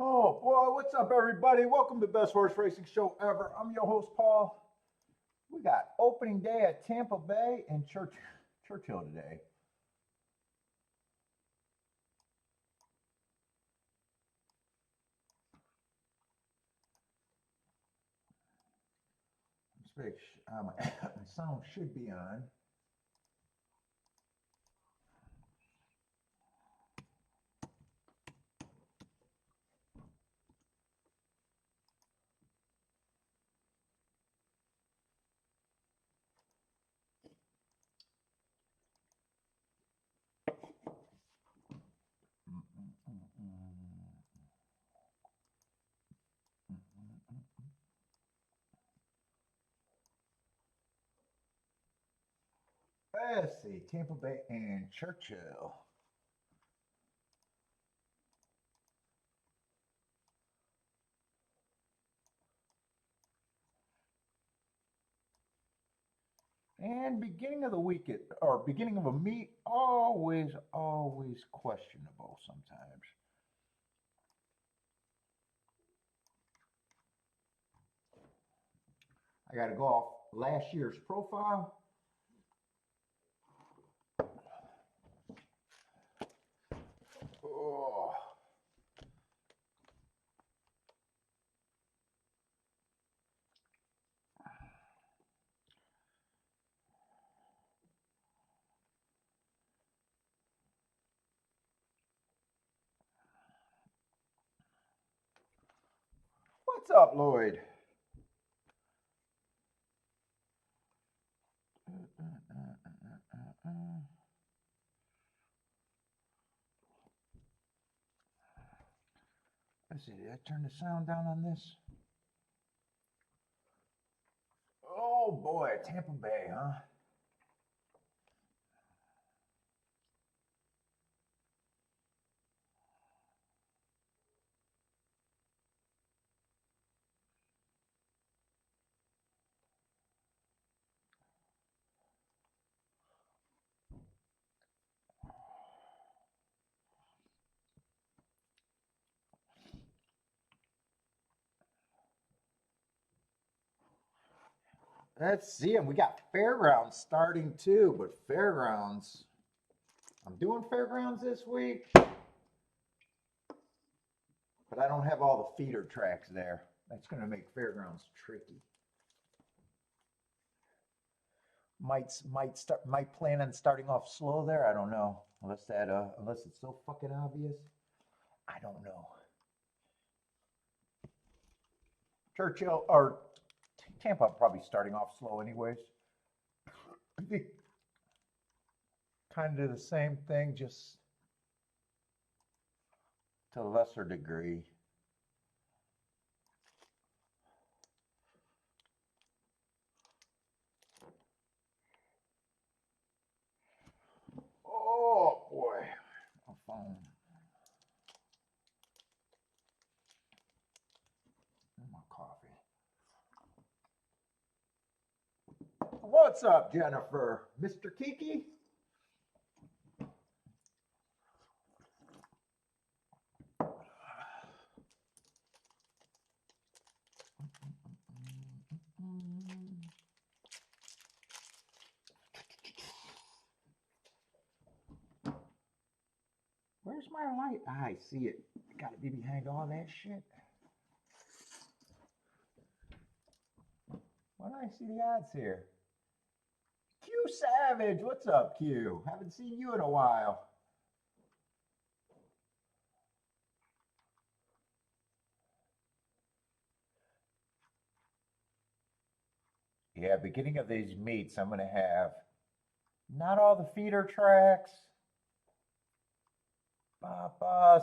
Oh boy, what's up, everybody? Welcome to the best horse racing show ever. I'm your host, Paul. We got opening day at Tampa Bay and Churchill today. My sound should be on. Let's see, Tampa Bay and Churchill. And beginning of the week, or beginning of a meet, always questionable sometimes. I got to go off last year's profile. Oh. What's up, Lloyd? Let's see, did I turn the sound down on this? Oh boy, Tampa Bay, huh? Let's see, and we got Fairgrounds starting too, but Fairgrounds, I'm doing Fairgrounds this week, but I don't have all the feeder tracks there. That's going to make Fairgrounds tricky. Might plan on starting off slow there. I don't know, unless it's so fucking obvious. I don't know. Churchill or Tampa probably starting off slow anyways. Kind of the same thing, just to a lesser degree. Oh boy, my phone. My coffee. What's up, Jennifer? Mr. Kiki? Where's my light? I see it. Gotta be behind all that shit. Why don't I see the odds here? Q Savage, what's up, Q? Haven't seen you in a while. Yeah, beginning of these meets, I'm going to have not all the feeder tracks.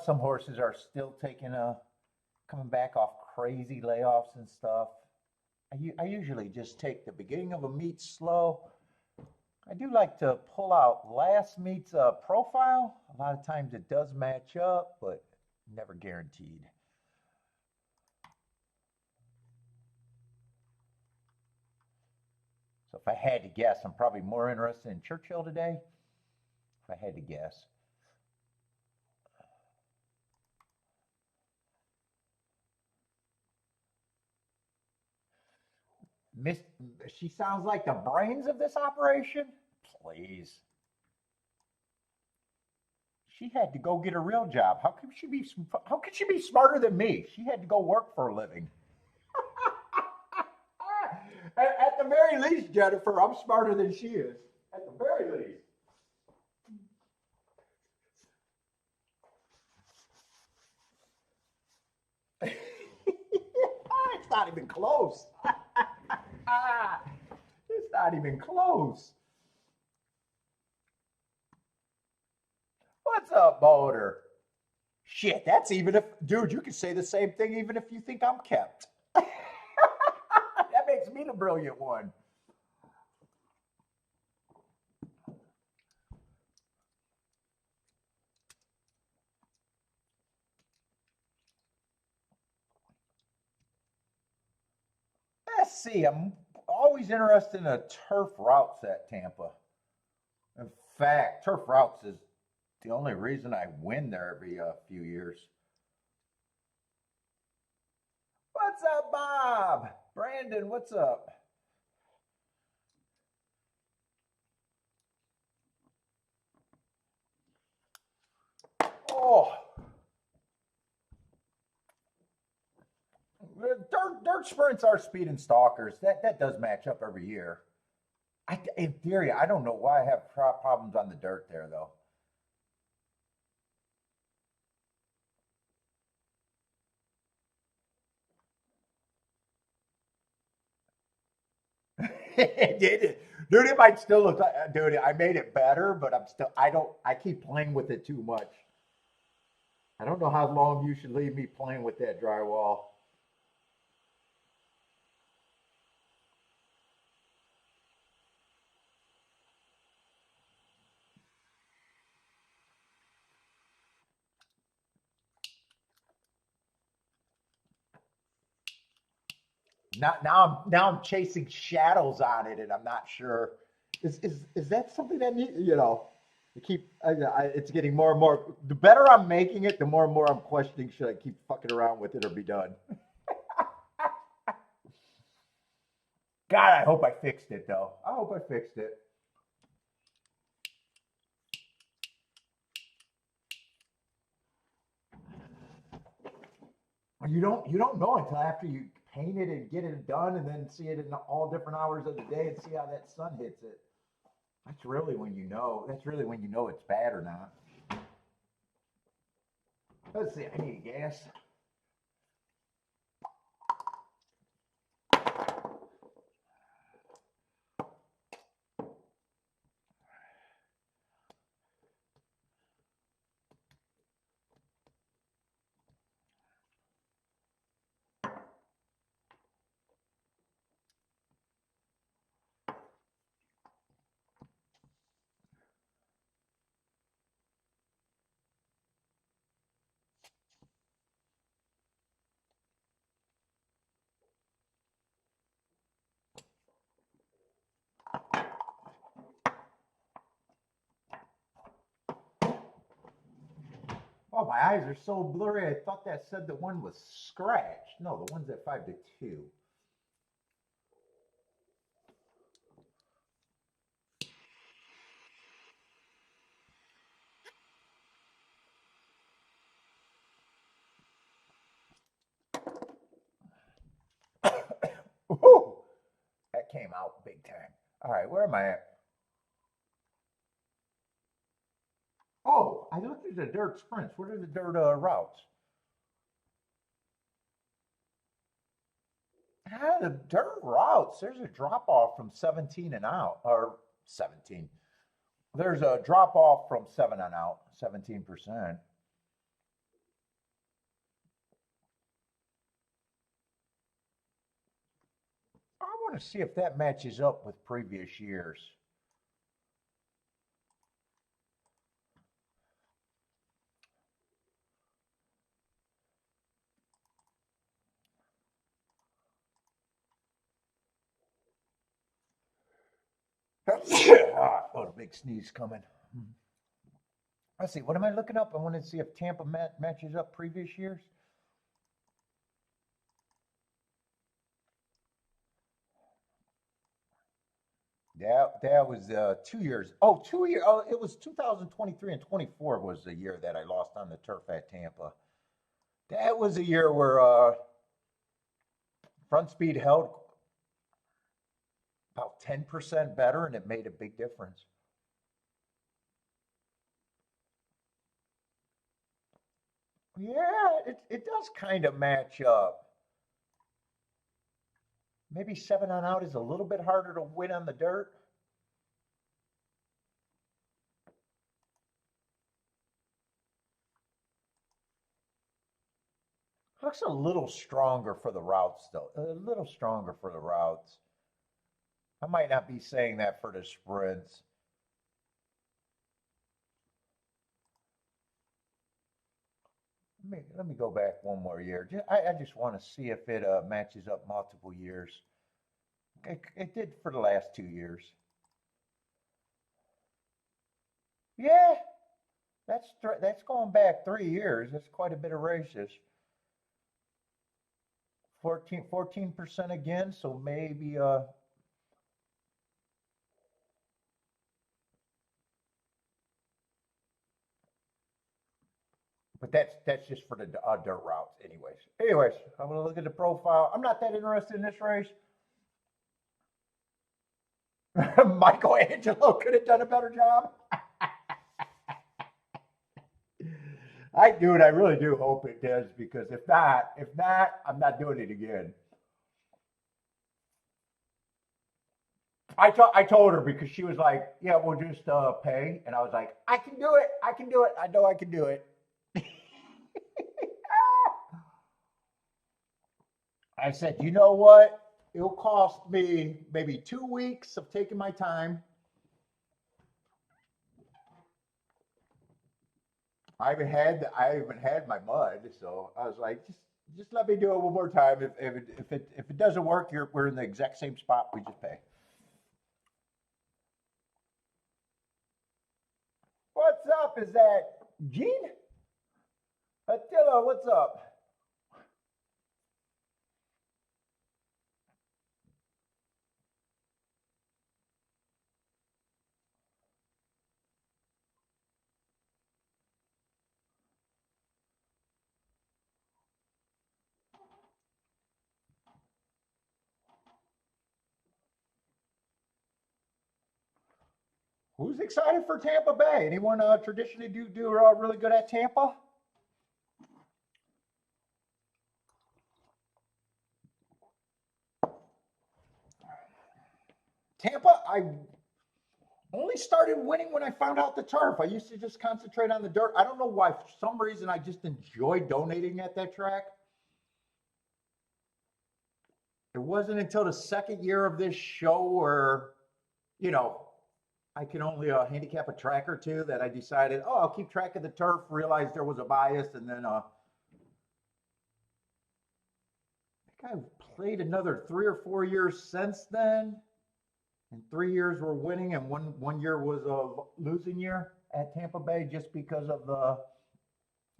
Some horses are still coming back off crazy layoffs and stuff. I usually just take the beginning of a meet slow. I do like to pull out last meet's profile. A lot of times it does match up, but never guaranteed. So if I had to guess, I'm probably more interested in Churchill today. If I had to guess. Miss, she sounds like the brains of this operation. Please. She had to go get a real job. How could she be smarter than me? She had to go work for a living. At the very least, Jennifer, I'm smarter than she is. At the very least. It's not even close. It's not even close. What's up, Boulder? Shit, that's even if, dude, you can say the same thing even if you think I'm kept. That makes me the brilliant one. Let's see, I'm always interested in the turf routes at Tampa. In fact, turf routes is the only reason I win there every few years. What's up, Bob? Brandon, what's up? Oh, dirt sprints are speed and stalkers. That does match up every year. In theory, I don't know why I have problems on the dirt there, though. It did. Dude, it might still look like, dude, I made it better, but I keep playing with it too much. I don't know how long you should leave me playing with that drywall. Now I'm chasing shadows on it, and I'm not sure. Is that something that to keep? It's getting more and more. The better I'm making it, the more and more I'm questioning: should I keep fucking around with it or be done? God, I hope I fixed it though. I hope I fixed it. You don't know until after you paint it and get it done, and then see it in all different hours of the day and see how that sun hits it. That's really when you know. That's really when you know it's bad or not. Let's see. I need gas. Oh, my eyes are so blurry. I thought that said the one was scratched. No, the one's at 5 to 2. Ooh, that came out big time. All right, where am I at? Oh, I looked at the dirt sprints. What are the dirt routes? Ah, the dirt routes. There's a drop off from 17 and out, or 17. There's a drop off from 7 on out, 17%. I want to see if that matches up with previous years. Oh, a big sneeze coming. Let's see. What am I looking up? I want to see if Tampa matches up previous years. That was 2 years. Oh, 2 year. Oh, it was 2023 and 24 was the year that I lost on the turf at Tampa. That was a year where front speed held about 10% better, and it made a big difference. Yeah, it does kind of match up. Maybe 7 on out is a little bit harder to win on the dirt. Looks a little stronger for the routes, though. A little stronger for the routes. I might not be saying that for the sprints. Let me go back one more year. I just want to see if it matches up multiple years. It did for the last 2 years. Yeah, that's going back 3 years. That's quite a bit of races. 14% again. So maybe but that's just for the dirt routes, anyways. Anyways, I'm gonna look at the profile. I'm not that interested in this race. Michelangelo could have done a better job. I do, and I really do hope it does because if not, I'm not doing it again. I told her because she was like, "Yeah, we'll just pay," and I was like, "I can do it. I can do it. I know I can do it." I said, "You know what? It'll cost me maybe 2 weeks of taking my time. I haven't had my mud, so I was like, just let me do it one more time. If it doesn't work, we're in the exact same spot. We just pay." What's up? Is that Gene? Attila, what's up? Who's excited for Tampa Bay? Anyone traditionally do really good at Tampa? Tampa, I only started winning when I found out the turf. I used to just concentrate on the dirt. I don't know why. For some reason, I just enjoy donating at that track. It wasn't until the second year of this show where, you know, I can only handicap a track or two that I decided, oh, I'll keep track of the turf, realized there was a bias, and then I think I've played another 3 or 4 years since then. And 3 years were winning, and one year was a losing year at Tampa Bay just because of the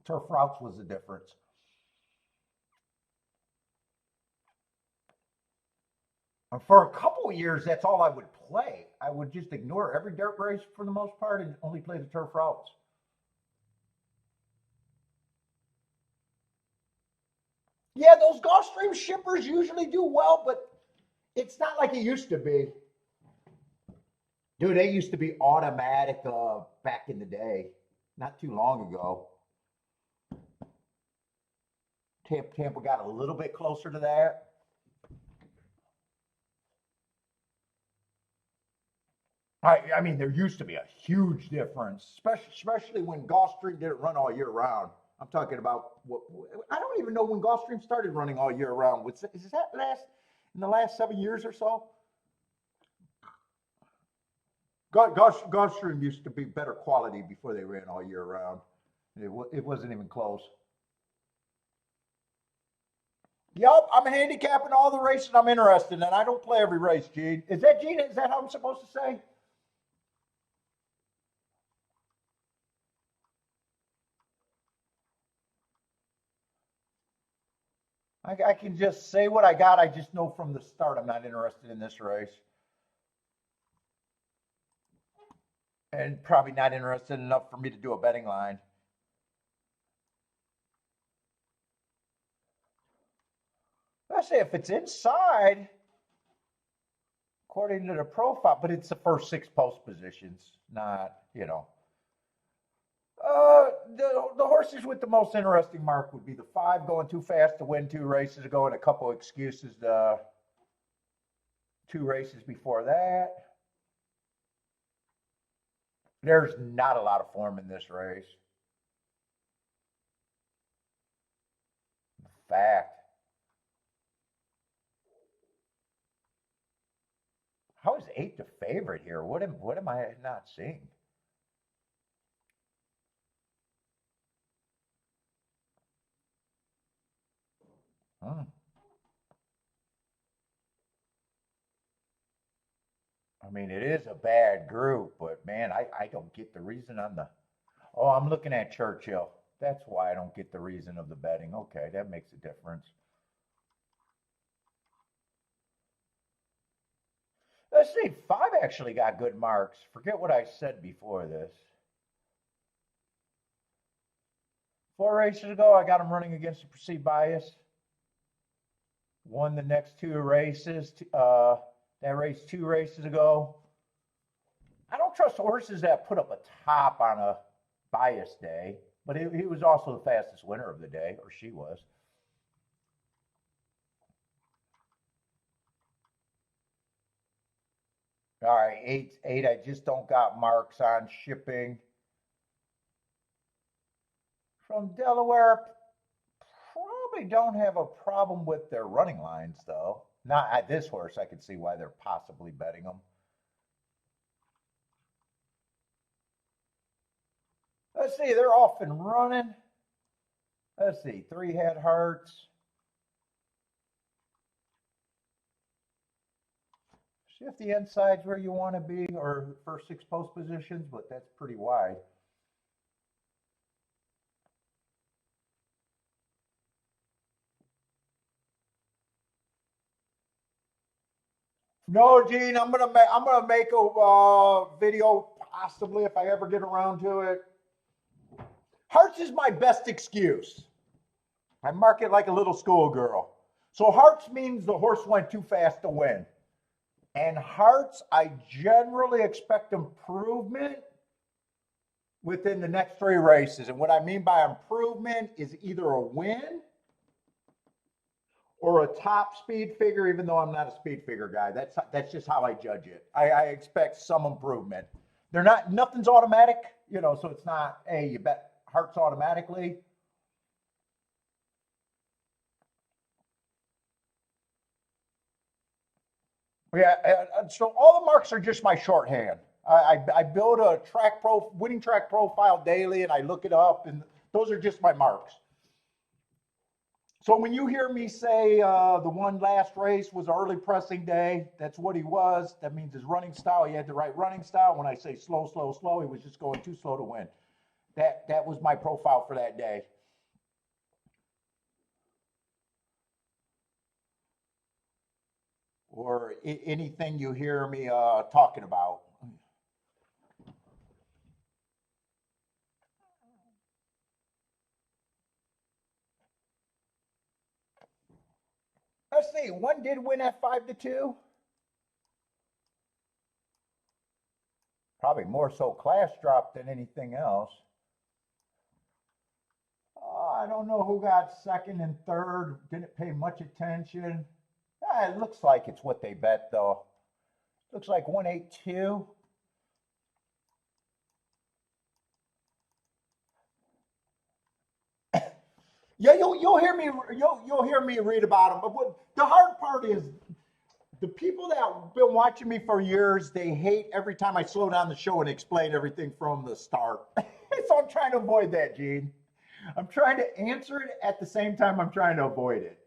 turf routes was the difference. And for a couple of years, that's all I would play. I would just ignore every dirt race for the most part and only play the turf routes. Yeah, those Gulfstream shippers usually do well, but it's not like it used to be. Dude, they used to be automatic back in the day, not too long ago. Tampa got a little bit closer to that. I mean, there used to be a huge difference, especially when Gulfstream didn't run all year round. I'm talking about what I don't even know when Gulfstream started running all year round. Is that in the last 7 years or so? Gulfstream used to be better quality before they ran all year round. It wasn't even close. Yup, I'm handicapping all the races I'm interested in. I don't play every race, Gene. Is that Gene? Is that how I'm supposed to say? I can just say what I got. I just know from the start I'm not interested in this race. and probably not interested enough for me to do a betting line. Let's say if it's inside, according to the profile, but it's the first 6 post positions, not, the horses with the most interesting mark would be the 5 going too fast to win 2 races ago, and a couple excuses the 2 races before that. There's not a lot of form in this race. In fact, how is 8 the favorite here? What am I not seeing? I mean, it is a bad group, but man, I don't get the reason on the. Oh, I'm looking at Churchill. That's why I don't get the reason of the betting. Okay, that makes a difference. Let's see, 5 actually got good marks. Forget what I said before this. 4 races ago, I got him running against the perceived bias. Won the next 2 races. That race 2 races ago. I don't trust horses that put up a top on a bias day, but he was also the fastest winner of the day, or she was. All right, 8. I just don't got marks on shipping. From Delaware, probably don't have a problem with their running lines, though. Not at this horse. I can see why they're possibly betting them. Let's see, they're off and running. Let's see, 3 head Hearts. See if the inside's where you want to be, or first 6 post positions, but that's pretty wide. No, Gene, I'm gonna make a video possibly if I ever get around to it. Hearts is my best excuse. I mark it like a little schoolgirl. So Hearts means the horse went too fast to win. And Hearts, I generally expect improvement within the next 3 races. And what I mean by improvement is either a win or a top speed figure, even though I'm not a speed figure guy. That's just how I judge it. I expect some improvement. Nothing's automatic, so it's not, hey, you bet Hearts automatically. Yeah, so all the marks are just my shorthand. I build a winning track profile daily, and I look it up, and those are just my marks. So when you hear me say the one last race was early pressing day, that's what he was. That means his running style, he had the right running style. When I say slow, slow, slow, he was just going too slow to win. That was my profile for that day. Or anything you hear me talking about. Let's see, one did win at 5-2. Probably more so class drop than anything else. I don't know who got second and third. Didn't pay much attention. It looks like it's what they bet, though. Looks like 182. Yeah, you'll hear me read about them. But the hard part is the people that have been watching me for years, they hate every time I slow down the show and explain everything from the start. So I'm trying to avoid that, Gene. I'm trying to answer it at the same time I'm trying to avoid it.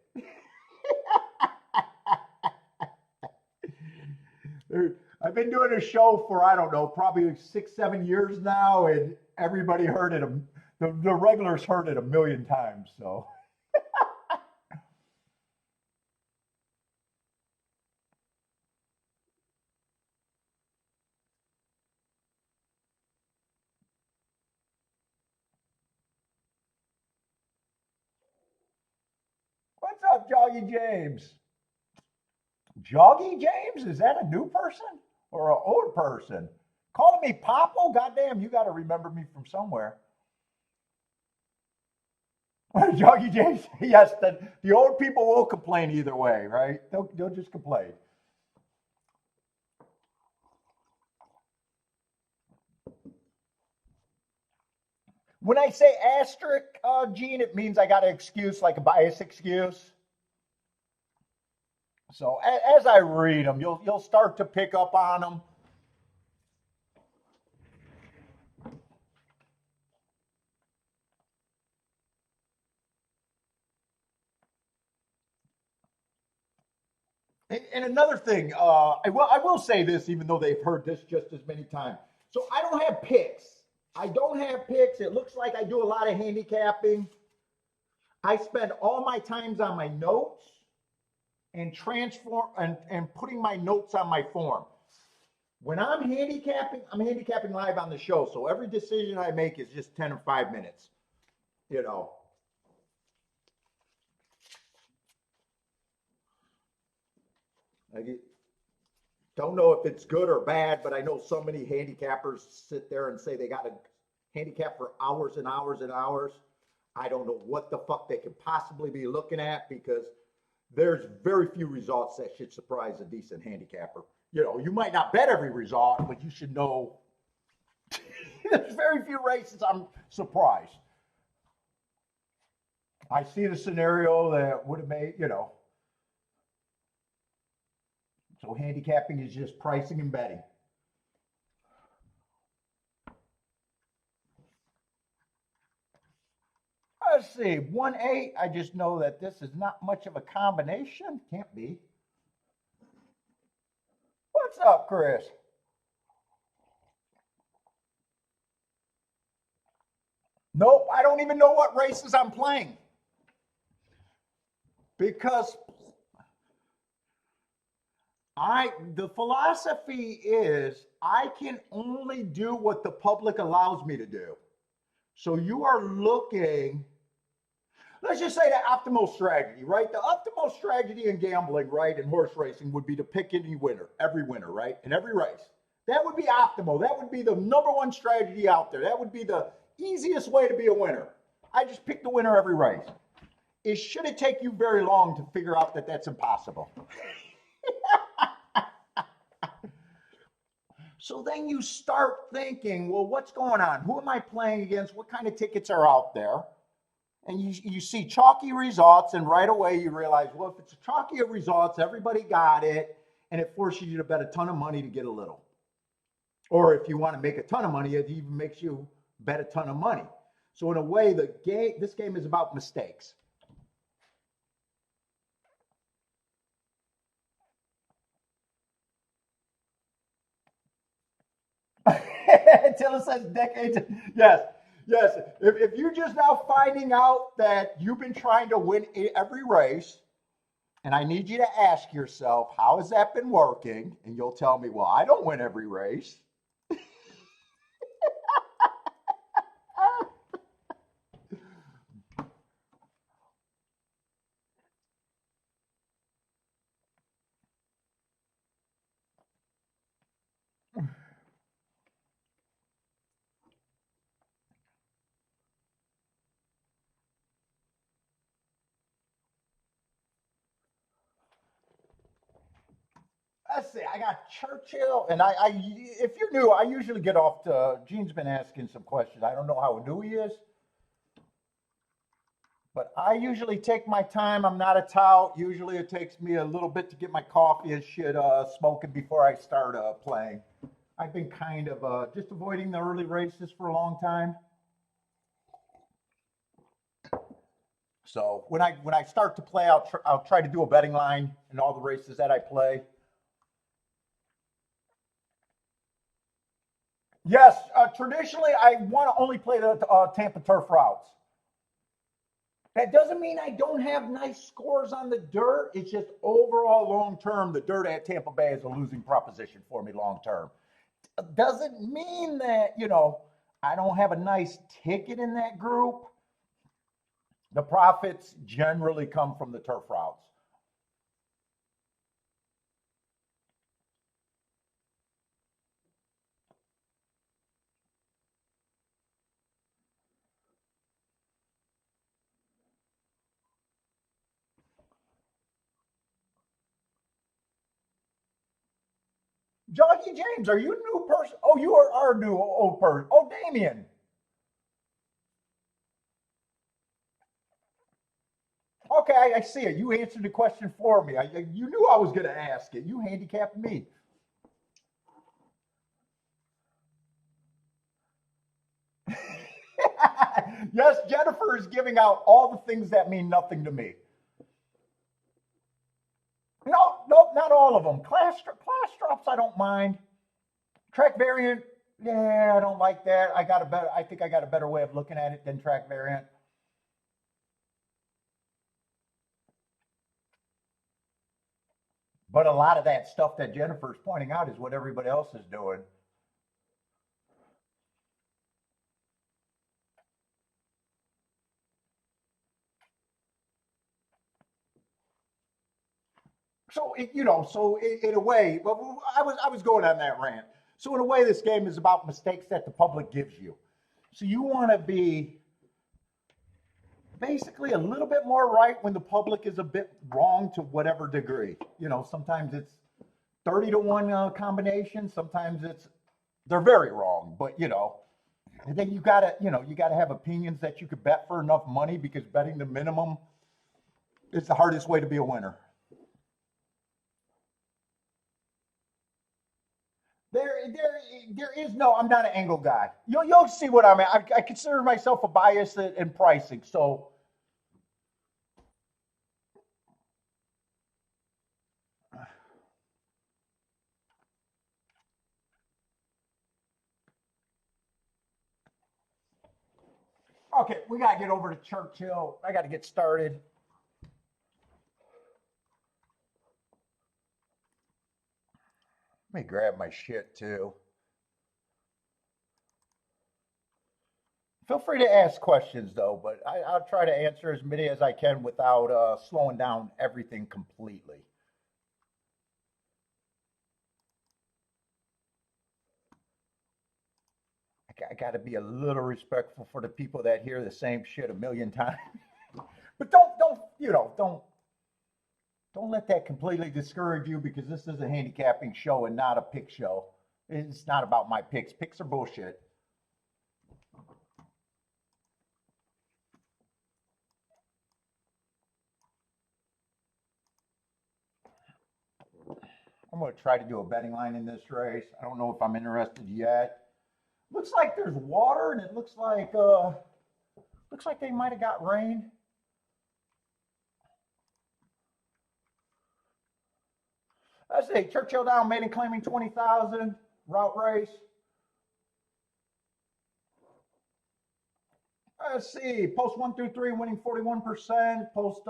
I've been doing a show for, I don't know, probably 6, 7 years now, and everybody heard it. The regulars heard it a million times. So. up, Joggy James? Joggy James? Is that a new person or an old person? Calling me Papo? Goddamn, you got to remember me from somewhere. Joggy James? Yes, the old people will complain either way, right? They'll just complain. When I say asterisk, Gene, it means I got an excuse, like a bias excuse. So as I read them, you'll start to pick up on them. And another thing, I will say this, even though they've heard this just as many times. So I don't have picks. I don't have picks. It looks like I do a lot of handicapping. I spend all my times on my notes and transform and putting my notes on my form. When I'm handicapping live on the show. So every decision I make is just 10 or 5 minutes. You know, I don't know if it's good or bad, but I know so many handicappers sit there and say they got to handicap for hours and hours and hours. I don't know what the fuck they could possibly be looking at because there's very few results that should surprise a decent handicapper. You know, you might not bet every result, but you should know there's very few races I'm surprised. I see the scenario that would have made, so handicapping is just pricing and betting. Let's see, 1-8. I just know that this is not much of a combination. Can't be. What's up, Chris? Nope, I don't even know what races I'm playing. Because the philosophy is I can only do what the public allows me to do. So you are looking, let's just say the optimal strategy, right? The optimal strategy in gambling, right, in horse racing would be to pick every winner, right, in every race. That would be optimal. That would be the number one strategy out there. That would be the easiest way to be a winner. I just pick the winner every race. It shouldn't take you very long to figure out that that's impossible. So then you start thinking, well, what's going on? Who am I playing against? What kind of tickets are out there? And you see chalky results, and right away you realize, well, if it's chalky results, everybody got it, and it forces you to bet a ton of money to get a little. Or if you want to make a ton of money, it even makes you bet a ton of money. So in a way, this game is about mistakes. Until it says decades. Yes, yes. If you're just now finding out that you've been trying to win every race, and I need you to ask yourself, how has that been working? And you'll tell me, well, I don't win every race. Let's see. I got Churchill, and if you're new, I usually get off to. Gene's been asking some questions. I don't know how new he is, but I usually take my time. I'm not a tout. Usually, it takes me a little bit to get my coffee and shit smoking before I start playing. I've been kind of just avoiding the early races for a long time. So when I start to play, I'll try to do a betting line in all the races that I play. Yes, traditionally I want to only play the Tampa turf routes. That doesn't mean I don't have nice scores on the dirt. It's just overall long term, the dirt at Tampa Bay is a losing proposition for me long term. Doesn't mean that I don't have a nice ticket in that group. The profits generally come from the turf routes. Johnny James, are you a new person? Oh, you are our new old person. Oh, Damien. Okay, I see it. You answered the question for me. You knew I was going to ask it. You handicapped me. Yes, Jennifer is giving out all the things that mean nothing to me. No, no, not all of them. Class drops, I don't mind. Track variant, yeah, I don't like that. I think I got a better way of looking at it than track variant. But a lot of that stuff that Jennifer's pointing out is what everybody else is doing. So in a way, well, I was going on that rant. So in a way, this game is about mistakes that the public gives you. So you want to be basically a little bit more right when the public is a bit wrong to whatever degree. Sometimes it's 30 to 1 combination. Sometimes they're very wrong, but and then you gotta have opinions that you could bet for enough money because betting the minimum is the hardest way to be a winner. There is no. I'm not an angle guy. You'll see what I'm at. I consider myself a bias in pricing. So okay, we gotta get over to Churchill. I gotta get started. Let me grab my shit too. Feel free to ask questions though, but I'll try to answer as many as I can without slowing down everything completely. I got to be a little respectful for the people that hear the same shit a million times. But don't let that completely discourage you because this is a handicapping show and not a pick show. It's not about my picks. Picks are bullshit. I'm going to try to do a betting line in this race. I don't know if I'm interested yet. Looks like there's water, and it looks like they might have got rain. Let's see. Churchill down, maiden claiming 20,000. Route race. Let's see. Post 1 through 3 winning 41%. Post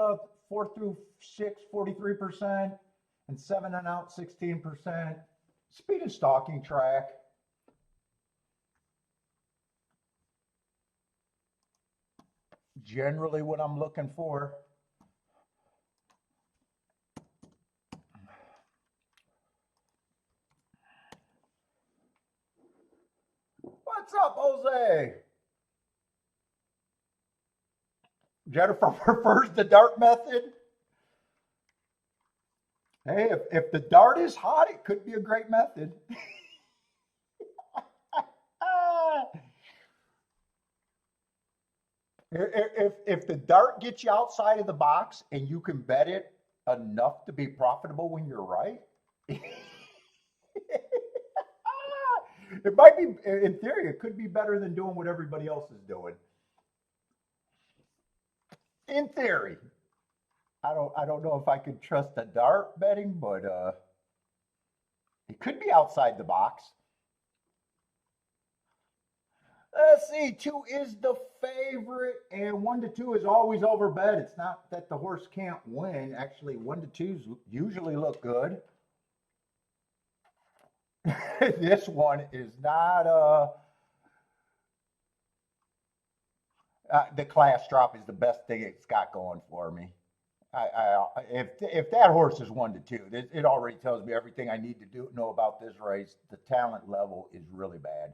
4 through 6 43%. And 7 and out 16%. Speed and stalking track. Generally what I'm looking for. What's up, Jose? Jennifer prefers the dart method. Hey, if the dart is hot, it could be a great method. if the dart gets you outside of the box and you can bet it enough to be profitable when you're right, it might be, in theory, it could be better than doing what everybody else is doing. In theory, I don't know if I could trust the dart betting, but it could be outside the box. Let's see, 2 is the favorite, and 1 to 2 is always over bet. It's not that the horse can't win. Actually, 1 to 2s usually look good. This one is not The class drop is the best thing it's got going for me. If that horse is 1-2, it already tells me everything I need to know about this race. The talent level is really bad.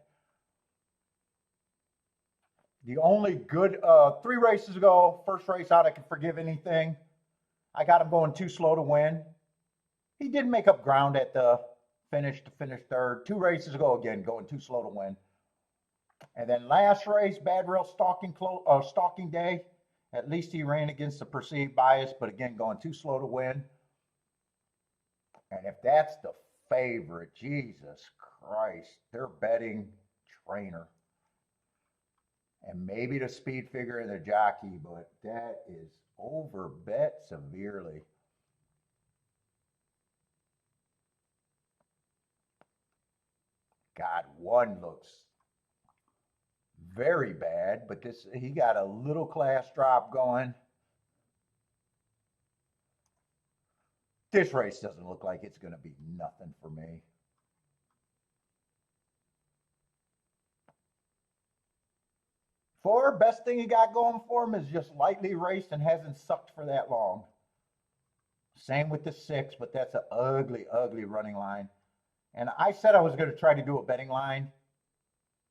The only good 3 races ago, first race out, I can forgive anything. I got him going too slow to win. He did make up ground at the finish to finish third. 2 races ago, again, going too slow to win. And then last race, bad rail stalking day. At least he ran against the perceived bias, but again, going too slow to win. And if that's the favorite, Jesus Christ, they're betting trainer. And maybe the speed figure and the jockey, but that is over bet severely. God, 1 looks very bad, but he got a little class drop going. This race doesn't look like it's going to be nothing for me. Best thing he got going for him is just lightly raced and hasn't sucked for that long. Same with the 6, but that's an ugly, ugly running line. And I said I was going to try to do a betting line.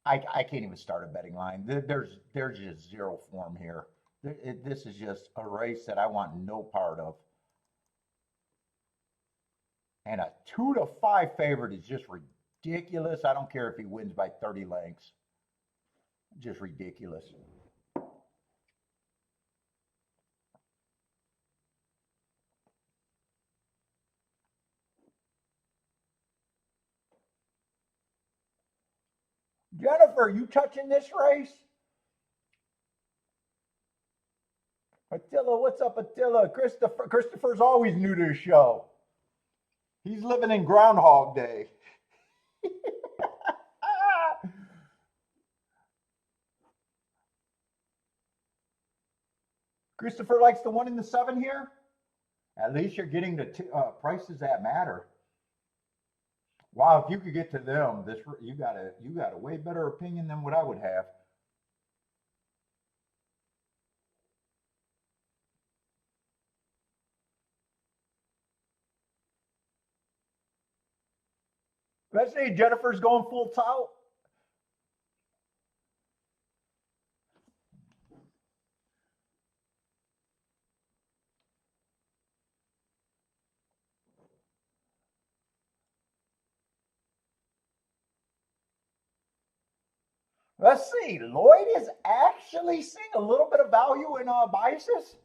I can't even start a betting line. There's just zero form here. This is just a race that I want no part of. And a 2-5 favorite is just ridiculous. I don't care if he wins by 30 lengths. Just ridiculous. Jennifer, you touching this race? Attila, what's up, Attila? Christopher's always new to the show. He's living in Groundhog Day. Christopher likes the 1 and the 7 here. At least you're getting the prices that matter. Wow, if you could get to them, you got a way better opinion than what I would have. Let's see, Jennifer's going full tout. Let's see, Lloyd is actually seeing a little bit of value in biases.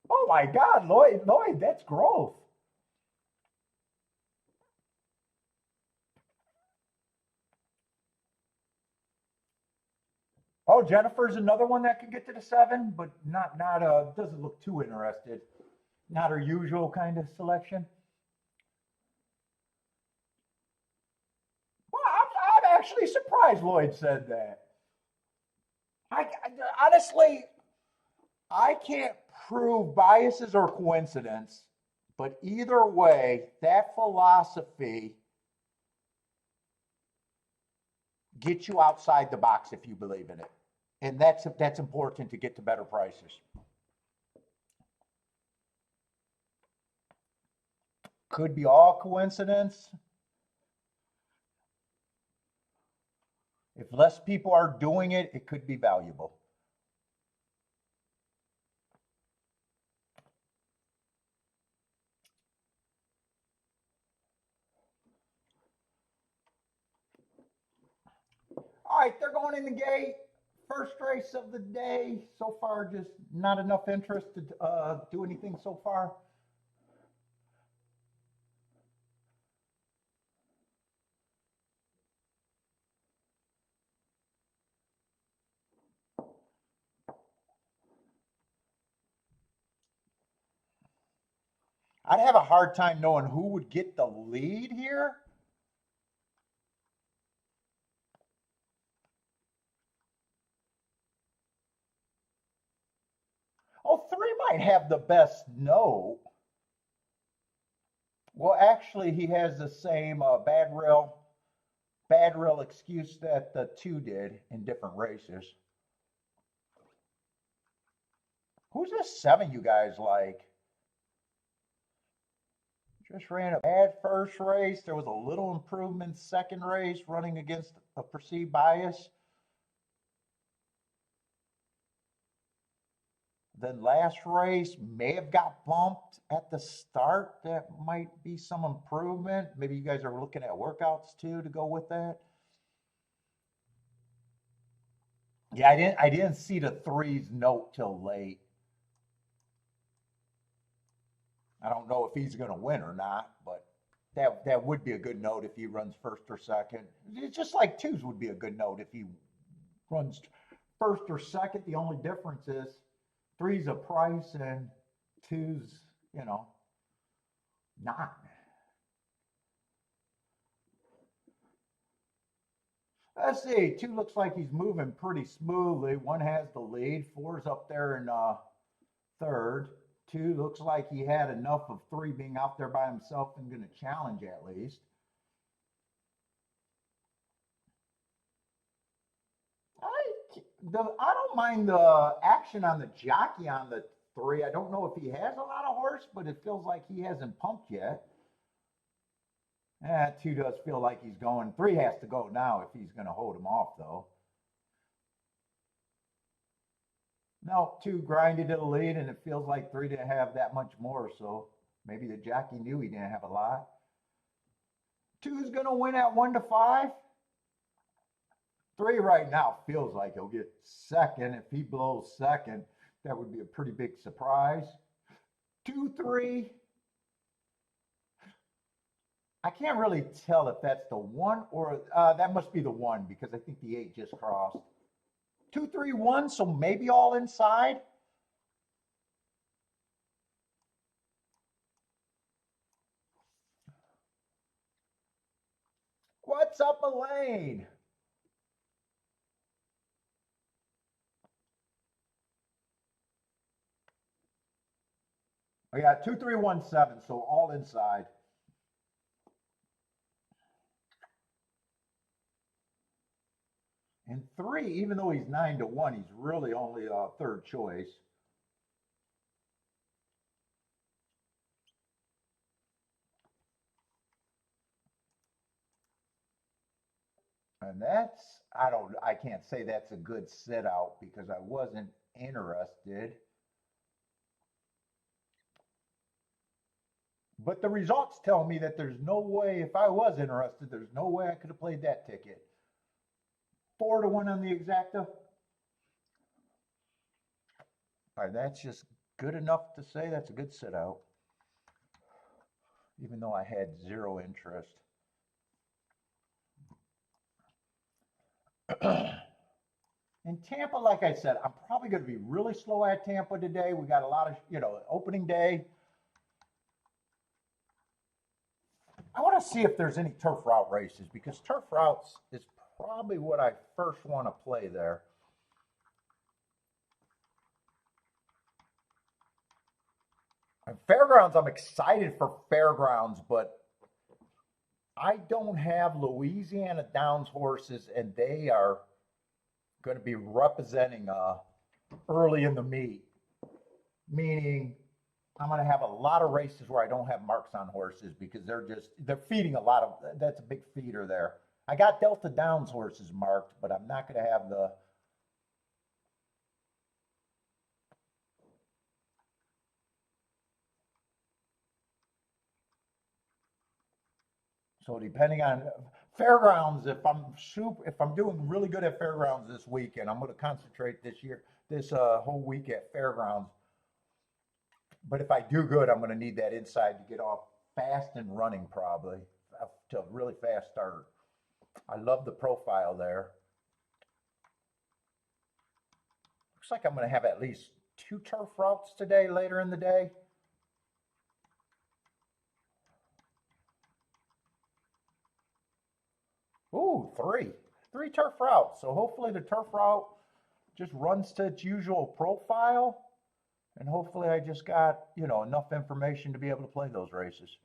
Oh my God, Lloyd, that's growth. Oh, Jennifer's another one that can get to the 7, but not doesn't look too interested. Not her usual kind of selection. Well, I'm actually surprised Lloyd said that. Honestly, I can't prove biases or coincidence, but either way, that philosophy gets you outside the box if you believe in it. And that's important to get to better prices. Could be all coincidence. If less people are doing it, it could be valuable. All right, they're going in the gate. First race of the day. So far, just not enough interest to do anything so far. I'd have a hard time knowing who would get the lead here. Oh, 3 might have the best note. Well, actually, he has the same bad rail excuse that the 2 did in different races. Who's this 7 you guys like? Just ran a bad first race. There was a little improvement second race, running against a perceived bias. Then last race may have got bumped at the start. That might be some improvement. Maybe you guys are looking at workouts too to go with that. Yeah, I didn't see the 3's note till late. I don't know if he's going to win or not, but that would be a good note if he runs first or second. It's just like 2's would be a good note if he runs first or second. The only difference is 3's a price and 2's, not. Let's see. 2 looks like he's moving pretty smoothly. 1 has the lead. 4's up there in third. 2 looks like he had enough of 3 being out there by himself and going to challenge at least. I don't mind the action on the jockey on the 3. I don't know if he has a lot of horse, but it feels like he hasn't pumped yet. 2 does feel like he's going. 3 has to go now if he's going to hold him off, though. No, 2 grinded to the lead, and it feels like 3 didn't have that much more, so maybe the jockey knew he didn't have a lot. 2's going to win at 1-5. 3 right now feels like he'll get second. If he blows second, that would be a pretty big surprise. 2-3. I can't really tell if that's the 1 or that must be the 1 because I think the 8 just crossed. 2-3-1, so maybe all inside. What's up, Elaine? Oh, yeah, 2-3-1-7, so all inside. And 3, even though he's 9-1, he's really only a third choice. And I can't say that's a good sit out because I wasn't interested. But the results tell me that there's no way, if I was interested, there's no way I could have played that ticket. 4-1 on the exacta. All right, that's just good enough to say that's a good sit out, even though I had 0 interest. In Tampa, like I said, I'm probably going to be really slow at Tampa today. We got a lot of, opening day. I want to see if there's any turf route races because turf routes is probably what I first want to play there. And fairgrounds, I'm excited for fairgrounds, but I don't have Louisiana Downs horses, and they are going to be representing early in the meet, meaning I'm going to have a lot of races where I don't have marks on horses because they're feeding a lot of, that's a big feeder there. I got Delta Downs horses marked, but I'm not going to have the, so depending on fairgrounds, if I'm doing really good at fairgrounds this weekend, I'm going to concentrate this whole week at fairgrounds. But if I do good, I'm going to need that inside to get off fast and running probably to a really fast start. I love the profile there. Looks like I'm going to have at least 2 turf routes today later in the day. Ooh, 3. 3 turf routes. So hopefully the turf route just runs to its usual profile. And hopefully I just got, enough information to be able to play those races.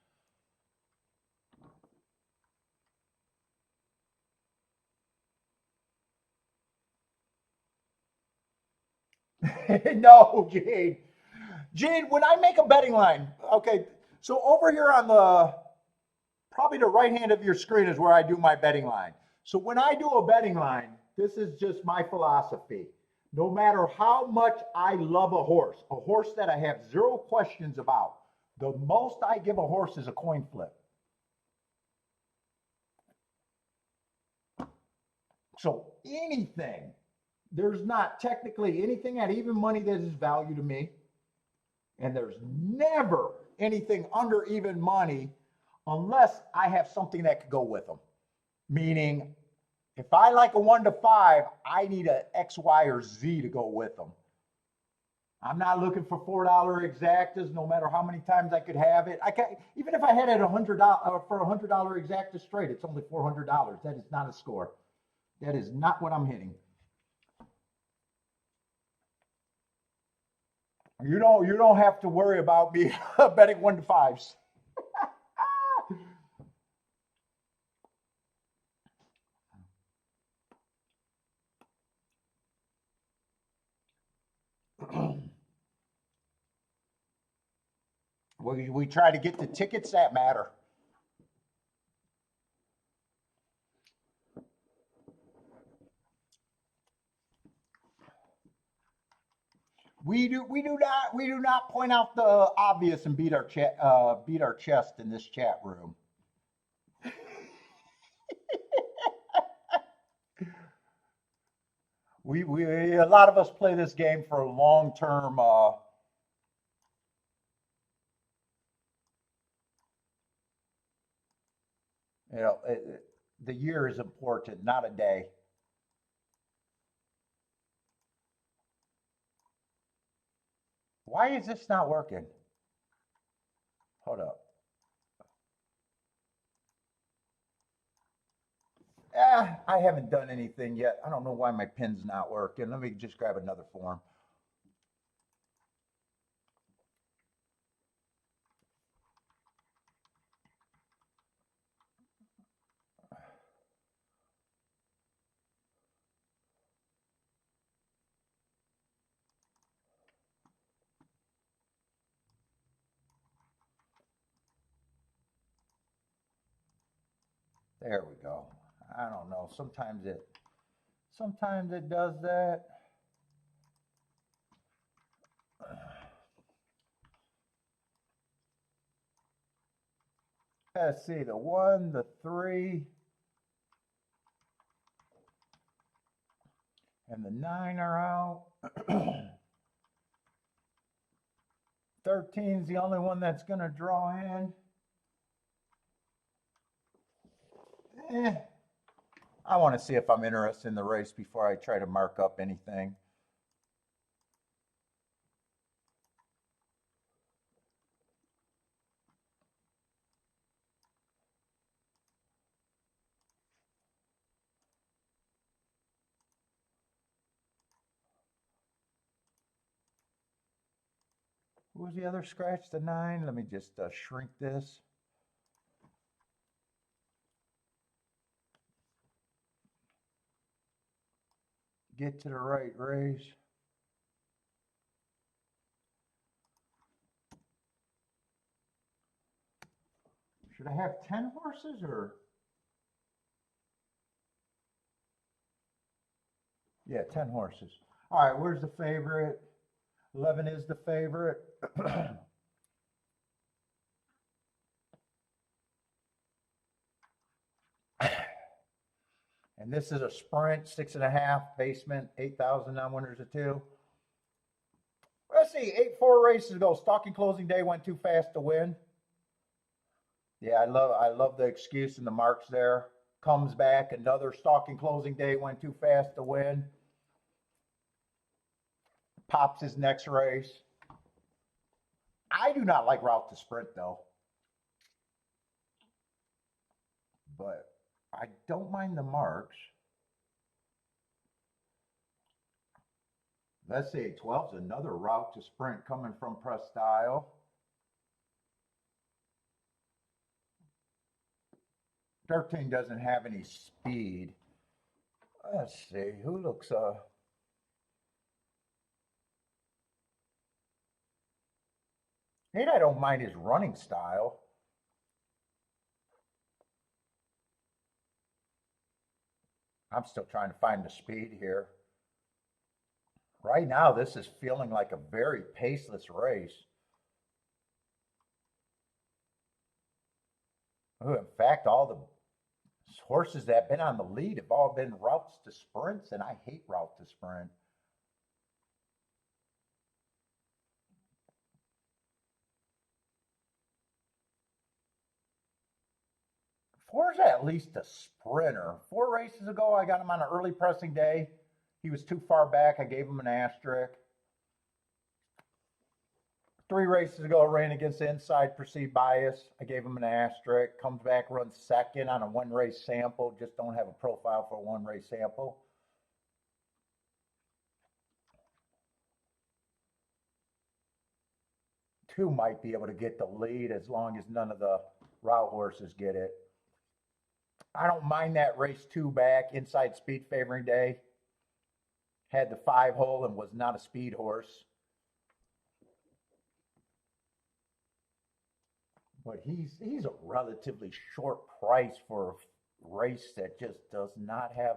No, Gene. Gene, when I make a betting line, okay, so over here on the probably the right hand of your screen is where I do my betting line. So when I do a betting line, this is just my philosophy. No matter how much I love a horse that I have zero questions about, the most I give a horse is a coin flip. So anything, there's not technically anything at even money that is value to me. And there's never anything under even money unless I have something that could go with them. Meaning, if I like a 1 to 5, I need a X, Y, or Z to go with them. I'm not looking for $4 exactas, no matter how many times I could have it. I can even if I had it $100 for $100 exacta straight, it's only $400. That is not a score. That is not what I'm hitting. You don't have to worry about me betting 1 to 5s. We try to get the tickets that matter. We do not point out the obvious and beat our chest in this chat room. We a lot of us play this game for long term. The year is important, not a day. Why is this not working? Hold up. I haven't done anything yet. I don't know why my pin's not working. Let me just grab another form. There we go. I don't know. Sometimes it does that. Let's see, the 1, the 3, and the 9 are out. 13 is the only one that's going to draw in. I want to see if I'm interested in the race before I try to mark up anything. What was the other scratch? The 9? Let me just shrink this. Get to the right race. Should I have 10 horses or? Yeah, 10 horses. All right, where's the favorite? 11 is the favorite. And this is a sprint, 6.5, basement, 8,000 non-winners of 2. Let's see, 8-4 races ago. Stalking closing day went too fast to win. Yeah, I love the excuse and the marks there. Comes back, another stalking closing day went too fast to win. Pops his next race. I do not like route to sprint though. But I don't mind the marks. Let's see, 12's another route to sprint coming from Press Style. 13 doesn't have any speed. Let's see, who looks 8, I don't mind his running style. I'm still trying to find the speed here. Right now, this is feeling like a very paceless race. Ooh, in fact, all the horses that have been on the lead have all been routes to sprints, and I hate route to sprint. 4's at least a sprinter. 4 races ago, I got him on an early pressing day. He was too far back. I gave him an asterisk. 3 races ago, ran against the inside perceived bias. I gave him an asterisk. Comes back, runs second on a 1-race sample. Just don't have a profile for a 1-race sample. Two might be able to get the lead as long as none of the route horses get it. I don't mind that race 2 back, inside speed favoring day. Had the 5 hole and was not a speed horse. But he's a relatively short price for a race that just does not have.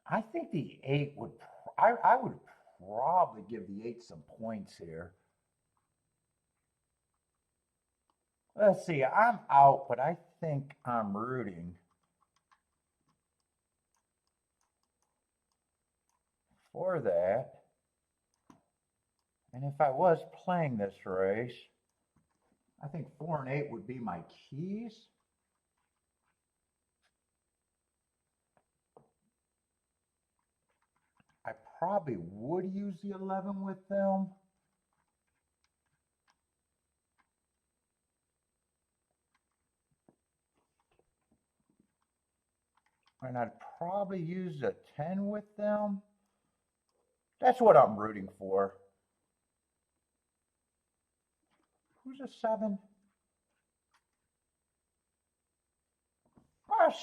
I think the 8 would. I would probably give the 8 some points here. Let's see. I'm out, but I think I'm rooting for that. And if I was playing this race, I think 4 and 8 would be my keys. I probably would use the 11 with them. And I'd probably use a 10 with them. That's what I'm rooting for. Who's a 7?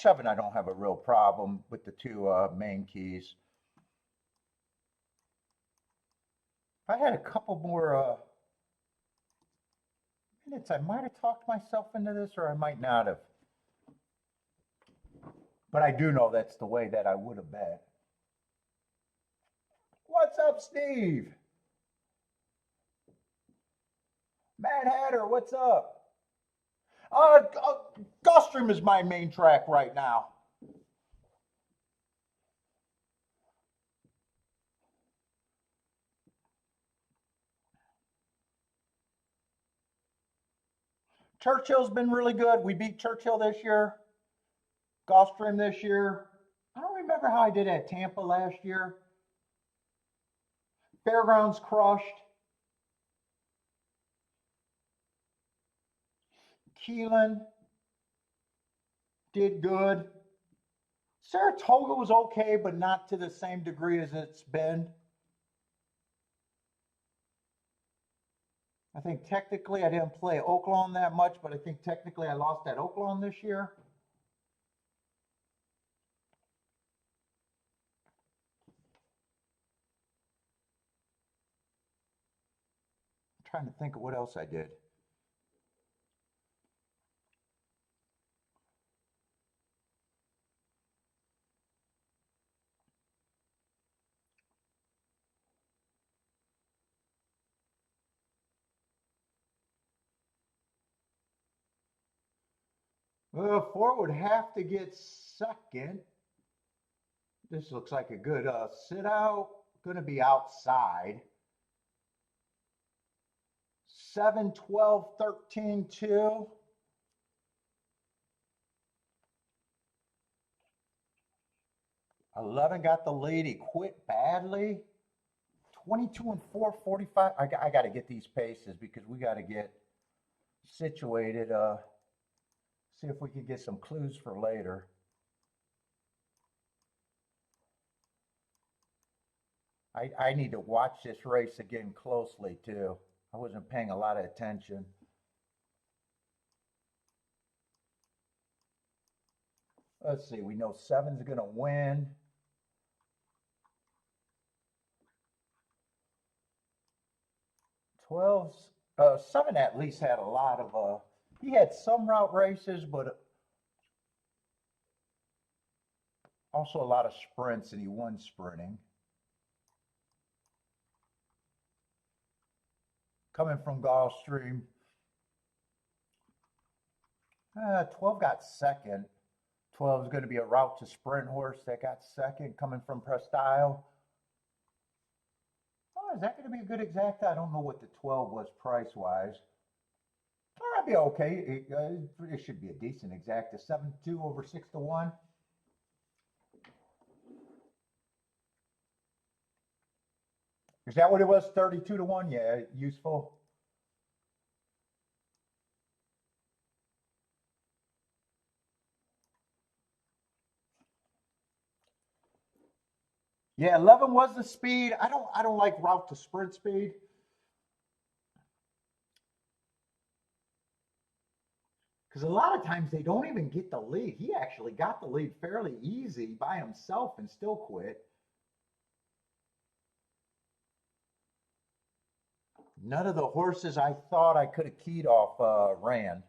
7, I don't have a real problem with the 2 main keys. If I had a couple more minutes, I might have talked myself into this, or I might not have. But I do know that's the way that I would have bet. What's up, Steve? Mad Hatter, what's up? Gulfstream is my main track right now. Churchill's been really good. We beat Churchill this year. Gulfstream this year. I don't remember how I did at Tampa last year. Fairgrounds crushed. Keelan did good. Saratoga was okay, but not to the same degree as it's been. I think technically I didn't play Oaklawn that much, but I think technically I lost at Oaklawn this year. I'm trying to think of what else I did. Well, 4 would have to get second. This looks like a good sit out. Going to be outside. 7, 12, 13, 2. $11 got the lead. He quit badly. 22 and 4, 45. I got to get these paces because we got to get situated. See if we can get some clues for later. I need to watch this race again closely too. I wasn't paying a lot of attention. Let's see, we know 7's going to win. 12s. Seven at least had a lot of, he had some route races, but also a lot of sprints, and he won sprinting. Coming from Gulfstream. 12 got second. 12 is going to be a route to sprint horse that got second, coming from Prestile. Oh, is that going to be a good exacta? I don't know what the 12 was price-wise. Oh, that'd be okay. It should be a decent exacta. 7-2 over 6-1. Is that what it was? 32-1? Yeah, useful. Yeah, 11 was the speed. I don't like route to sprint speed. Because a lot of times they don't even get the lead. He actually got the lead fairly easy by himself and still quit. None of the horses I thought I could have keyed off ran.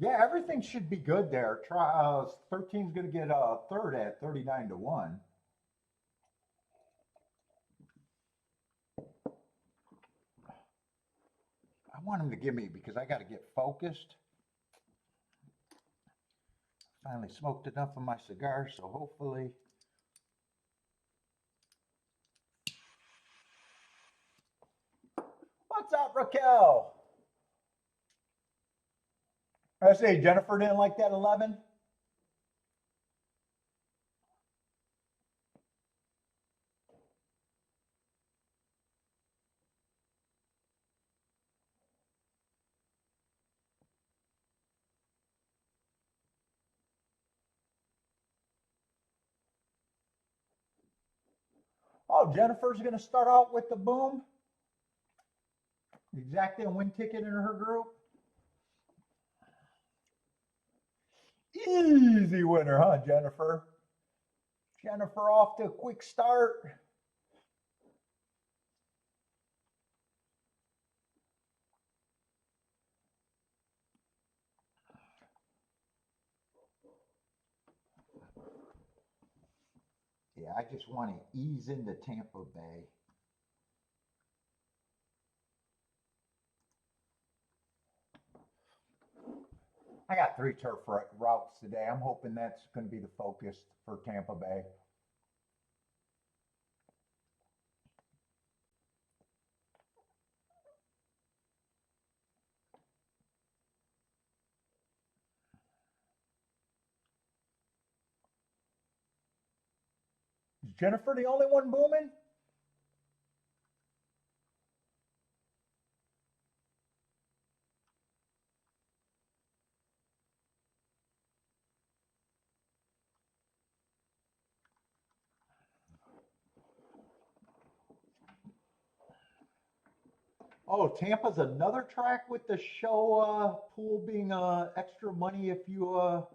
Yeah, everything should be good there. 13's going to get a third at 39-1. I want him to give me because I got to get focused. Finally smoked enough of my cigar, so hopefully. What's up, Raquel? I say Jennifer didn't like that 11. Oh, Jennifer's going to start out with the boom. Exactly a win ticket in her group. Easy winner, huh, Jennifer? Jennifer off to a quick start. Yeah, I just want to ease into Tampa Bay. I got 3 turf routes today. I'm hoping that's going to be the focus for Tampa Bay. Is Jennifer the only one booming? Oh, Tampa's another track with the show pool being extra money if you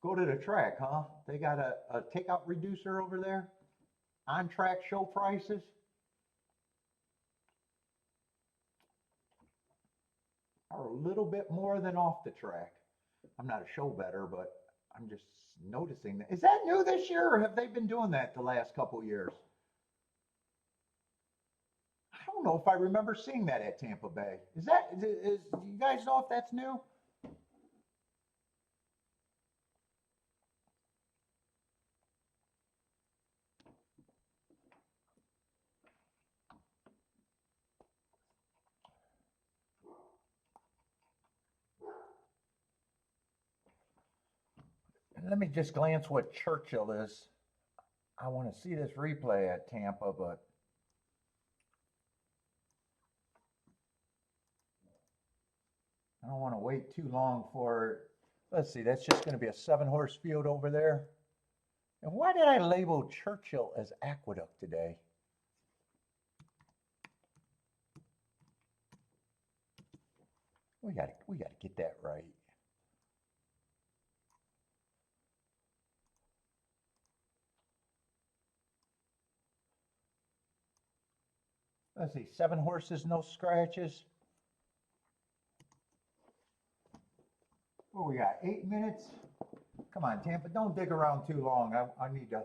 go to the track, huh? They got a takeout reducer over there. On track show prices. Are a little bit more than off the track. I'm not a show bettor, but I'm just noticing that. Is that new this year, or have they been doing that the last couple years? I don't know if I remember seeing that at Tampa Bay. You guys know if that's new? Let me just glance what Churchill is. I want to see this replay at Tampa, but I don't want to wait too long for it. Let's see, that's just going to be a 7-horse field over there. And why did I label Churchill as Aqueduct today? We gotta get that right. Let's see, 7 horses, no scratches. What we got? 8 minutes. Come on, Tampa, don't dig around too long. I need to.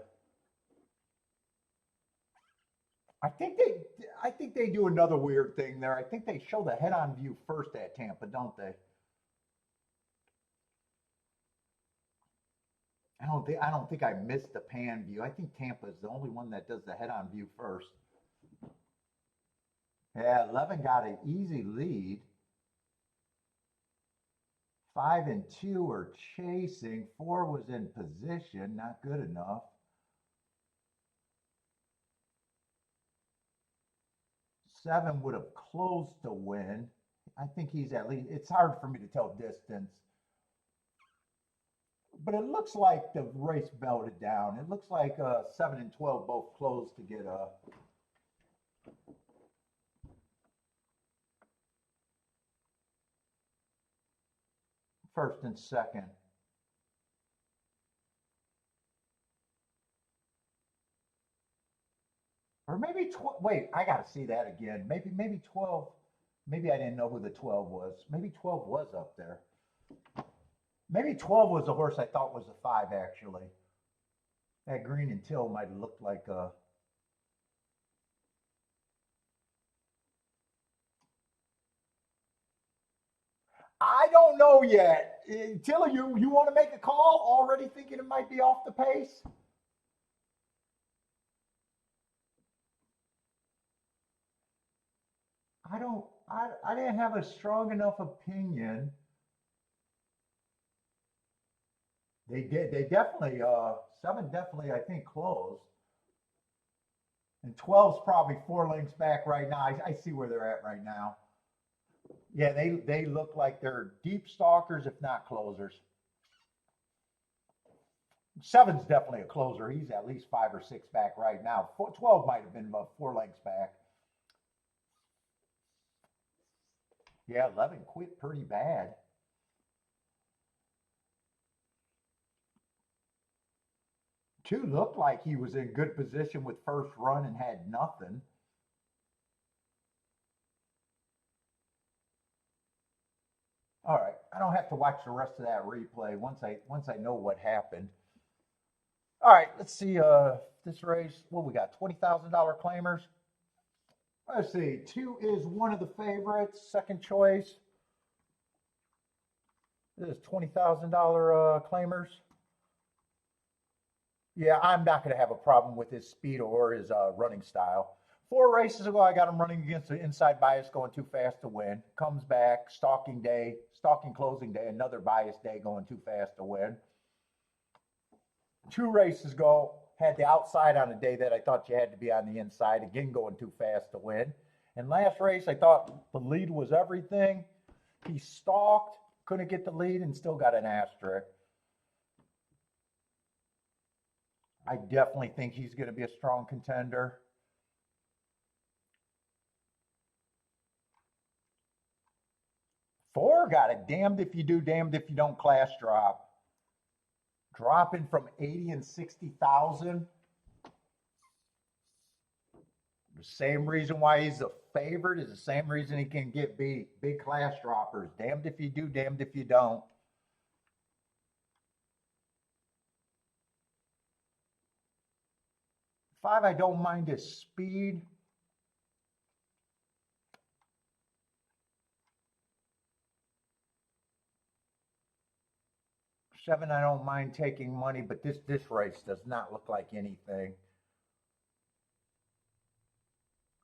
I think they do another weird thing there. I think they show the head-on view first at Tampa, don't they? I don't think I missed the pan view. I think Tampa is the only one that does the head-on view first. Yeah, 11 got an easy lead. 5 and 2 are chasing. 4 was in position, not good enough. 7 would have closed to win. I think he's at least, it's hard for me to tell distance. But it looks like the race melted down. It looks like 7 and 12 both closed to get a. First and second. Or maybe 12. Wait, I got to see that again. Maybe 12. Maybe I didn't know who the 12 was. Maybe 12 was up there. Maybe 12 was the horse I thought was a 5, actually. That Green and Till might have looked like a. I don't know yet. Tilla, you want to make a call? Already thinking it might be off the pace? I didn't have a strong enough opinion. They definitely 7 definitely I think closed. And 12's probably 4 lengths back right now. I see where they're at right now. Yeah, they look like they're deep stalkers, if not closers. 7's definitely a closer. He's at least 5 or 6 back right now. 12 might have been about 4 lengths back. Yeah, 11 quit pretty bad. 2 looked like he was in good position with first run and had nothing. All right, I don't have to watch the rest of that replay once I know what happened. All right, let's see this race. What we got? $20,000 claimers. Let's see. 2 is one of the favorites. Second choice. This is $20,000 claimers. Yeah, I'm not going to have a problem with his speed or his running style. 4 races ago, I got him running against the inside bias, going too fast to win. Comes back, stalking closing day, another bias day, going too fast to win. 2 races ago, had the outside on a day that I thought you had to be on the inside, again going too fast to win. And last race, I thought the lead was everything. He stalked, couldn't get the lead, and still got an asterisk. I definitely think he's going to be a strong contender. 4 got a damned if you do, damned if you don't class drop. Dropping from 80 and 60,000. The same reason why he's a favorite is the same reason he can get beat. Big class droppers. Damned if you do, damned if you don't. 5, I don't mind his speed. 7, I don't mind taking money, but this race does not look like anything.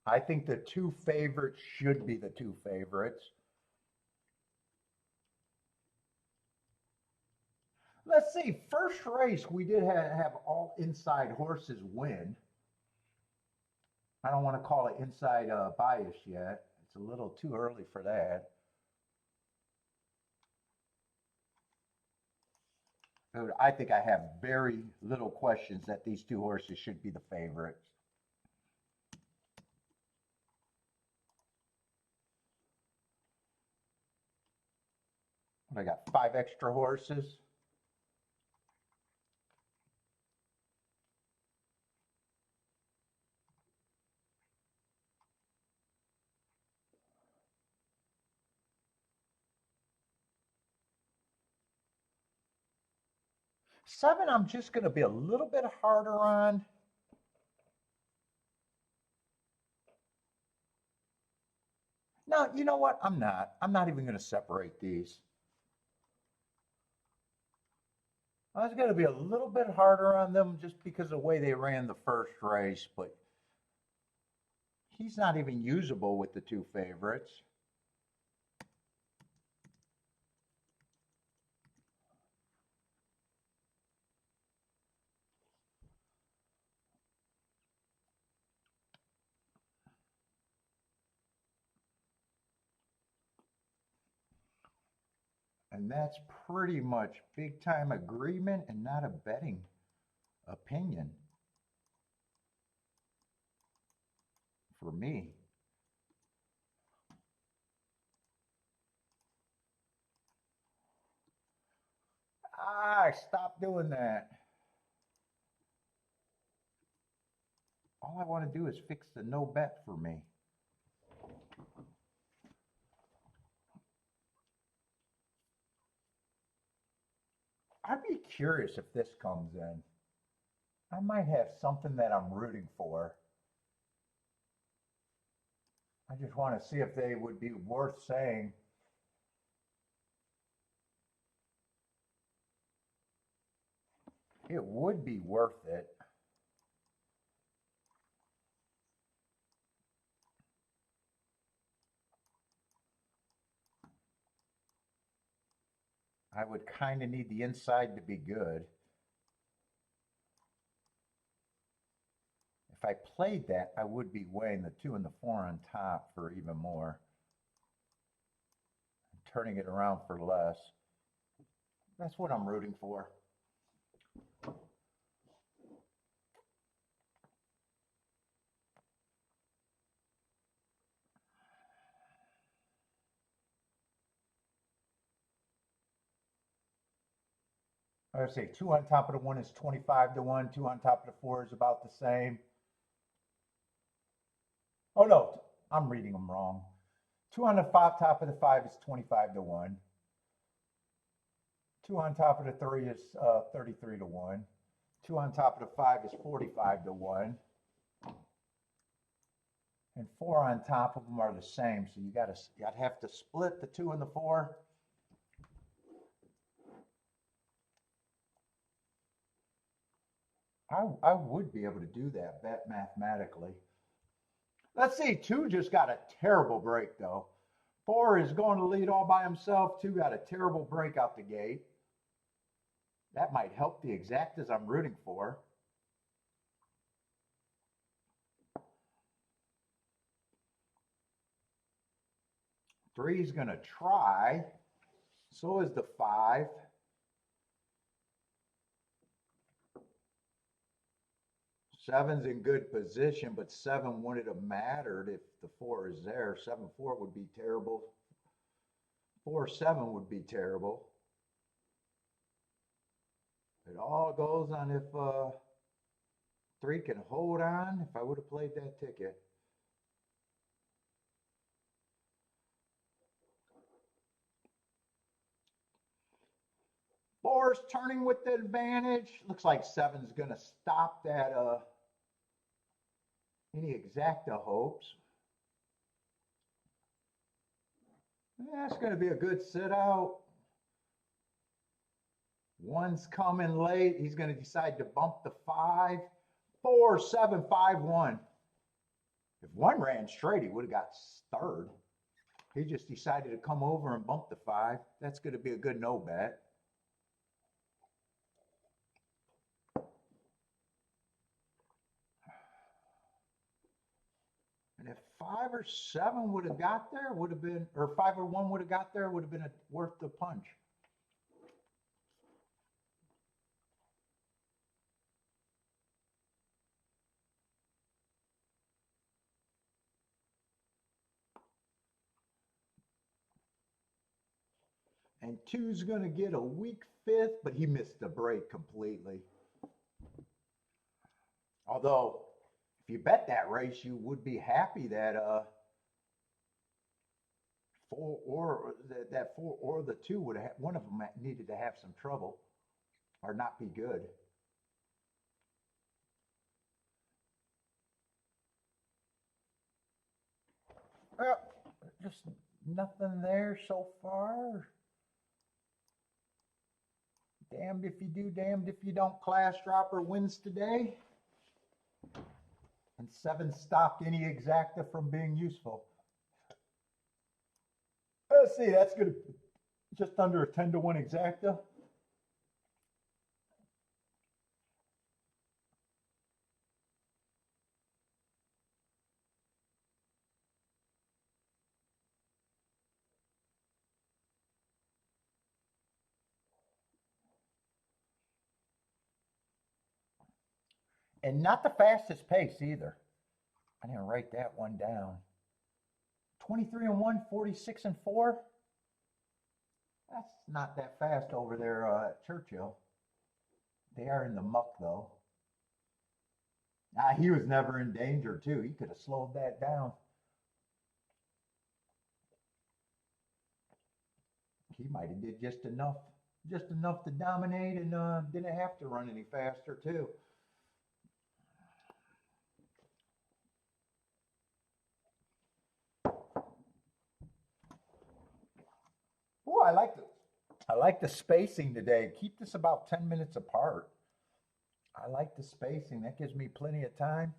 I think the 2 favorites should be the 2 favorites. Let's see, first race, we did have all inside horses win. I don't want to call it inside bias yet. It's a little too early for that. Dude, I think I have very little questions that these 2 horses should be the favorites. I got 5 extra horses. Seven, I'm just going to be a little bit harder on. No, you know what? I'm not. I'm not even going to separate these. I was going to be a little bit harder on them just because of the way they ran the first race, but he's not even usable with the 2 favorites. And that's pretty much big time agreement and not a betting opinion for me. Stop doing that. All I want to do is fix the no bet for me. I'd be curious if this comes in. I might have something that I'm rooting for. I just want to see if they would be worth saying. It would be worth it. I would kind of need the inside to be good. If I played that, I would be weighing the 2 and the 4 on top for even more. Turning it around for less. That's what I'm rooting for. I would say 2 on top of the 1 is 25 to 1. 2 on top of the 4 is about the same. Oh no, I'm reading them wrong. 2 on the top of the 5 is 25 to 1. 2 on top of the 3 is 33 to 1. 2 on top of the 5 is 45 to 1. And 4 on top of them are the same. So you'd have to split the 2 and the 4. I would be able to do that bet mathematically. Let's see, 2 just got a terrible break though. 4 is going to lead all by himself. 2 got a terrible break out the gate. That might help the exactas I'm rooting for. 3 is going to try. So is the 5. Seven's in good position, but 7 wouldn't have mattered if the 4 is there. 7-4 would be terrible. 4-7 would be terrible. It all goes on if 3 can hold on. If I would have played that ticket. Four's turning with the advantage. Looks like 7's going to stop that any exacta hopes. That's going to be a good sit out. 1's coming late. He's going to decide to bump the 5. 4, 7, 5, 1. If 1 ran straight, he would have got third. He just decided to come over and bump the 5. That's going to be a good no bet. And if 5 or 7 would have got there, would have been, or 5 or 1 would have got there, would have been worth the punch. And 2's going to get a weak 5th, but he missed the break completely. Although, if you bet that race, you would be happy that 4 or that 4 or the 2 would have, one of them needed to have some trouble or not be good. Well, just nothing there so far. Damned if you do, damned if you don't. Class dropper wins today. And 7 stopped any exacta from being useful. Let's see, that's good. Just under a 10-to-1 exacta. And not the fastest pace either. I didn't write that one down. 23 and 1, 46 and 4. That's not that fast over there at Churchill. They are in the muck though. He was never in danger too. He could have slowed that down. He might have did just enough to dominate and didn't have to run any faster too. Oh, I like the spacing today. Keep this about 10 minutes apart. I like the spacing. That gives me plenty of time.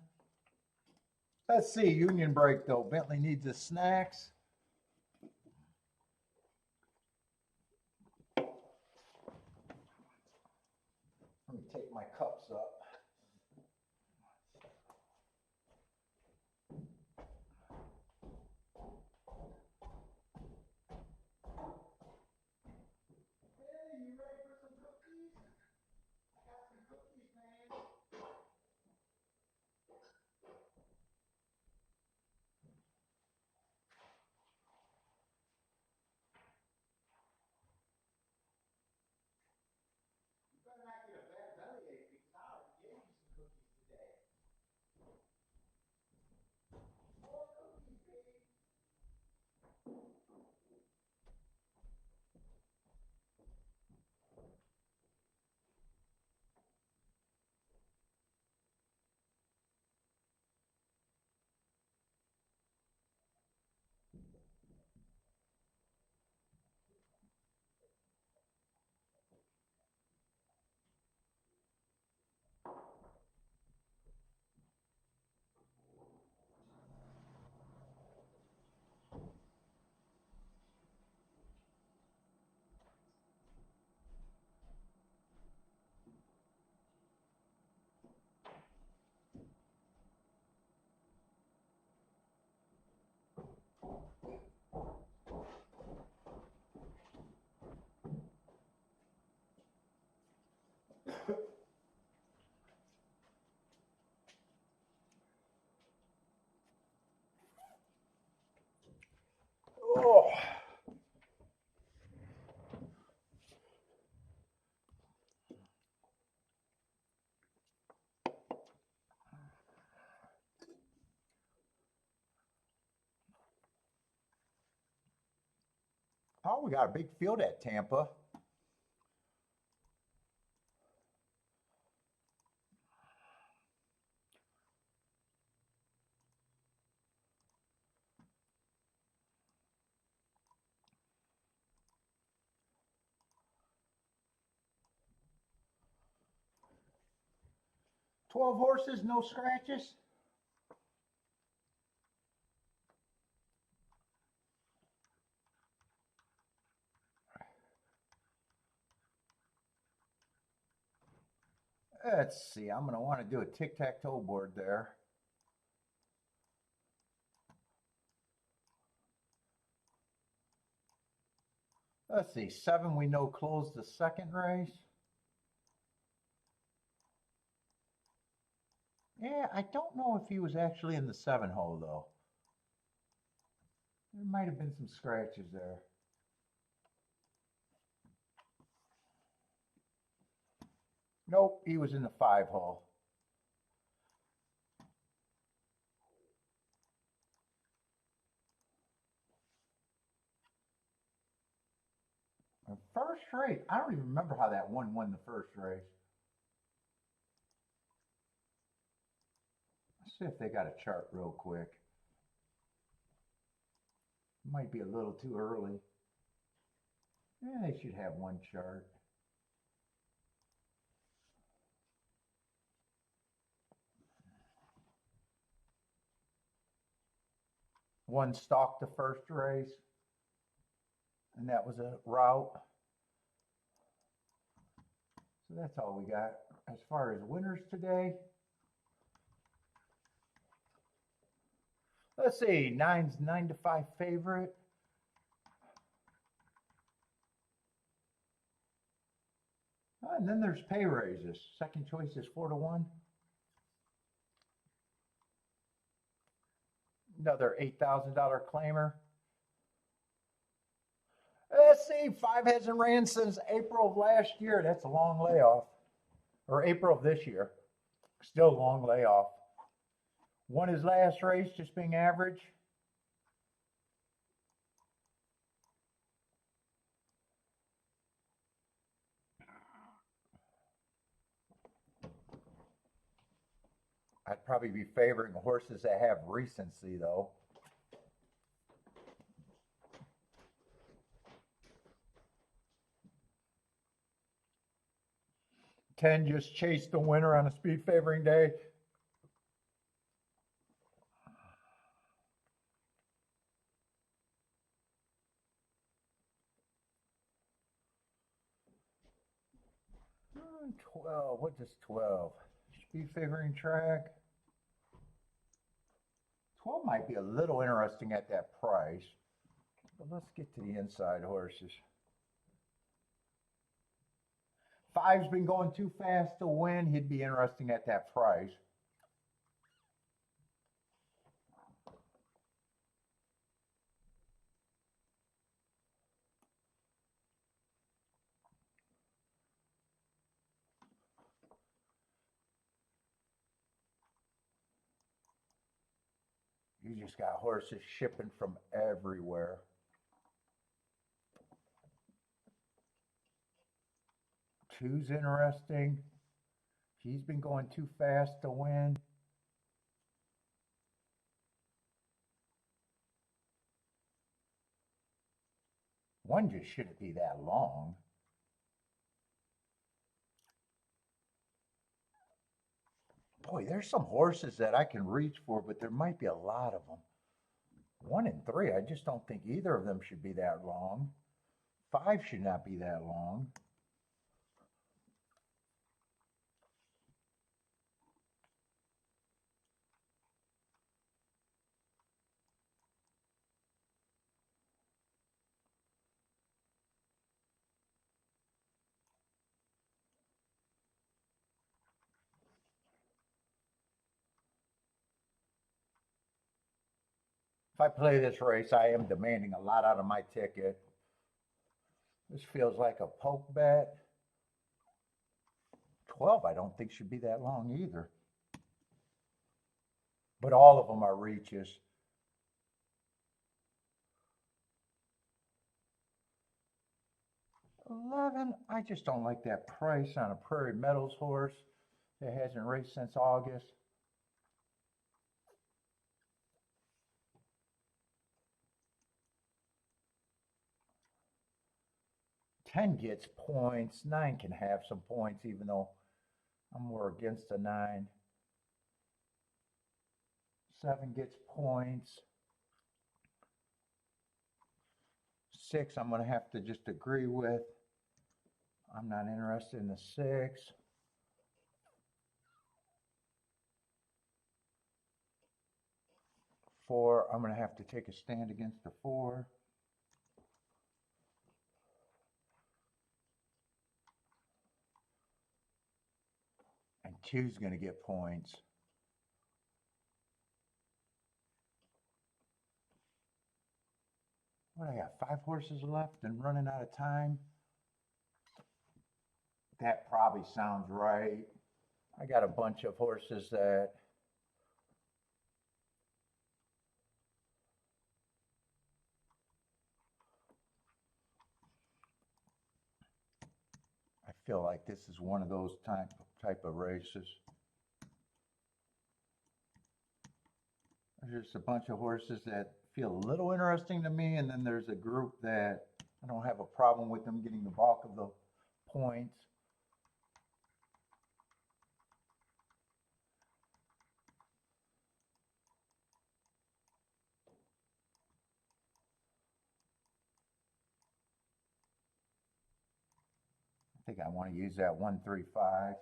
Let's see, union break though. Bentley needs his snacks. Let me take my cups up. Hey, you ready for some cookies? I got some cookies, man. You better not get a bad bellyache because I already gave you some cookies today. More cookies, baby. Oh. Oh, we got a big field at Tampa. $12 horses, no scratches. Let's see, I'm going to want to do a tic-tac-toe board there. Let's see, 7 we know closed the second race. Yeah, I don't know if he was actually in the 7 hole though. There might have been some scratches there. Nope, he was in the 5 hole. First race. I don't even remember how that one won the first race. Let's see if they got a chart real quick. Might be a little too early. Yeah, they should have one chart. One stalked the first race, and that was a route. So that's all we got as far as winners today. Let's see, 9-5 favorite. And then there's pay raises. Second choice is 4-1. Another $8,000 claimer. Let's see, 5 hasn't ran since April of last year. That's a long layoff. Or April of this year. Still a long layoff. Won his last race, just being average. I'd probably be favoring horses that have recency, though. Ken just chased the winner on a speed favoring day. Hmm, 12. What is 12? Speed favoring track. 12 might be a little interesting at that price. But let's get to the inside horses. 5's been going too fast to win. He'd be interesting at that price. You just got horses shipping from everywhere. Two's interesting. He's been going too fast to win. One just shouldn't be that long. Boy, there's some horses that I can reach for, but there might be a lot of them. 1 and 3, I just don't think either of them should be that long. 5 should not be that long. If I play this race, I am demanding a lot out of my ticket. This feels like a poke bet. 12, I don't think should be that long either. But all of them are reaches. 11, I just don't like that price on a Prairie Meadows horse that hasn't raced since August. 10 gets points. 9 can have some points, even though I'm more against the 9. 7 gets points. 6, I'm going to have to just agree with. I'm not interested in the 6. 4, I'm going to have to take a stand against the 4. And 2's going to get points. What, I got 5 horses left and running out of time. That probably sounds right. I got a bunch of horses that I feel like this is one of those type of races. There's just a bunch of horses that feel a little interesting to me, and then there's a group that I don't have a problem with them getting the bulk of the points. I think I want to use that 135.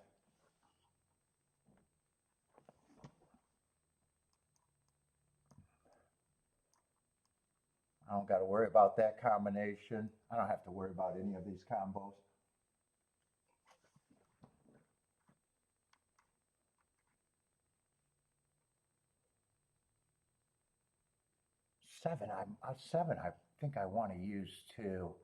I don't got to worry about that combination. I don't have to worry about any of these combos. Seven. I think I want to use too.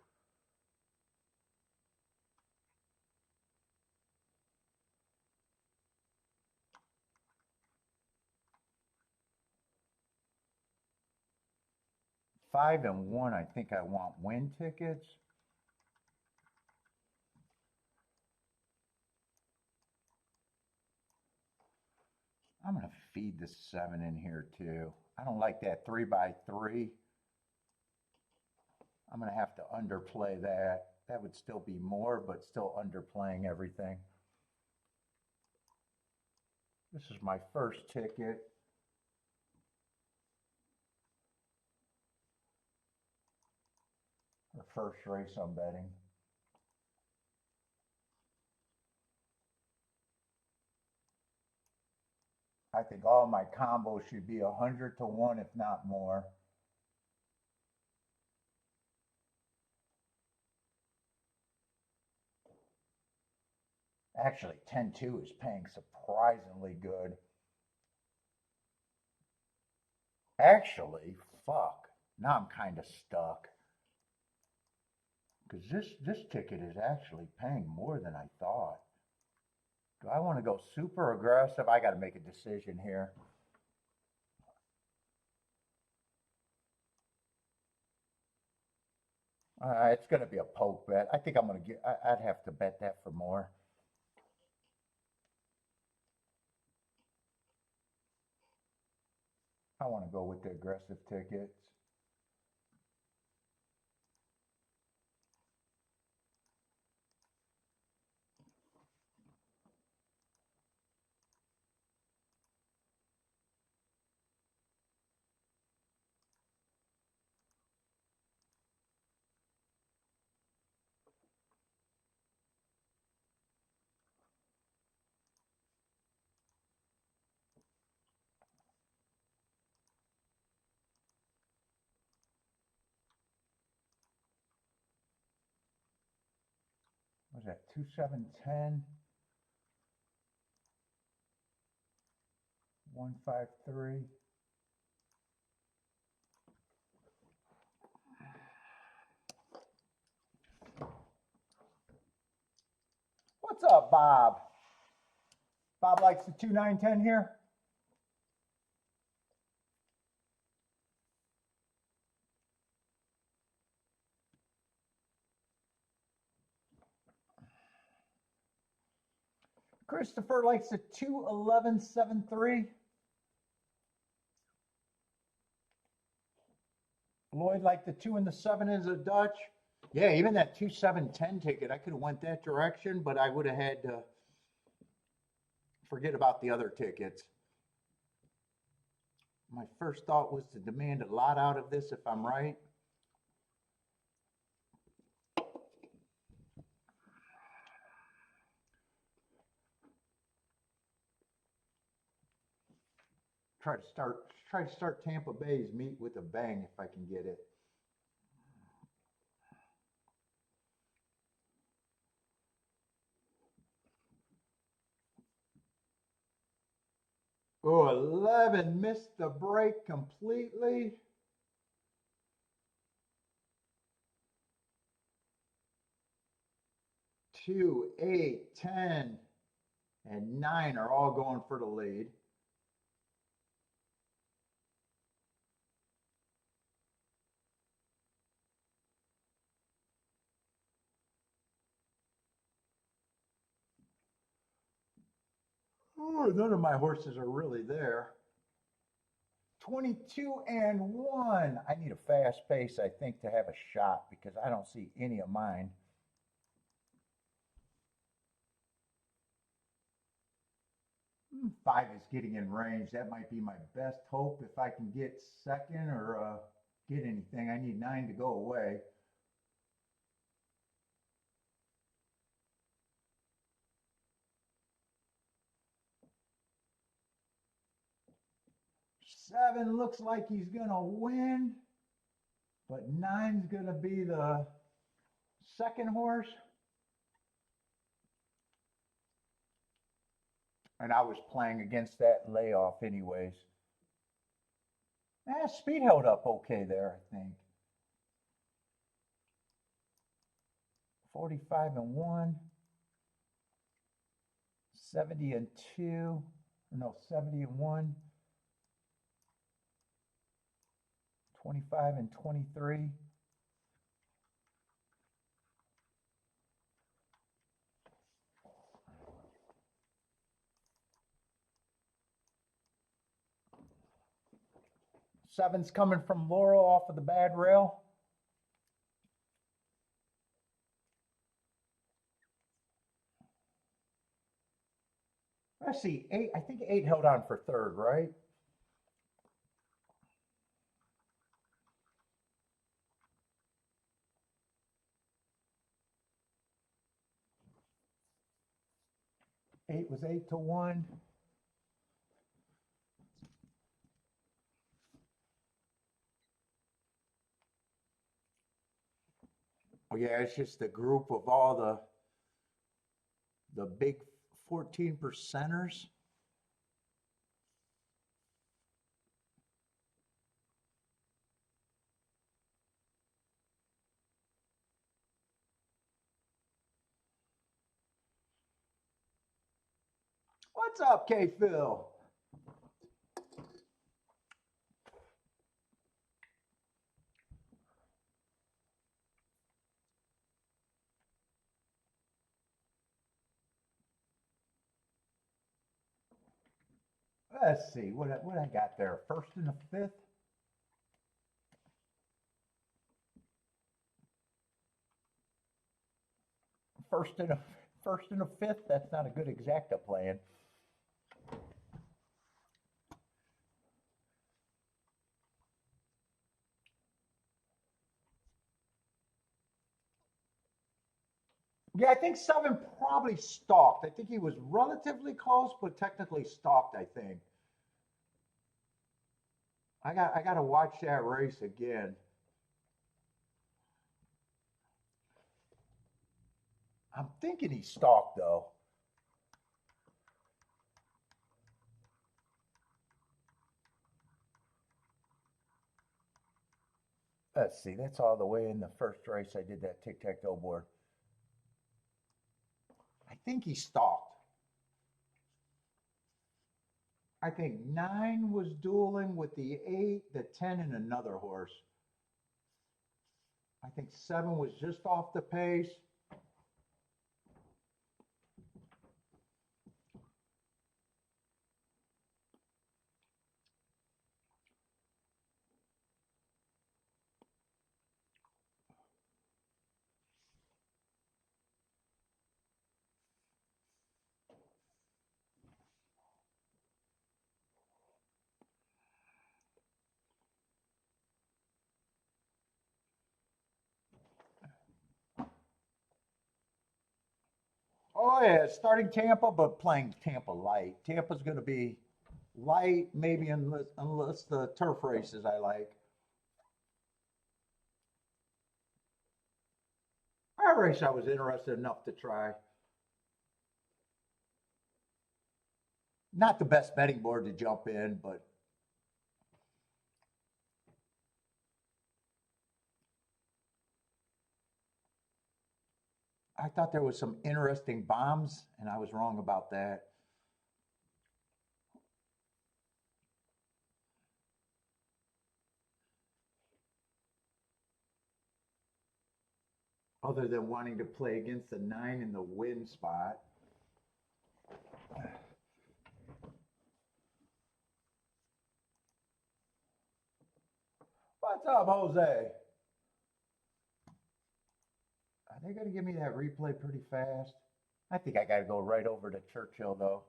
Five and one. I think I want win tickets. I'm going to feed the 7 in here too. I don't like that 3x3. I'm going to have to underplay that. That would still be more, but still underplaying everything. This is my first ticket. The first race I'm betting. I think all my combos should be 100 to 1, if not more. Actually, 10-2 is paying surprisingly good. Actually, fuck. Now I'm kind of stuck. Because this ticket is actually paying more than I thought. Do I want to go super aggressive? I got to make a decision here. It's going to be a poke bet. I think I'm going to get, I'd have to bet that for more. I want to go with the aggressive tickets. What was that? 2-7-10. 1-5-3. What's up, Bob? Bob likes the 2-9-10 here. Christopher likes the 2-11-7-3. Lloyd liked the 2 and the 7 as a Dutch. Yeah, even that 2-7-10 ticket, I could have went that direction, but I would have had to forget about the other tickets. My first thought was to demand a lot out of this if I'm right. Try to start Tampa Bay's meet with a bang if I can get it. Oh, 11 missed the break completely. 2, 8, 10, and 9 are all going for the lead. Oh, none of my horses are really there. 22 and 1. I need a fast pace, I think, to have a shot because I don't see any of mine. Five is getting in range. That might be my best hope if I can get second or get anything. I need 9 to go away. Seven looks like he's gonna win, but 9's gonna be the second horse. And I was playing against that layoff anyways. Speed held up okay there, I think. 45 and 1. 70 and 2. No, 70 and 1. 25 and 23. Seven's coming from Laurel off of the bad rail. Let's see, 8. I think 8 held on for third, right? Eight was 8 to 1. Oh yeah, it's just a group of all the big 14 percenters. What's up, K Phil? Let's see what I got there. First and a fifth. First and a fifth. That's not a good exacta plan. Yeah, I think 7 probably stalked. I think he was relatively close, but technically stalked, I think. I got to watch that race again. I'm thinking he stalked though. Let's see, that's all the way in the first race I did that tic-tac-toe board. I think he stalked. I think 9 was dueling with the 8, the 10, and another horse. I think 7 was just off the pace. Oh yeah, starting Tampa, but playing Tampa light. Tampa's going to be light, maybe unless the turf races I like. That race I was interested enough to try. Not the best betting board to jump in, but I thought there was some interesting bombs, and I was wrong about that. Other than wanting to play against the 9 in the win spot. What's up, Jose? Are they going to give me that replay pretty fast? I think I got to go right over to Churchill, though.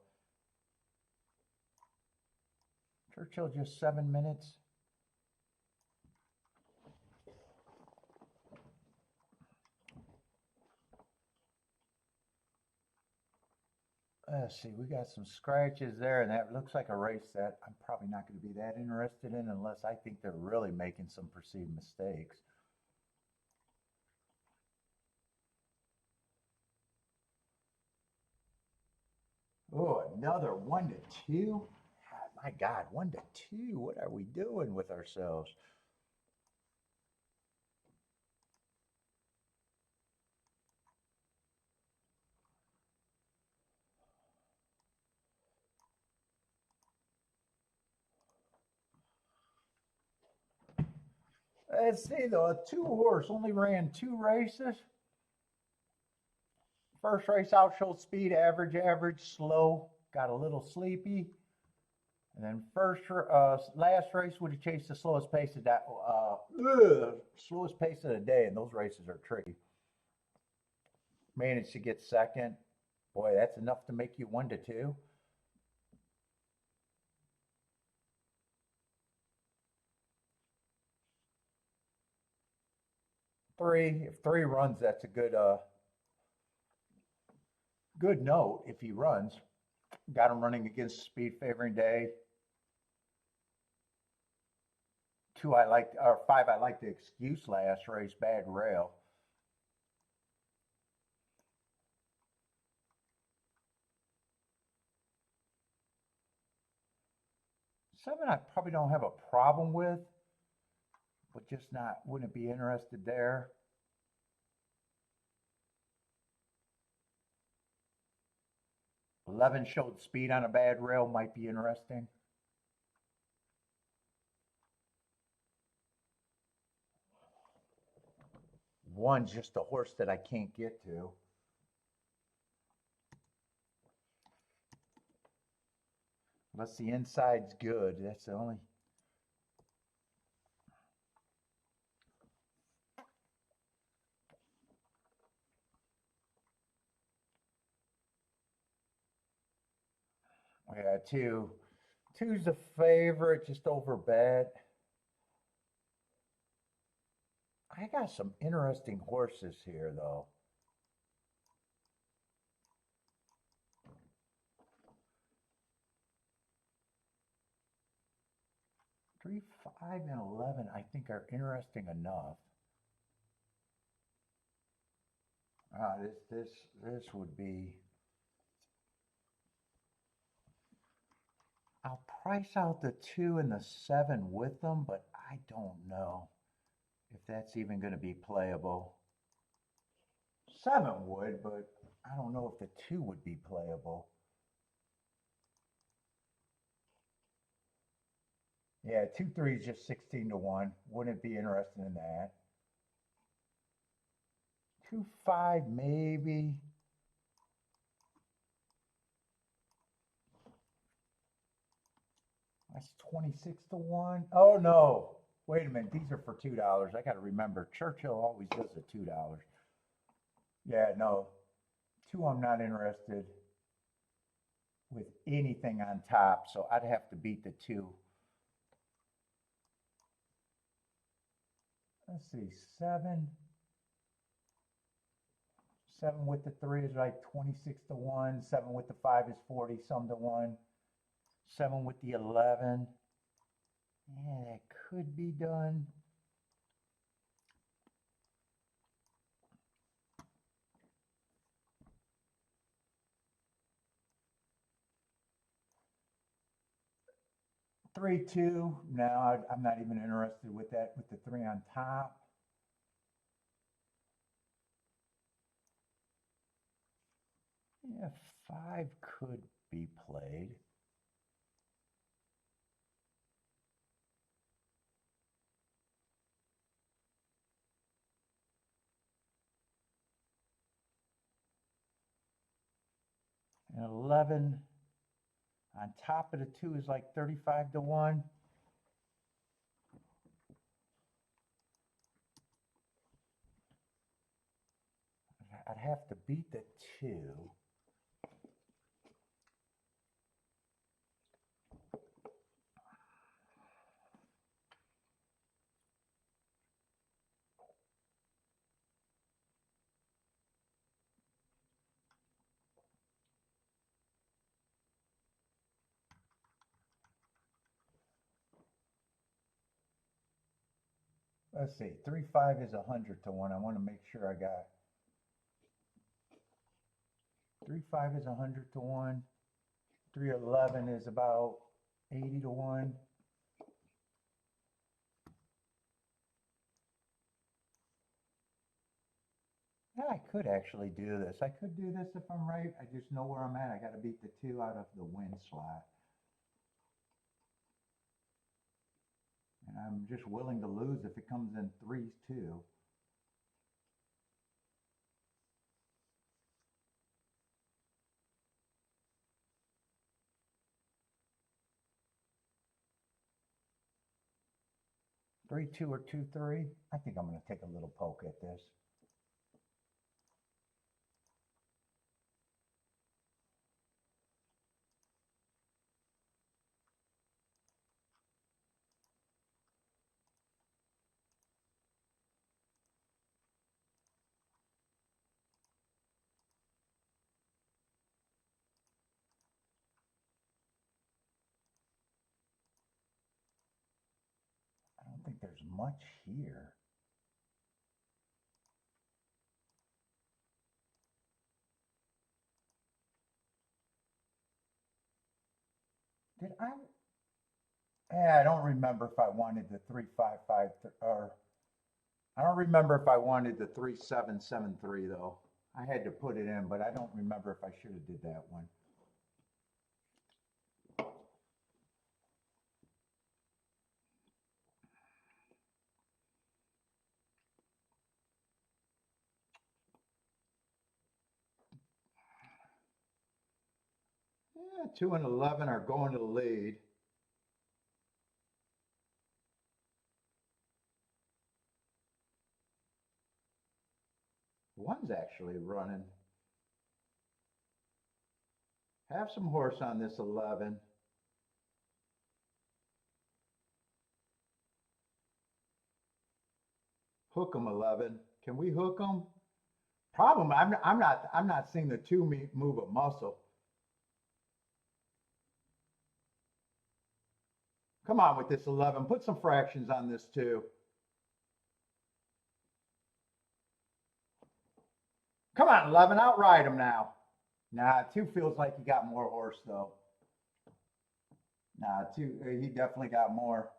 Churchill just 7 minutes. Let's see, we got some scratches there, and that looks like a race that I'm probably not going to be that interested in unless I think they're really making some perceived mistakes. Oh, another 1-2. My God, 1-2. What are we doing with ourselves? Let's see, though, a 2-horse only ran 2 races. First race out showed speed, average, slow, got a little sleepy. And then last race would have chased the slowest pace of that, slowest pace of the day, and those races are tricky. Managed to get second. Boy, that's enough to make you 1-2. If 3 runs, that's a good note. If he runs, got him running against speed favoring day. 5 I like the excuse last race, bad rail. Seven I probably don't have a problem with, but just wouldn't be interested there. $11 showed speed on a bad rail, might be interesting. One's just a horse that I can't get to. Unless the inside's good, that's the only. Yeah, 2. 2's the favorite, just over bet. I got some interesting horses here, though. 3, 5, and 11, I think are interesting enough. This would be. I'll price out the 2 and the 7 with them, but I don't know if that's even going to be playable. 7 would, but I don't know if the 2 would be playable. Yeah, 2-3 is just 16-1. Wouldn't be interested in that. 2-5 maybe. That's 26-1. Oh no. Wait a minute. These are for $2. I got to remember. Churchill always does the $2. Yeah, no. 2, I'm not interested with anything on top, so I'd have to beat the 2. Let's see, 7. 7 with the 3 is like 26-1. 7 with the 5 is 40-some to 1. 7 with the 11. Yeah, that could be done. Three, 2. No, I'm not even interested with that, with the 3 on top. Yeah, 5 could be played. And 11 on top of the 2 is like 35 to 1. I'd have to beat the 2. Let's see, 3-5 is 100 to 1. I want to make sure I got 3-5 is 100 to 1. 3-11 is about 80 to 1. Yeah, I could actually do this. I could do this if I'm right. I just know where I'm at. I got to beat the 2 out of the win slot. And I'm just willing to lose if it comes in 3s too. Three, 2, or 2, 3. I think I'm going to take a little poke at this. I don't think there's much here. Did I? Yeah, I don't remember if I wanted the 3-5-5 or I don't remember if I wanted the 3-7-7-3 though. I had to put it in, but I don't remember if I should have did that one. Yeah, 2 and 11 are going to the lead. One's actually running. Have some horse on this 11. Hook 'em 11. Can we hook 'em? Problem, I'm not seeing the 2 move a muscle. Come on with this 11. Put some fractions on this 2. Come on, 11. Outride him now. Nah, 2 feels like he got more horse though. Nah, 2. He definitely got more.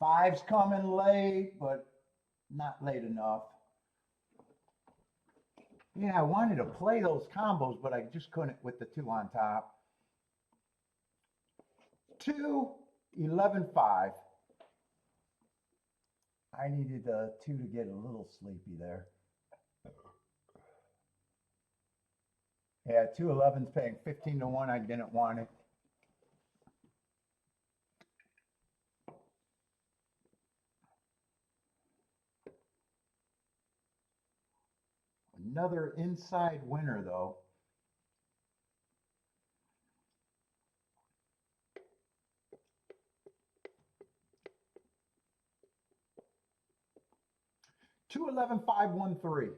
5's coming late, but not late enough. Yeah, I wanted to play those combos, but I just couldn't with the 2 on top. 2, 11, 5. I needed the 2 to get a little sleepy there. Yeah, 2-11's paying 15 to 1. I didn't want it. Another inside winner though. Two 11 5 1 3.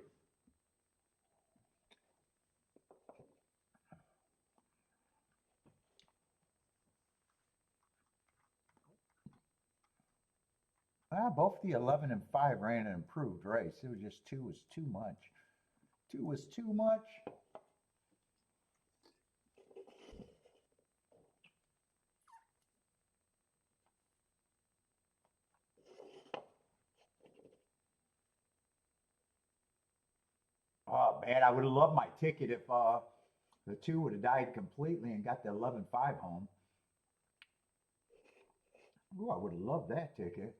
Both the 11 and 5 ran an improved race. It was just 2 was too much. 2 was too much. Oh man, I would have loved my ticket if The 2 would have died completely and got the 11.5 home. Ooh, I would have loved that ticket.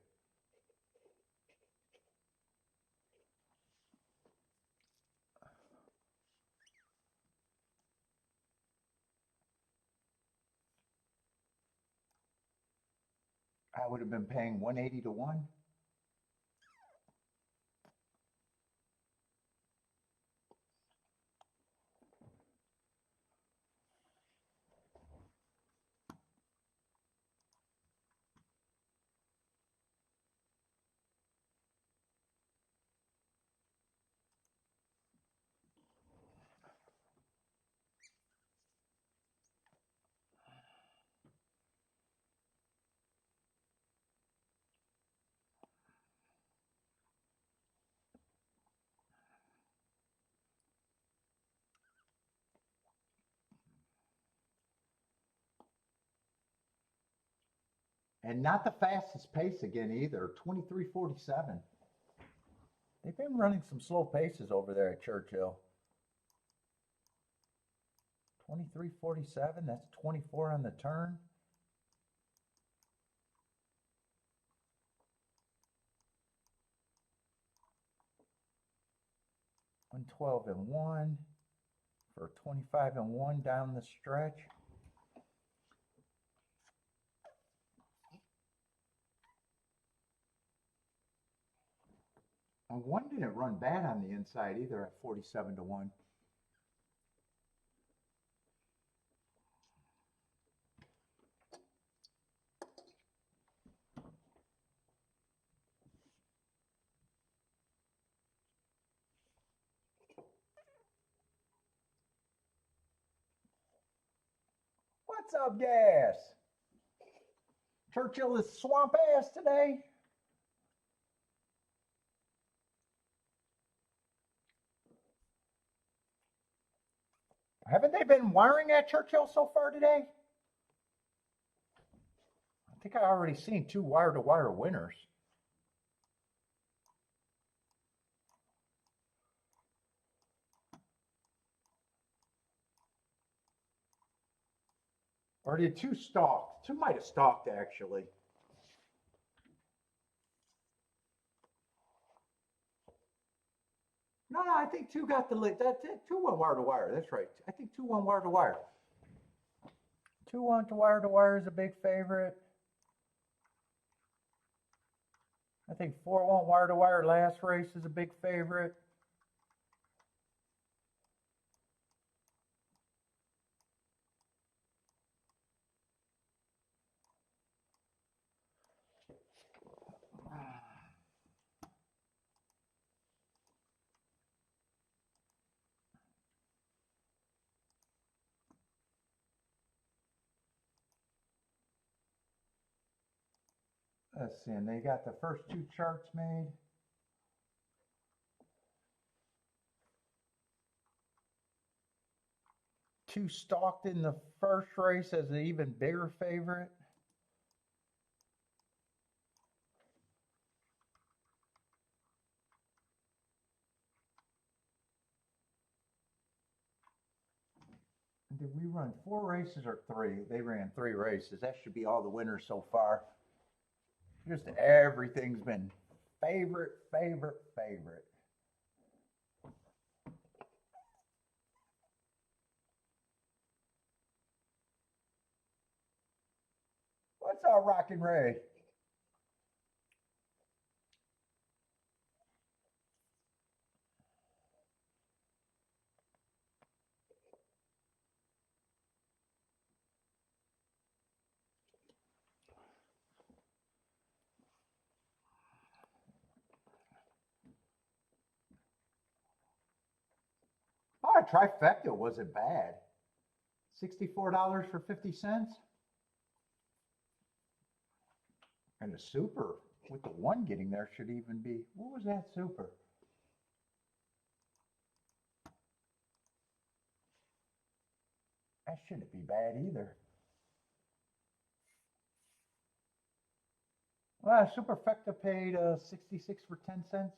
I would have been paying 180 to 1. And not the fastest pace again either, 23:47. They've been running some slow paces over there at Churchill. 23:47, that's 24 on the turn. 112 and 1 for 25 and 1 down the stretch. And 1 didn't run bad on the inside either at 47 to 1. What's up, Gas? Churchill is swamp ass today. Haven't they been wiring at Churchill so far today? I think I already seen 2 wire-to-wire winners. Or did 2 stalk? 2 might have stalked actually. No, I think 2 got the lead. That's it. 2 went wire to wire. That's right. I think 2 went wire to wire. 2 went to wire is a big favorite. I think 4 went wire to wire last race is a big favorite. Let's see, and they got the first 2 charts made. Two stalked in the first race as an even bigger favorite. Did we run 4 races or 3? They ran 3 races. That should be all the winners so far. Just everything's been favorite. What's up, Rockin' Ray? Oh, a trifecta wasn't bad. $64 for 50 cents. And a super with the 1 getting there should even be, what was that super? That shouldn't be bad either. Well, Superfecta paid 66 for 10 cents.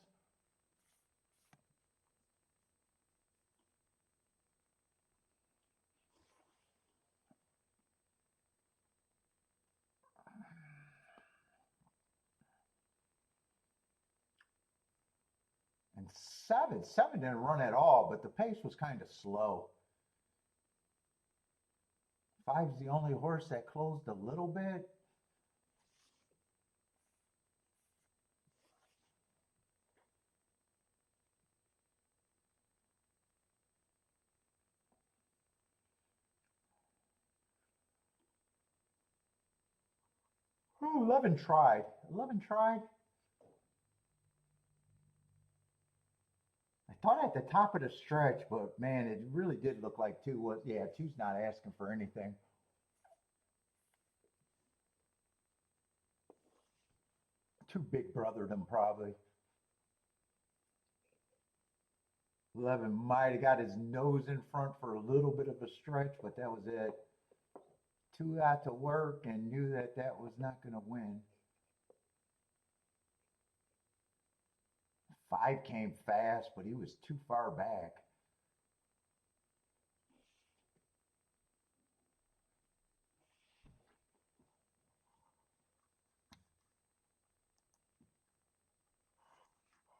And seven didn't run at all, but the pace was kind of slow. 5's the only horse that closed a little bit. Oh, 11 tried. 11 tried. I thought at the top of the stretch, but man, it really did look like 2 was, yeah, 2's not asking for anything. 2 big brothered him probably. 11 might have got his nose in front for a little bit of a stretch, but that was it. 2 got to work and knew that that was not going to win. 5 came fast, but he was too far back.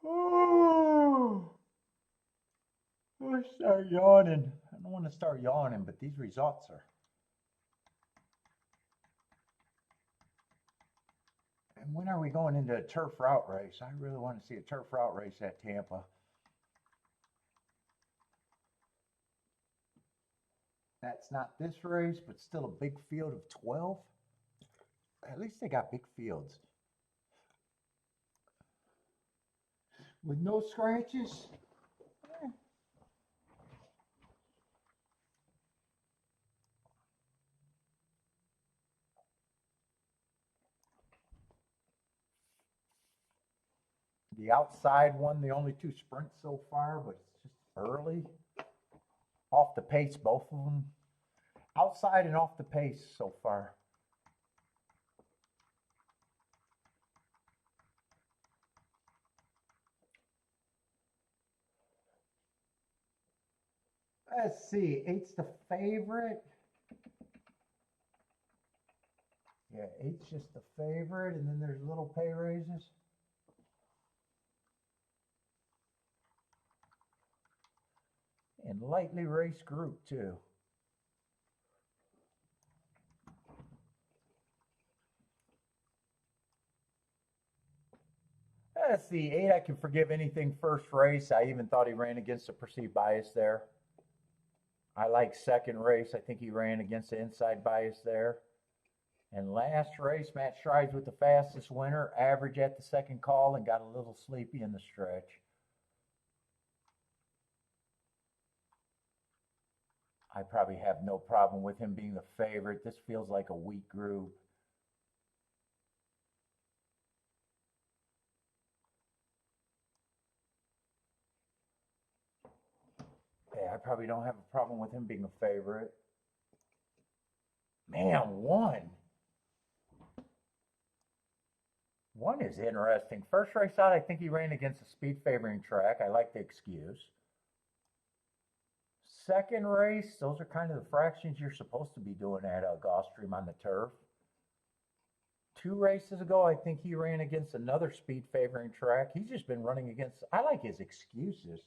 Oh, I start yawning. I don't want to start yawning, but these results are. And when are we going into a turf route race? I really want to see a turf route race at Tampa. That's not this race, but still a big field of 12. At least they got big fields. With no scratches. The outside won the only 2 sprints so far, but it's just early. Off the pace, both of them. Outside and off the pace so far. Let's see, 8's the favorite. Yeah, 8's just the favorite, and then there's little pay raises. And lightly raced group too. Let's see, 8, I can forgive anything first race. I even thought he ran against a perceived bias there. I like second race. I think he ran against the inside bias there. And last race, Matt Strides with the fastest winner, average at the second call, and got a little sleepy in the stretch. I probably have no problem with him being the favorite. This feels like a weak group. Yeah, I probably don't have a problem with him being a favorite. Man, 1. 1 is interesting. First race out, I think he ran against a speed favoring track. I like the excuse. Second race, those are kind of the fractions you're supposed to be doing at Gulfstream on the turf. 2 races ago, I think he ran against another speed favoring track. He's just been running against, I like his excuses.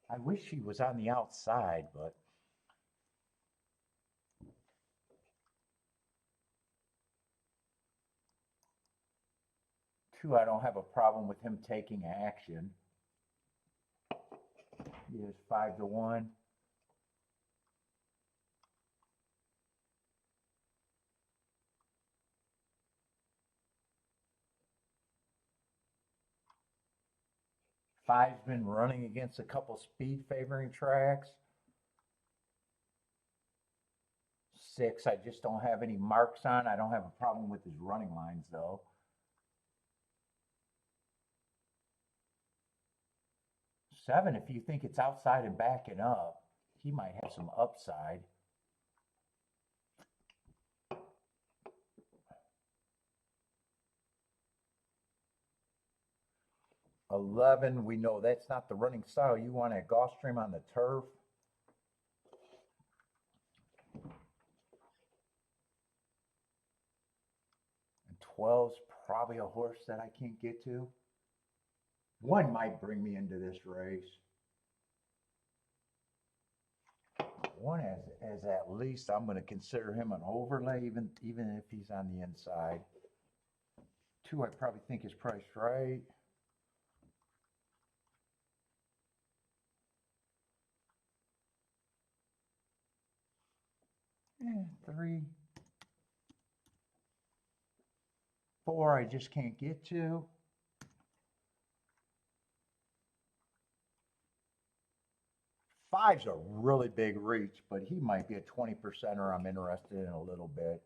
I wish he was on the outside, but. 2, I don't have a problem with him taking action. He is 5-1. Five's been running against a couple speed favoring tracks. 6, I just don't have any marks on. I don't have a problem with his running lines, though. 7, if you think it's outside and backing up, he might have some upside. 11, we know that's not the running style you want at Gulfstream on the turf. And 12's probably a horse that I can't get to. One might bring me into this race. One as at least I'm going to consider him an overlay, even if he's on the inside. Two, I probably think is priced right. Three, four, I just can't get to. Five's a really big reach, but he might be a 20%er I'm interested in a little bit.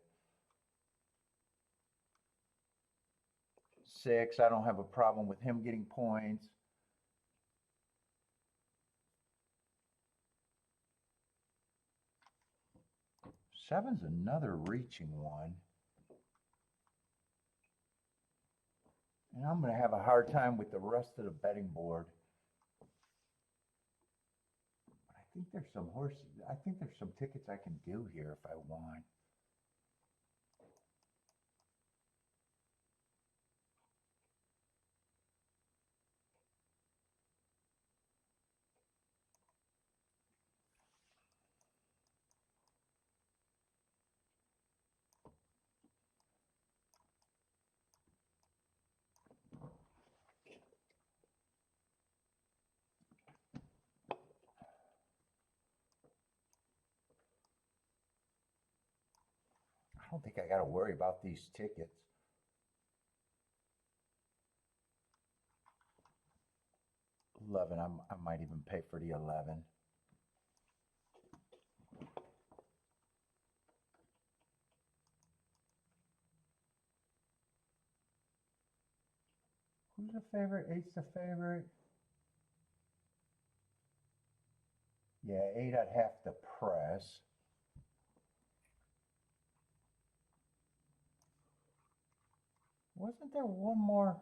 Six, I don't have a problem with him getting points. Seven's another reaching one. And I'm going to have a hard time with the rest of the betting board. I think there's some horses. I think there's some tickets I can do here if I want. I don't think I got to worry about these tickets. $11, I might even pay for the 11. Who's the favorite? Eight's the favorite. Yeah, 8 I'd have to press. Wasn't there one more?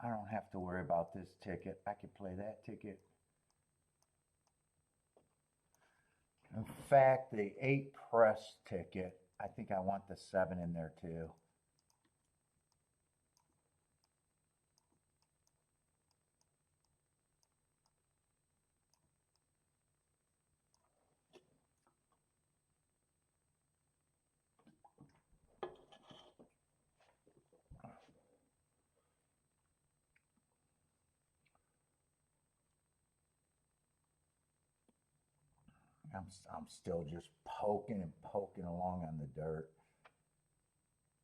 I don't have to worry about this ticket. I could play that ticket. In fact, the 8 press ticket, I think I want the 7 in there too. I'm still just poking and poking along on the dirt.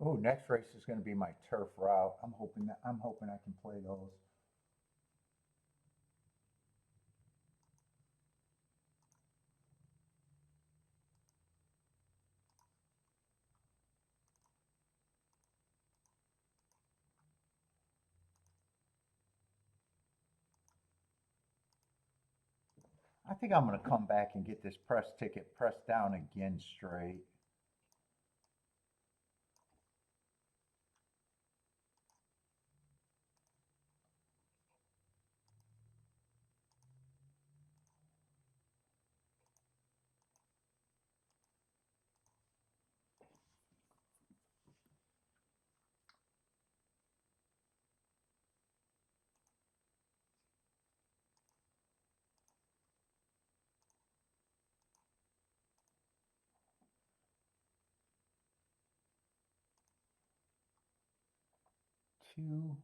Oh, next race is going to be my turf route. I'm hoping I can play those. I think I'm going to come back and get this press ticket pressed down again straight. Two,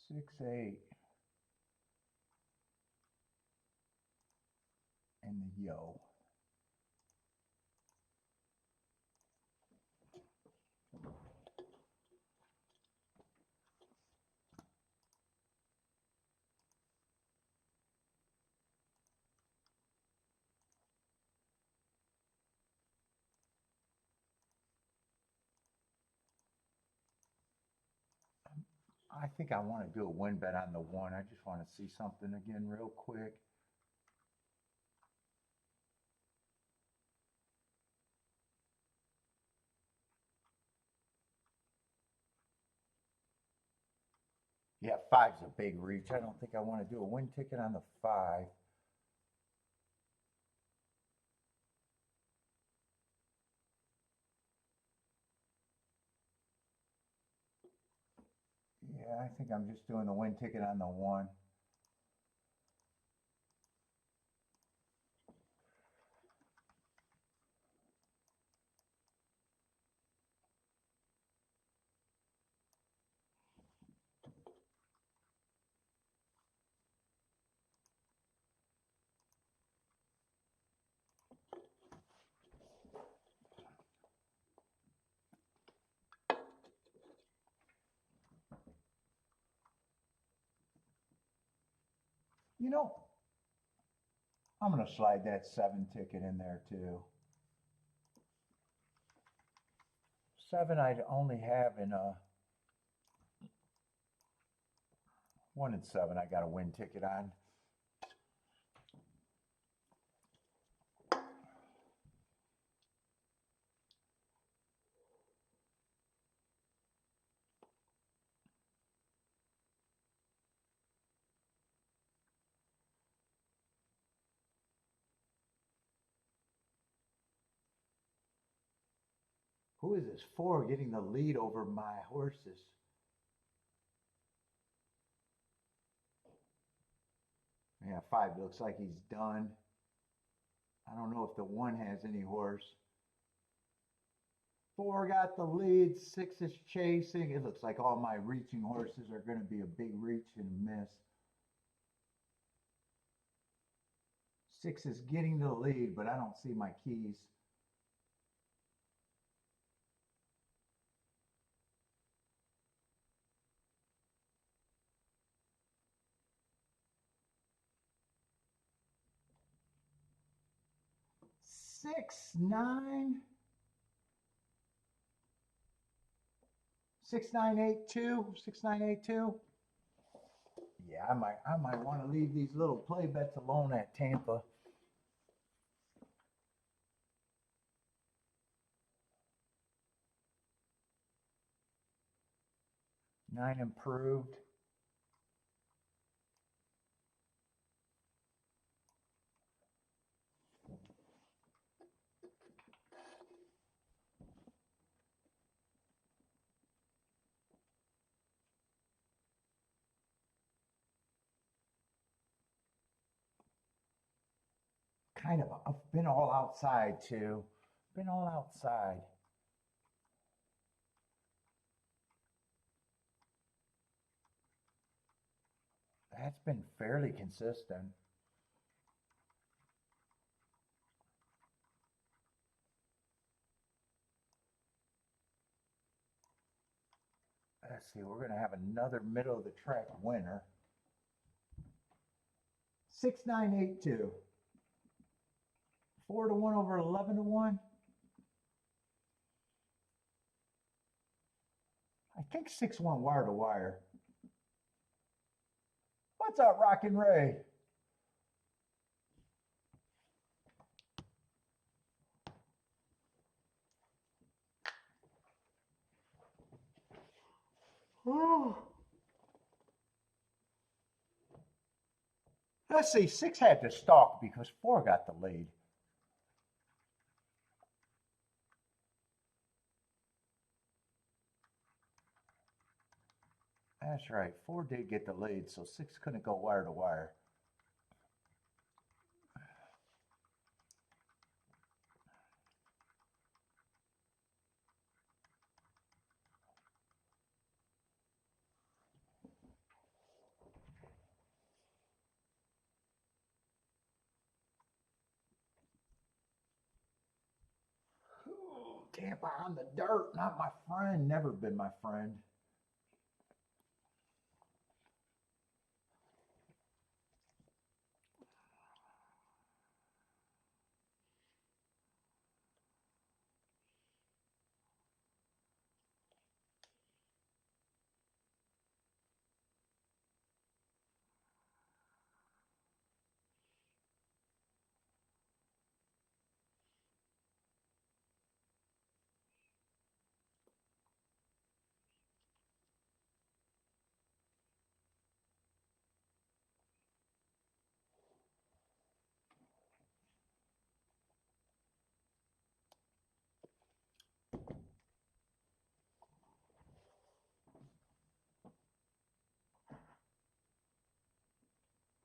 6, 8, and the yo. I think I want to do a win bet on the 1. I just want to see something again real quick. Yeah, five's a big reach. I don't think I want to do a win ticket on the five. Yeah, I think I'm just doing the win ticket on the one. You know, I'm going to slide that seven ticket in there too. Seven I'd only have in a 1 and 7. I got a win ticket on. Who is this? 4 getting the lead over my horses. Yeah, 5 looks like he's done. I don't know if the 1 has any horse. 4 got the lead. 6 is chasing. It looks like all my reaching horses are going to be a big reach and miss. 6 is getting the lead, but I don't see my keys. Six, 9. 6982. 6982. Yeah, I might want to leave these little play bets alone at Tampa. Nine improved. Kind of, I've been all outside too. Been all outside. That's been fairly consistent. Let's see, we're going to have another middle of the track winner. 6982. 4 to 1 over 11 to 1. I think 6-1 wire to wire. What's up, Rockin' Ray? Oh. Let's see, 6 had to stalk because 4 got the lead. That's right, 4 did get the lead, so 6 couldn't go wire to wire. Tampa on the dirt, not my friend, never been my friend.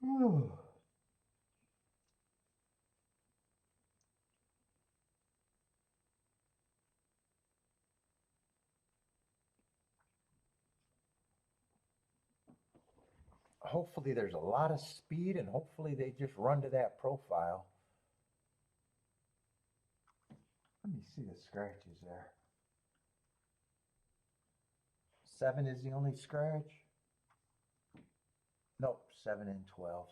Whew. Hopefully there's a lot of speed and hopefully they just run to that profile. Let me see the scratches there. 7 is the only scratch? Nope, 7 and 12.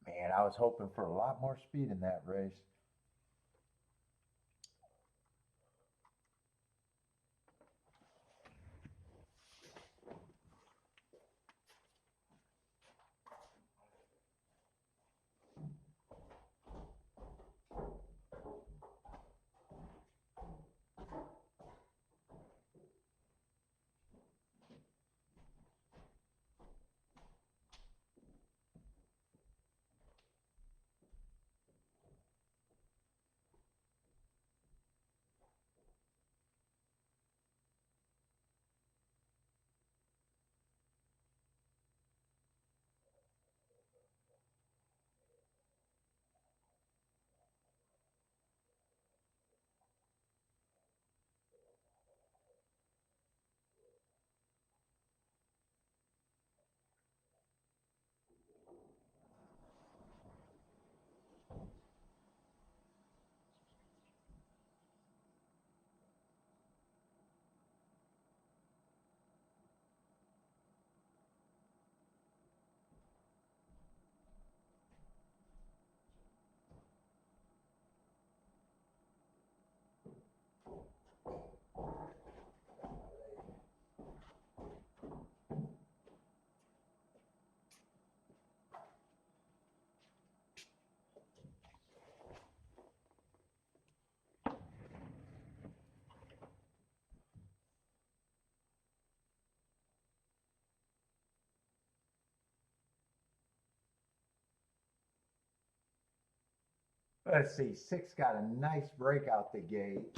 Man, I was hoping for a lot more speed in that race. Let's see, 6 got a nice break out the gate.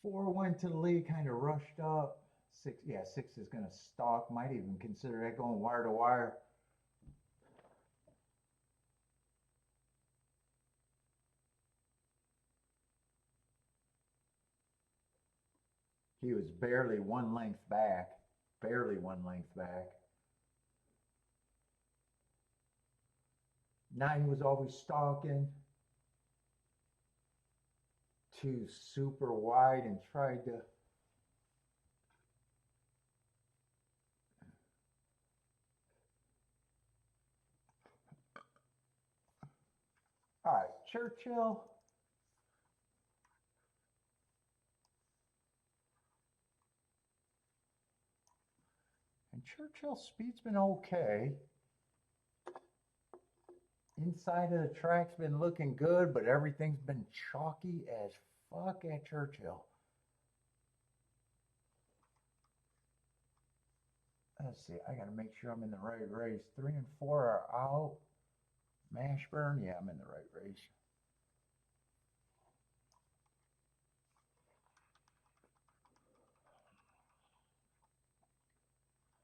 4 went to the lead, kind of rushed up. 6, yeah, 6 is going to stalk. Might even consider that going wire to wire. He was barely 1 length back. Barely 1 length back. 9 was always stalking. 2 super wide and tried to. All right, Churchill. And Churchill's speed's been okay. Inside of the track's been looking good, but everything's been chalky as fuck at Churchill. Let's see, I gotta make sure I'm in the right race. 3 and 4 are out. Mashburn, yeah, I'm in the right race.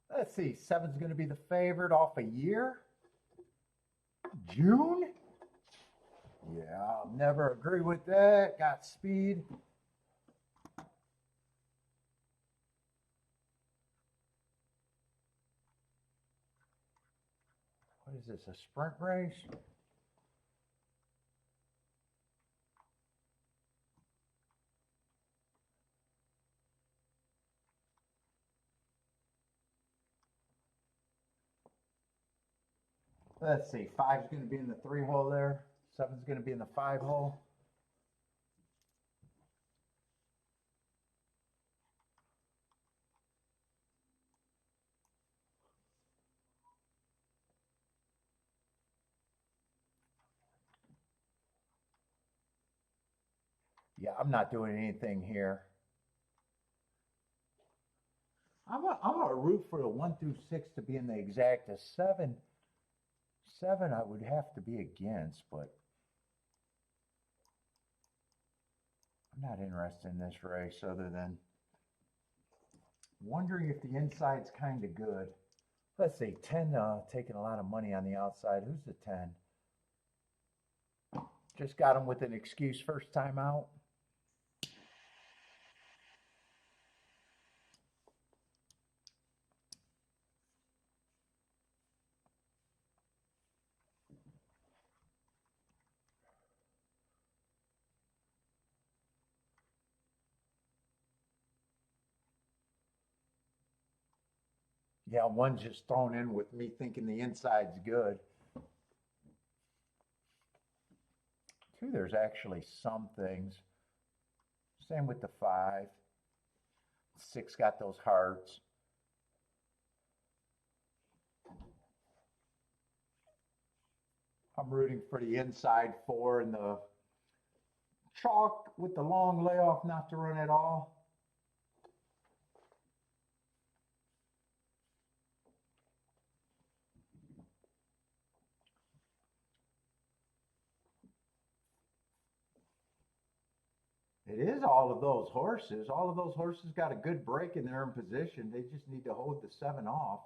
Let's see, 7's gonna be the favorite off a year. June? Yeah, I'll never agree with that. Got speed. What is this, a sprint race? Let's see, 5's going to be in the 3 hole there. 7's going to be in the 5 hole. Yeah, I'm not doing anything here. I'm gonna root for the 1 through 6 to be in the exact. A seven I would have to be against, but I'm not interested in this race other than wondering if the inside's kind of good. Let's see, 10 taking a lot of money on the outside. Who's the 10? Just got him with an excuse first time out. Yeah, one's just thrown in with me thinking the inside's good. Two, there's actually some things. Same with the 5. 6 got those hearts. I'm rooting for the inside 4 and the chalk with the long layoff not to run at all. It is all of those horses. All of those horses got a good break and they're in position. They just need to hold the 7 off.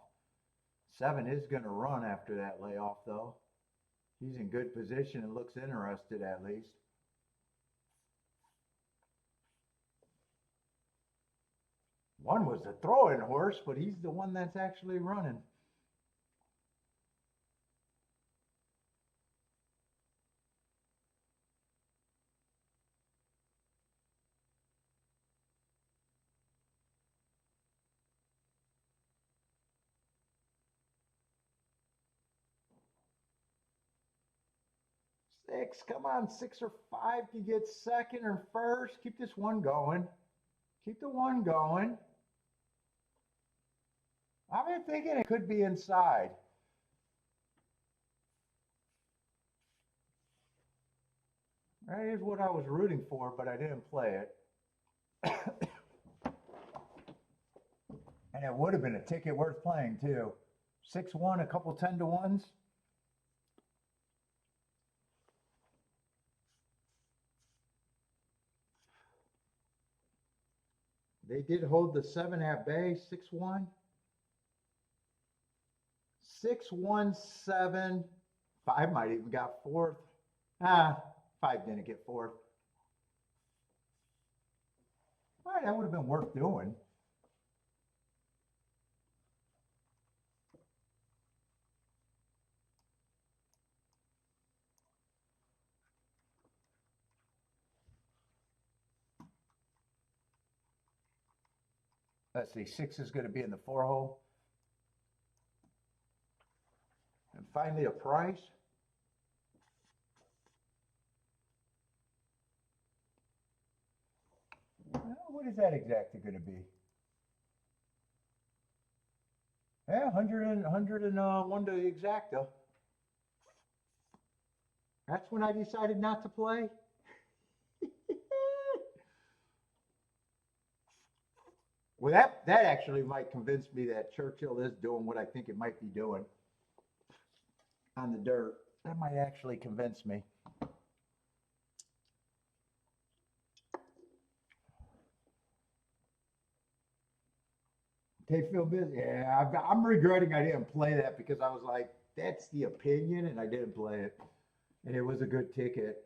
7 is going to run after that layoff, though. He's in good position and looks interested at least. One was the throwing horse, but he's the one that's actually running. Six, come on, 6 or 5 to get second or first. Keep this one going. Keep the one going. I've been thinking it could be inside. That is what I was rooting for, but I didn't play it. And it would have been a ticket worth playing too. 6-1, a couple 10-to-1s. They did hold the 7 at bay, 6-1. 6-1-7. 5 might even got 4th. 5 didn't get 4th. All right, that would have been worth doing. Let's see, 6 is going to be in the 4-hole. And finally, a price. What is that exactly going to be? Yeah, 101 to the exacta. That's when I decided not to play. Well, that actually might convince me that Churchill is doing what I think it might be doing on the dirt. That might actually convince me. They feel busy. Yeah, I'm regretting I didn't play that because I was like, that's the opinion, and I didn't play it. And it was a good ticket.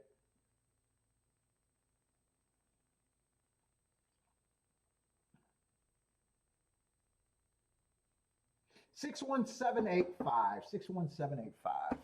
61785. 61785.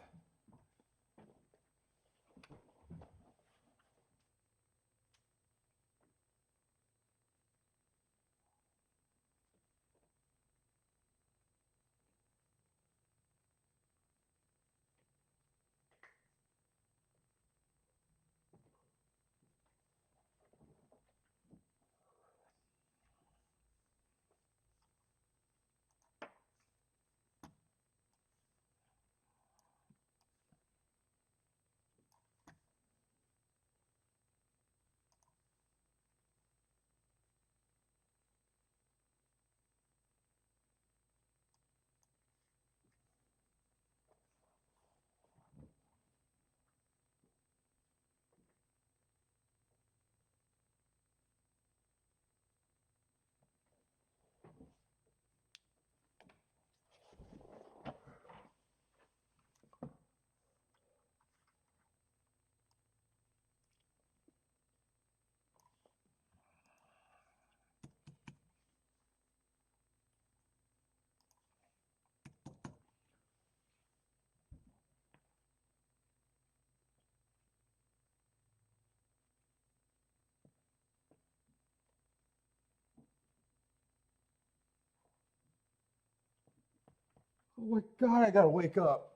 Oh my God, I gotta wake up.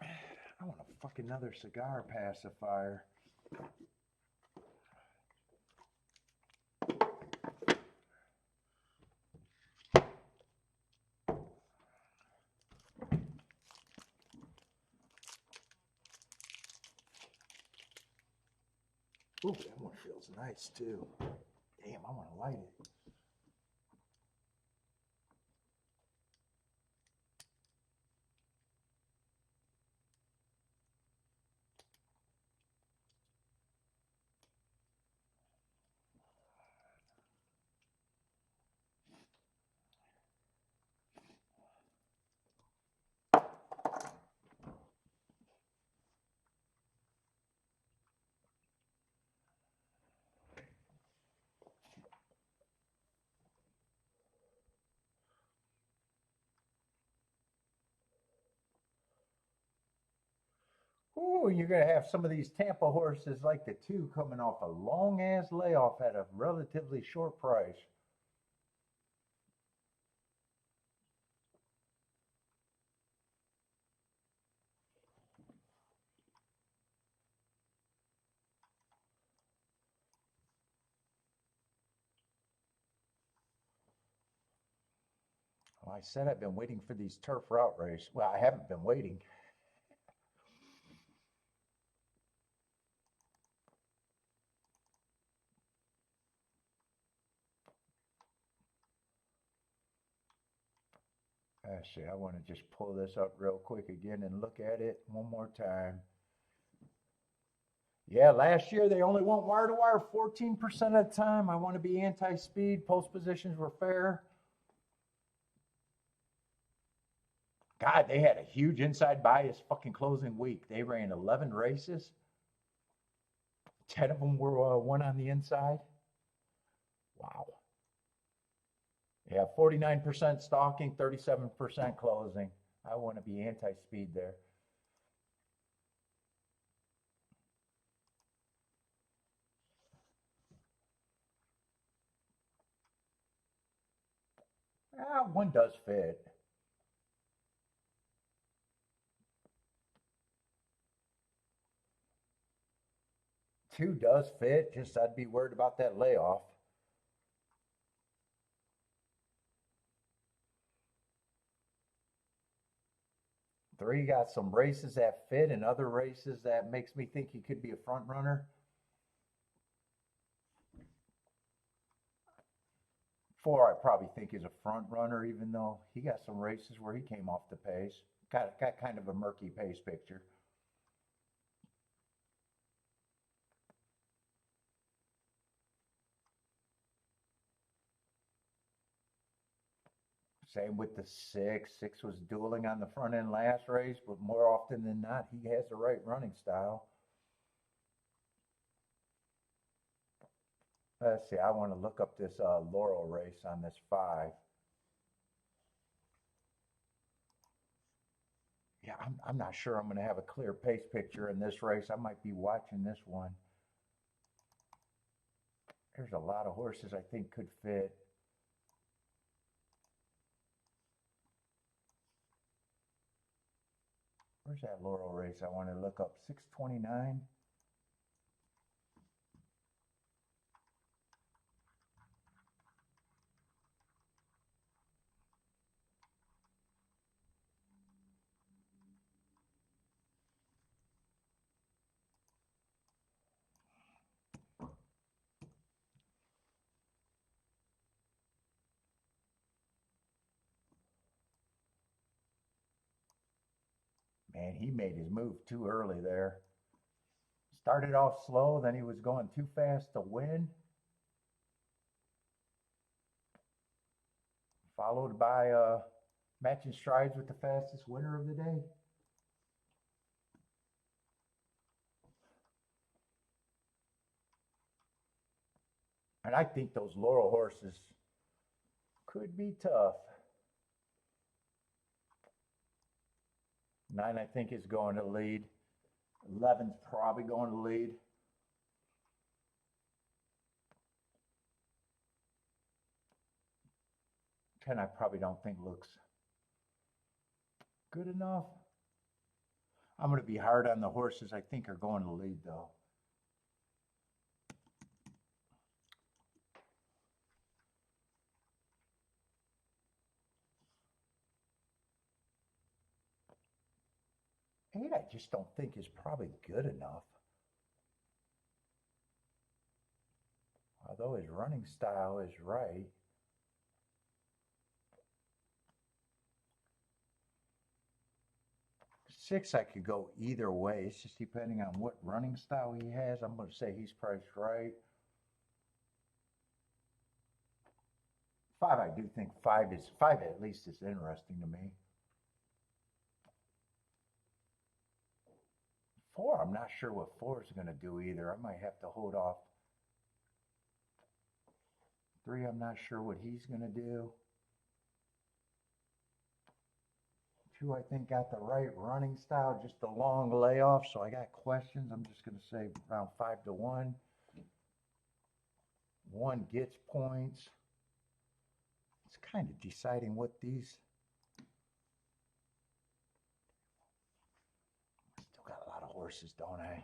I want a fucking another cigar pacifier. Ooh, that one feels nice too. Damn, I want to light it. Ooh, you're gonna have some of these Tampa horses like the two coming off a long ass layoff at a relatively short price. Well, I said I've been waiting for these turf route races. Well, I haven't been waiting. Actually, I want to just pull this up real quick again and look at it one more time. Yeah, last year they only went wire to wire 14% of the time. I want to be anti-speed. Post positions were fair. God, they had a huge inside bias fucking closing week. They ran 11 races. 10 of them were one on the inside. Wow. Yeah, 49% stalking, 37% closing. I want to be anti-speed there. One does fit. Two does fit. Just I'd be worried about that layoff. Three got some races that fit and other races that makes me think he could be a front runner. Four, I probably think is a front runner, even though he got some races where he came off the pace. Got kind of a murky pace picture. Same with the six. Six was dueling on the front end last race, but more often than not, he has the right running style. Let's see. I want to look up this Laurel race on this five. Yeah, I'm not sure I'm going to have a clear pace picture in this race. I might be watching this one. There's a lot of horses I think could fit. Where's that Laurel race? I want to look up 629. Man, he made his move too early there. Started off slow, then he was going too fast to win. Followed by matching strides with the fastest winner of the day. And I think those Laurel horses could be tough. Nine, I think, is going to lead. 11's probably going to lead. 10, I probably don't think looks. Good enough. I'm going to be hard on the horses I think are going to lead though. Eight, I just don't think is probably good enough. Although his running style is right. Six, I could go either way. It's just depending on what running style he has. I'm going to say he's priced right. Five, I do think five at least is interesting to me. Four, I'm not sure what four is going to do either. I might have to hold off. Three, I'm not sure what he's going to do. Two, I think got the right running style, just a long layoff. So I got questions. I'm just going to say around 5-1. One gets points. It's kind of deciding what these. Still got a lot of horses, don't I?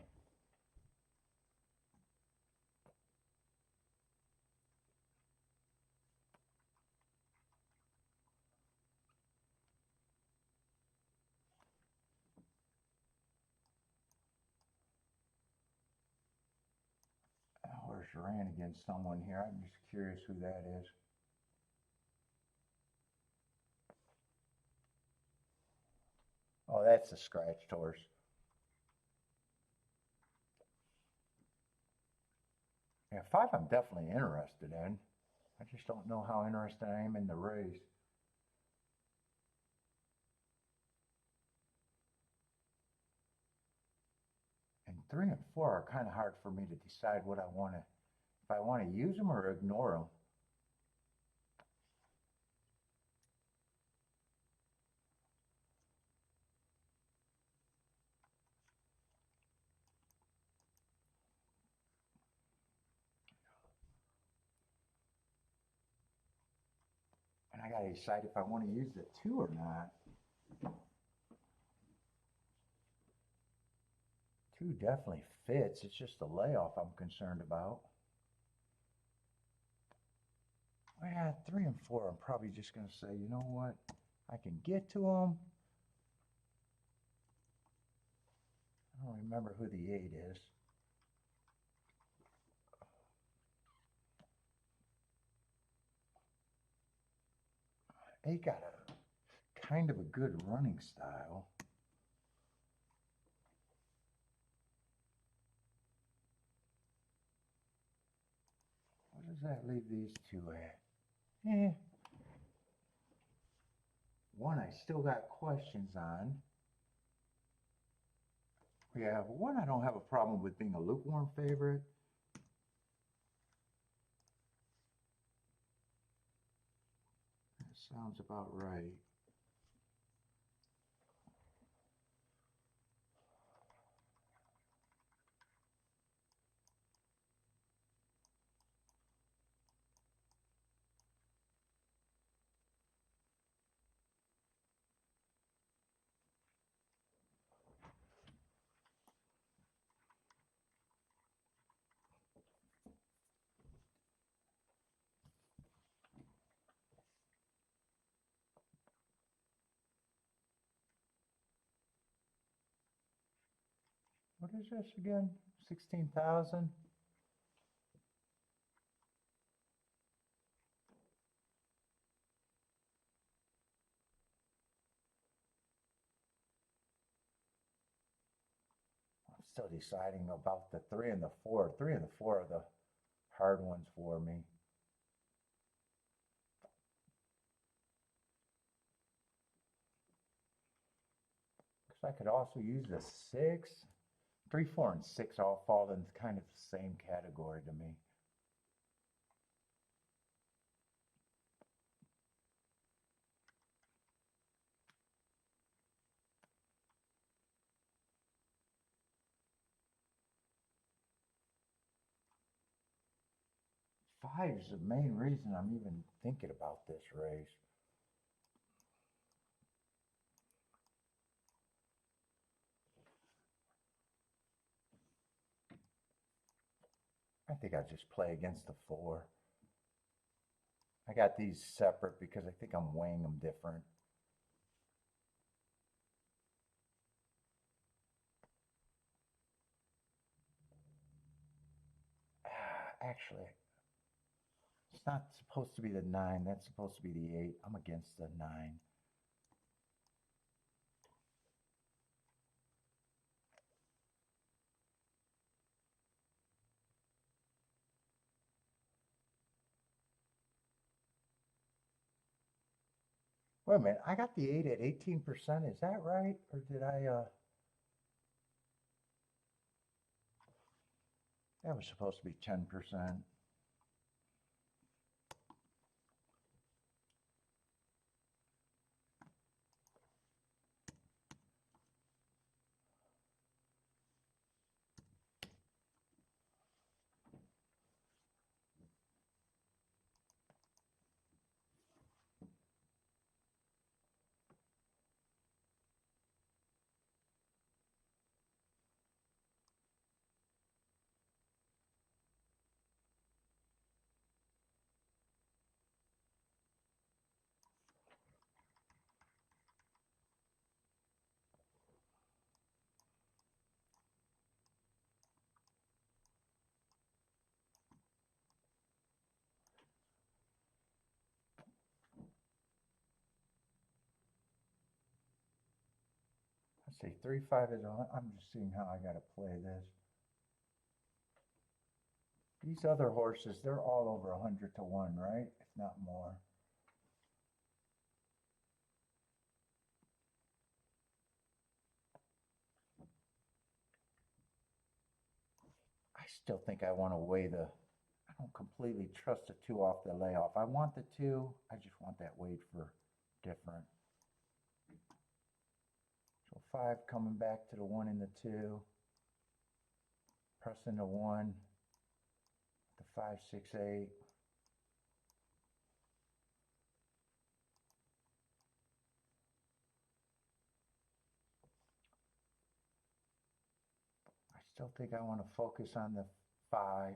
That horse ran against someone here. I'm just curious who that is. Oh, that's a scratched horse. Yeah, five I'm definitely interested in. I just don't know how interested I am in the race. And three and four are kind of hard for me to decide what I want to, if I want to use them or ignore them. And I got to decide if I want to use the two or not. Two definitely fits. It's just the layoff I'm concerned about. Well, three and four, I'm probably just going to say, you know what? I can get to them. I don't remember who the eight is. Eight got a kind of a good running style. What does that leave these two at? One I still got questions on. Yeah, one I don't have a problem with being a lukewarm favorite. That sounds about right. What is this again? 16,000? I'm still deciding about the three and the four. Three and the four are the hard ones for me. Because I could also use the six. Three, four, and six all fall in kind of the same category to me. Five is the main reason I'm even thinking about this race. I think I'll just play against the 4. I got these separate because I think I'm weighing them different. Actually, it's not supposed to be the 9. That's supposed to be the 8. I'm against the 9. Wait a minute, I got the 8 at 18%. Is that right? Or did that was supposed to be 10%. Let's see, 3-5 is on. I'm just seeing how I got to play this. These other horses, they're all over 100 to 1, right? If not more. I still think I want to weigh the, I don't completely trust the 2 off the layoff. I want the 2, I just want that weight for different. So 5 coming back to the 1 and the 2. Pressing the 1, the 5, 6, 8. I still think I want to focus on the 5.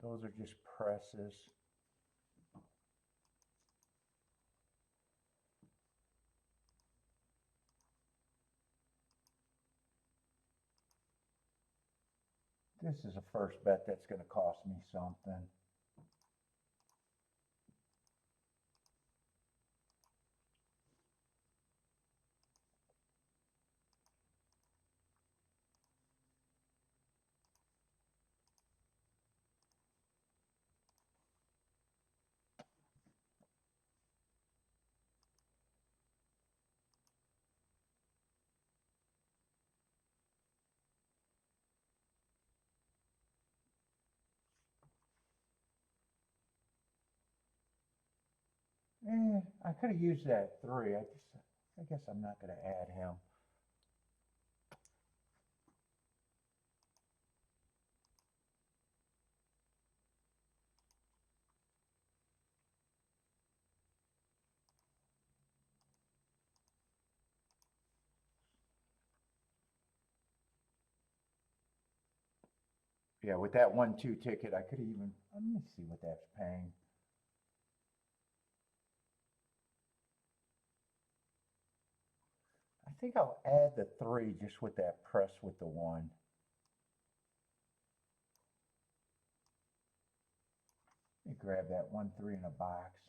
Those are just presses. This is a first bet that's going to cost me something. I could have used that 3. I guess I'm not going to add him. Yeah, with that 1-2 ticket, I could even, let me see what that's paying. I think I'll add the 3 just with that press with the 1. Let me grab that 1-3 in a box.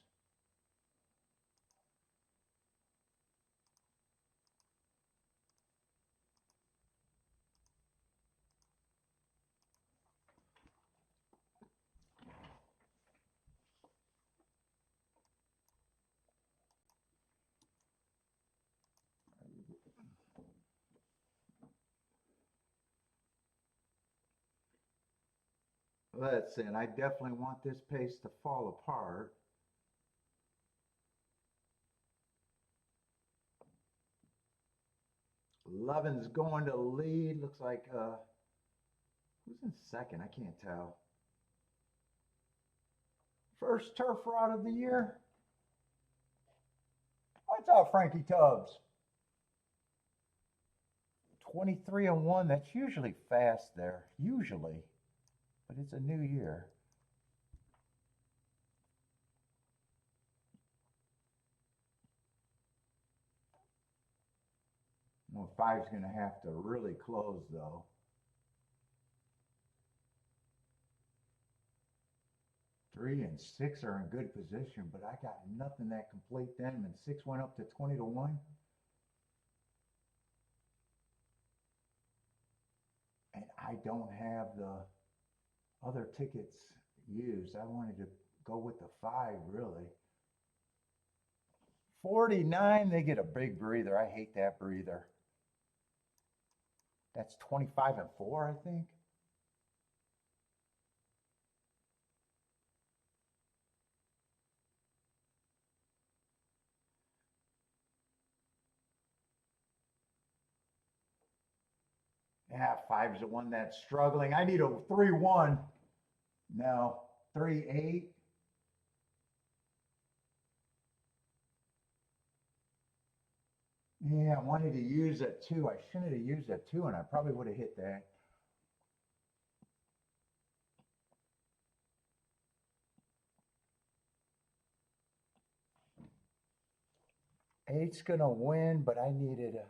Let's see, and I definitely want this pace to fall apart. Levin's going to lead. Looks like, who's in second? I can't tell. First turf rod of the year. What's up, Frankie Tubbs? 23-1, that's usually fast there, usually, but it's a new year. Well, 5's going to have to really close, though. Three and 6 are in good position, but I got nothing that complete them, and 6 went up to 20-1. And I don't have the other tickets used. I wanted to go with the 5, really. 49, they get a big breather. I hate that breather. That's 25-4, I think. Yeah, 5's the one that's struggling. I need a 3-1. No, 3-8. Yeah, I wanted to use a 2. I shouldn't have used a 2, and I probably would have hit that. Eight's gonna win, but I needed a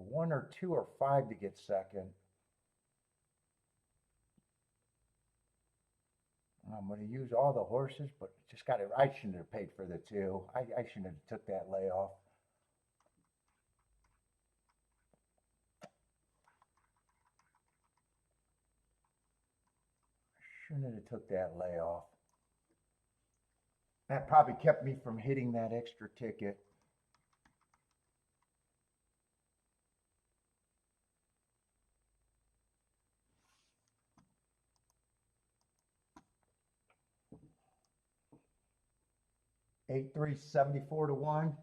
1 or 2 or 5 to get second. I'm going to use all the horses, but just got it. I shouldn't have paid for the 2. I shouldn't have took that layoff. Shouldn't have took that layoff. That probably kept me from hitting that extra ticket. Eight, 3, 74-1.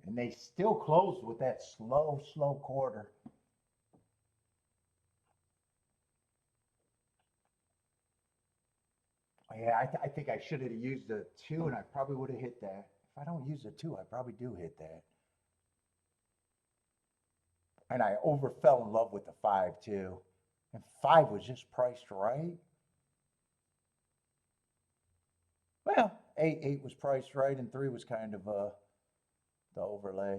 And they still closed with that slow quarter. Yeah, I think I should have used a 2, and I probably would have hit that. If I don't use a 2, I probably do hit that. And I fell in love with the 5 too. And 5 was just priced right. Well, 8 was priced right, and 3 was kind of the overlay.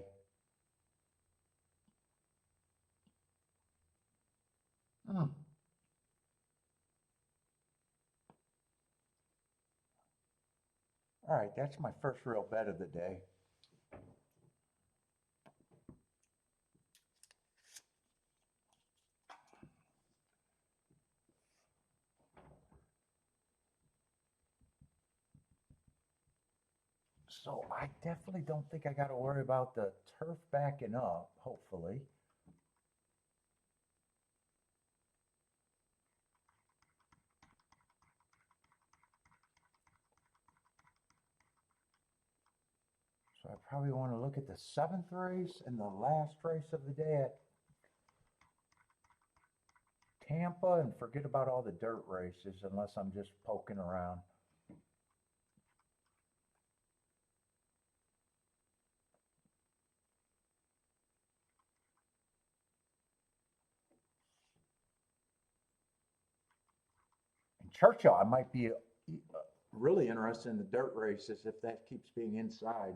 Hmm. All right, that's my first real bet of the day. So I definitely don't think I got to worry about the turf backing up, hopefully. So I probably want to look at the 7th race and the last race of the day at Tampa and forget about all the dirt races unless I'm just poking around. In Churchill, I might be really interested in the dirt races if that keeps being inside.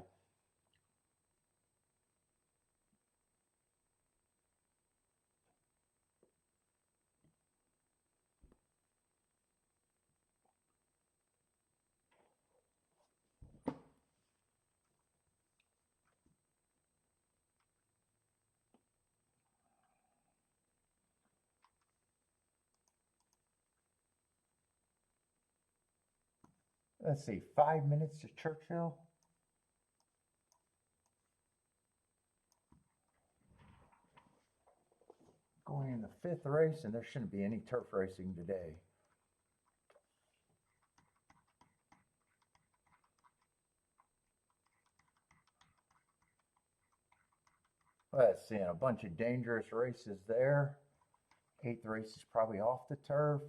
Let's see, 5 minutes to Churchill. Go going in the 5th race, and there shouldn't be any turf racing today. Let's see, a bunch of dangerous races there. 8th race is probably off the turf.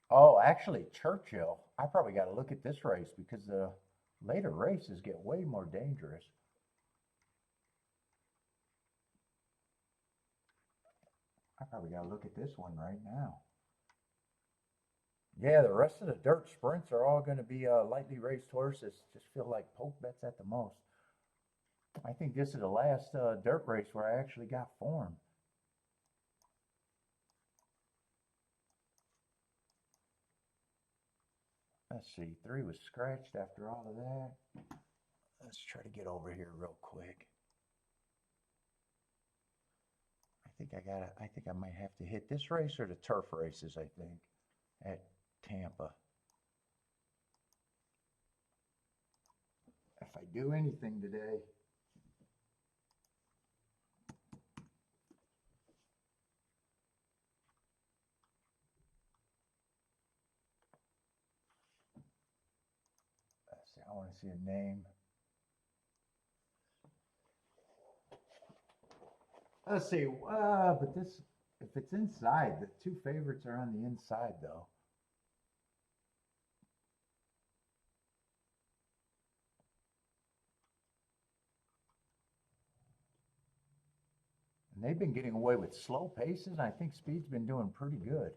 Oh, actually, Churchill. I probably got to look at this race because the later races get way more dangerous. I probably got to look at this one right now. Yeah, the rest of the dirt sprints are all going to be lightly raced horses. Just feel like poke bets at the most. I think this is the last dirt race where I actually got form. Let's see, 3 was scratched after all of that. Let's try to get over here real quick. I think I might have to hit this race or the turf races, I think, at Tampa. If I do anything today. Let's see, I want to see a name. Let's see, but this, if it's inside, the 2 favorites are on the inside, though. And they've been getting away with slow paces, and I think Speed's been doing pretty good.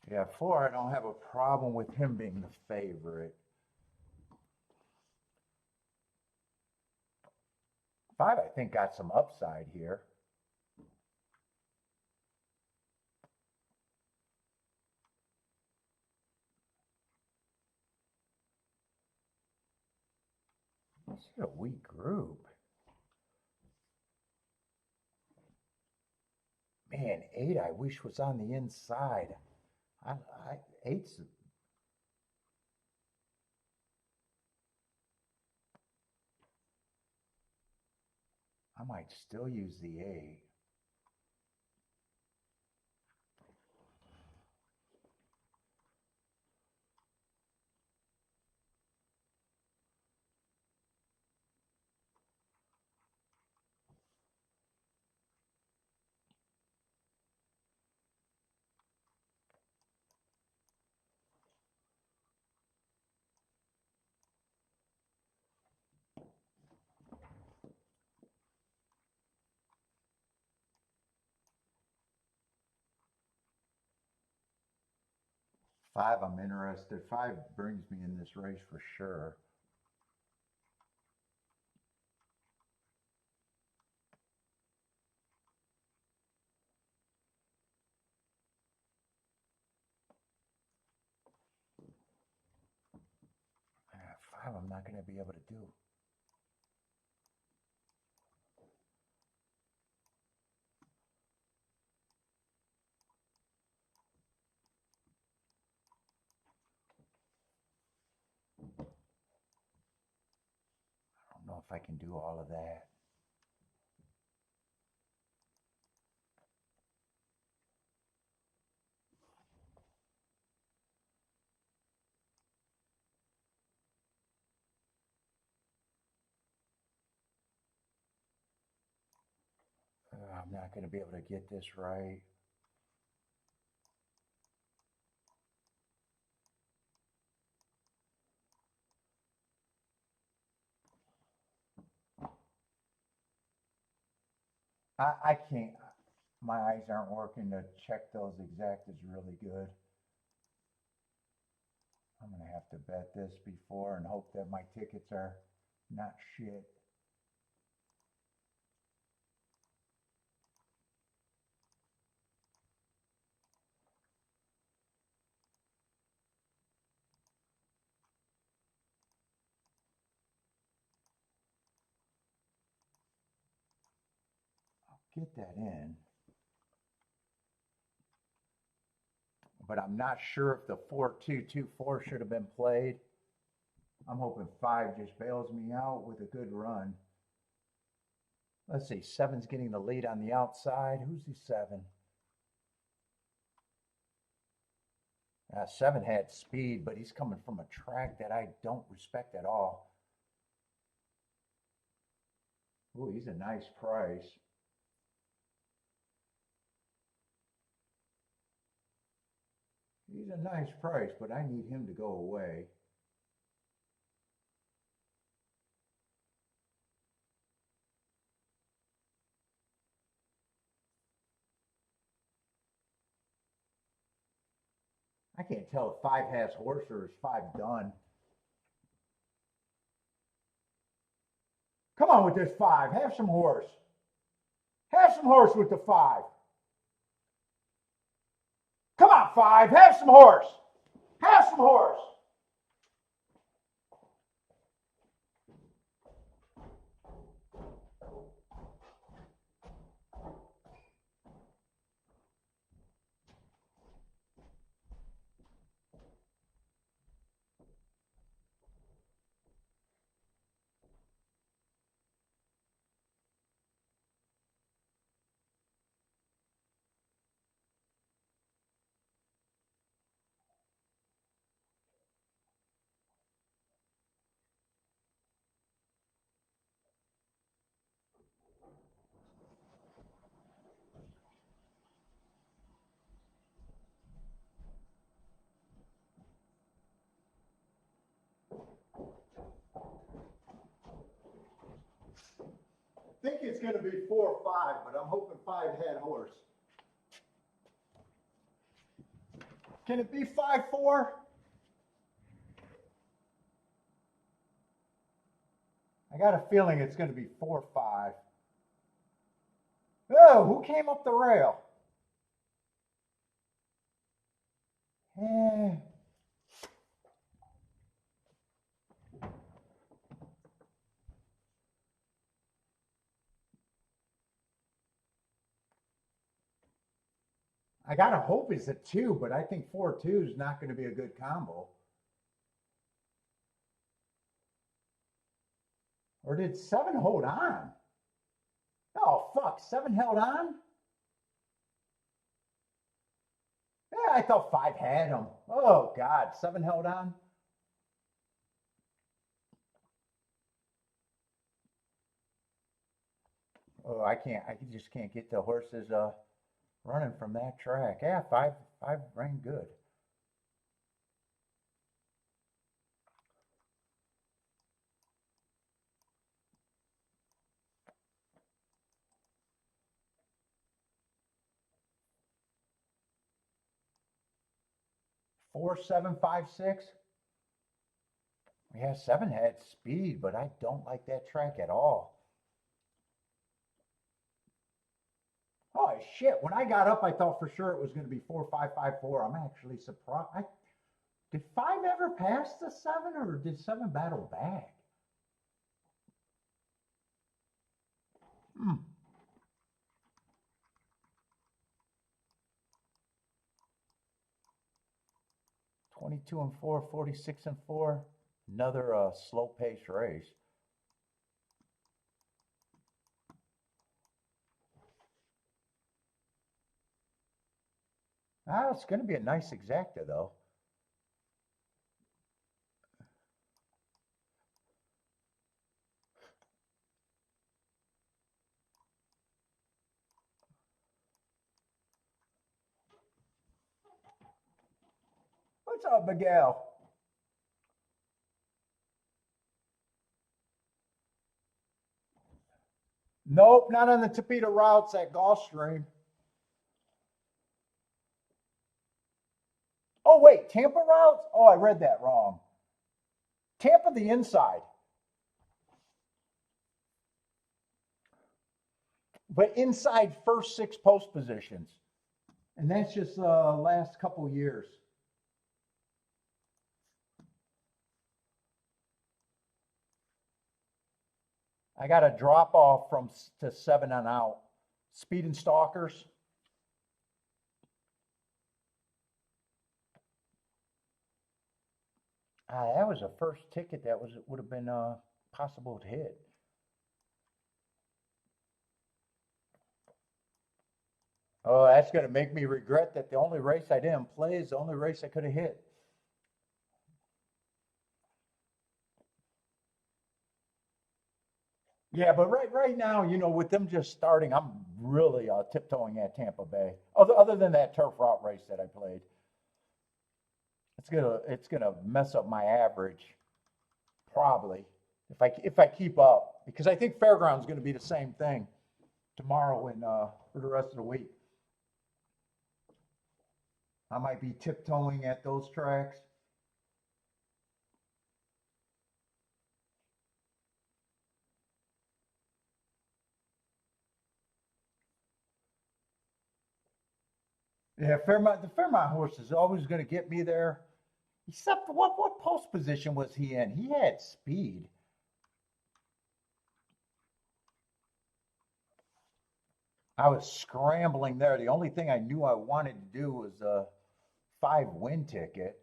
Yeah, 4, I don't have a problem with him being the favorite. 5, I think, got some upside here. This is a weak group. Man, 8 I wish was on the inside. 8's. I might still use the 8. Five, I'm interested. 5 brings me in this race for sure. Five, I'm not going to be able to do. I don't know if I can do all of that. I'm not going to be able to get this right. I can't. My eyes aren't working to check those exactas really good. I'm going to have to bet this before and hope that my tickets are not shit. I'll get that in. but I'm not sure if the 4-2-2-4 should have been played. I'm hoping 5 just bails me out with a good run. Let's see, 7's getting the lead on the outside. Who's the 7? 7 had speed, but he's coming from a track that I don't respect at all. Ooh, he's a nice price. He's a nice price, but I need him to go away. I can't tell if 5 has horse or is 5 done. Come on with this 5. Have some horse. Have some horse with the 5. Come on, 5. Have some horse. Have some horse. I think it's going to be 4 or 5, but I'm hoping 5 had horse. Can it be 5-4? I got a feeling it's going to be 4-5. Oh, who came up the rail? Eh. I gotta hope it's a 2, but I think 4-2 is not going to be a good combo. Or did 7 hold on? Oh, fuck. 7 held on? Yeah, I thought 5 had him. Oh, God. 7 held on? Oh, I just can't get the horses running from that track. Yeah, 5 ran good. Four, 7, 5, 6. Yeah, 7 had speed, but I don't like that track at all. Oh shit! When I got up, I thought for sure it was going to be 4, 5, 5, 4. I'm actually surprised. Did 5 ever pass the 7, or did 7 battle back? 22-4, 46-4. Another slow pace race. It's going to be a nice exacta though. What's up, Miguel? Nope, not on the Topeka routes at Gulfstream. Oh, wait, Tampa routes? Oh, I read that wrong. Tampa the inside. But inside first 6 post positions. And that's just last couple years. I got a drop off from to 7 on out. Speed and Stalkers. That was the first ticket that would have been possible to hit. Oh, that's going to make me regret that the only race I didn't play is the only race I could have hit. Yeah, but right now, with them just starting, I'm really tiptoeing at Tampa Bay. Other than that turf route race that I played, it's gonna mess up my average probably if I keep up because I think Fairground's going to be the same thing tomorrow and for the rest of the week. I might be tiptoeing at those tracks. Yeah, the Fairmont horse is always going to get me there. Except what post position was he in? He had speed. I was scrambling there. The only thing I knew I wanted to do was a 5 win ticket,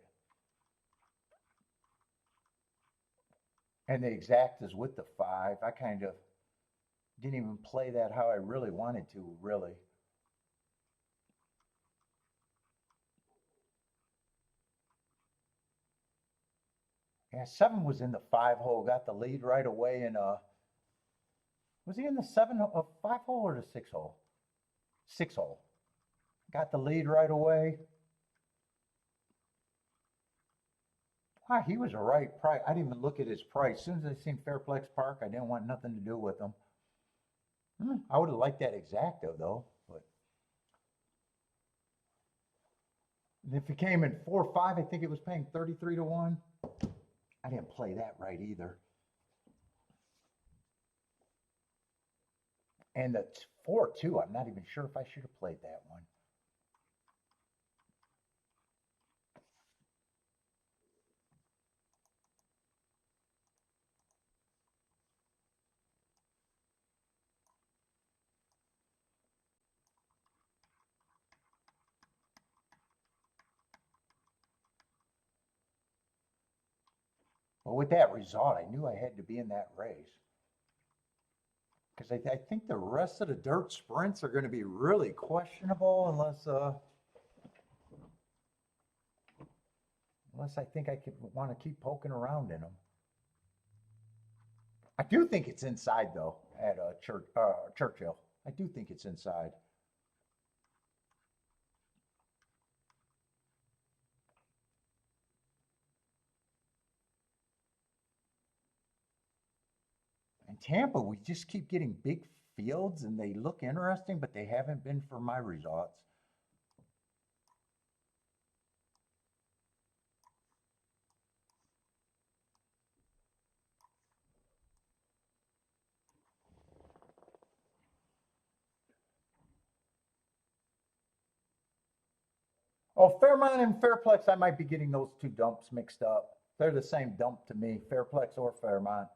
and the exact is with the 5. I kind of didn't even play that how I really wanted to, really. Yeah, 7 was in the 5 hole, got the lead right away, and was he in the 5 hole or the 6 hole? 6 hole. Got the lead right away. Ah, he was a right price. I didn't even look at his price. As soon as I seen Fairplex Park, I didn't want nothing to do with him. I would have liked that exacto though. But if he came in 4 or 5, I think it was paying 33 to 1. I didn't play that right either. And the 4-2, I'm not even sure if I should have played that one. But with that result, I knew I had to be in that race. Because I think the rest of the dirt sprints are going to be really questionable unless I think I could want to keep poking around in them. I do think it's inside though at Churchill. I do think it's inside. In Tampa, we just keep getting big fields and they look interesting, but they haven't been for my results. Oh, Fairmont and Fairplex, I might be getting those two dumps mixed up. They're the same dump to me, Fairplex or Fairmont.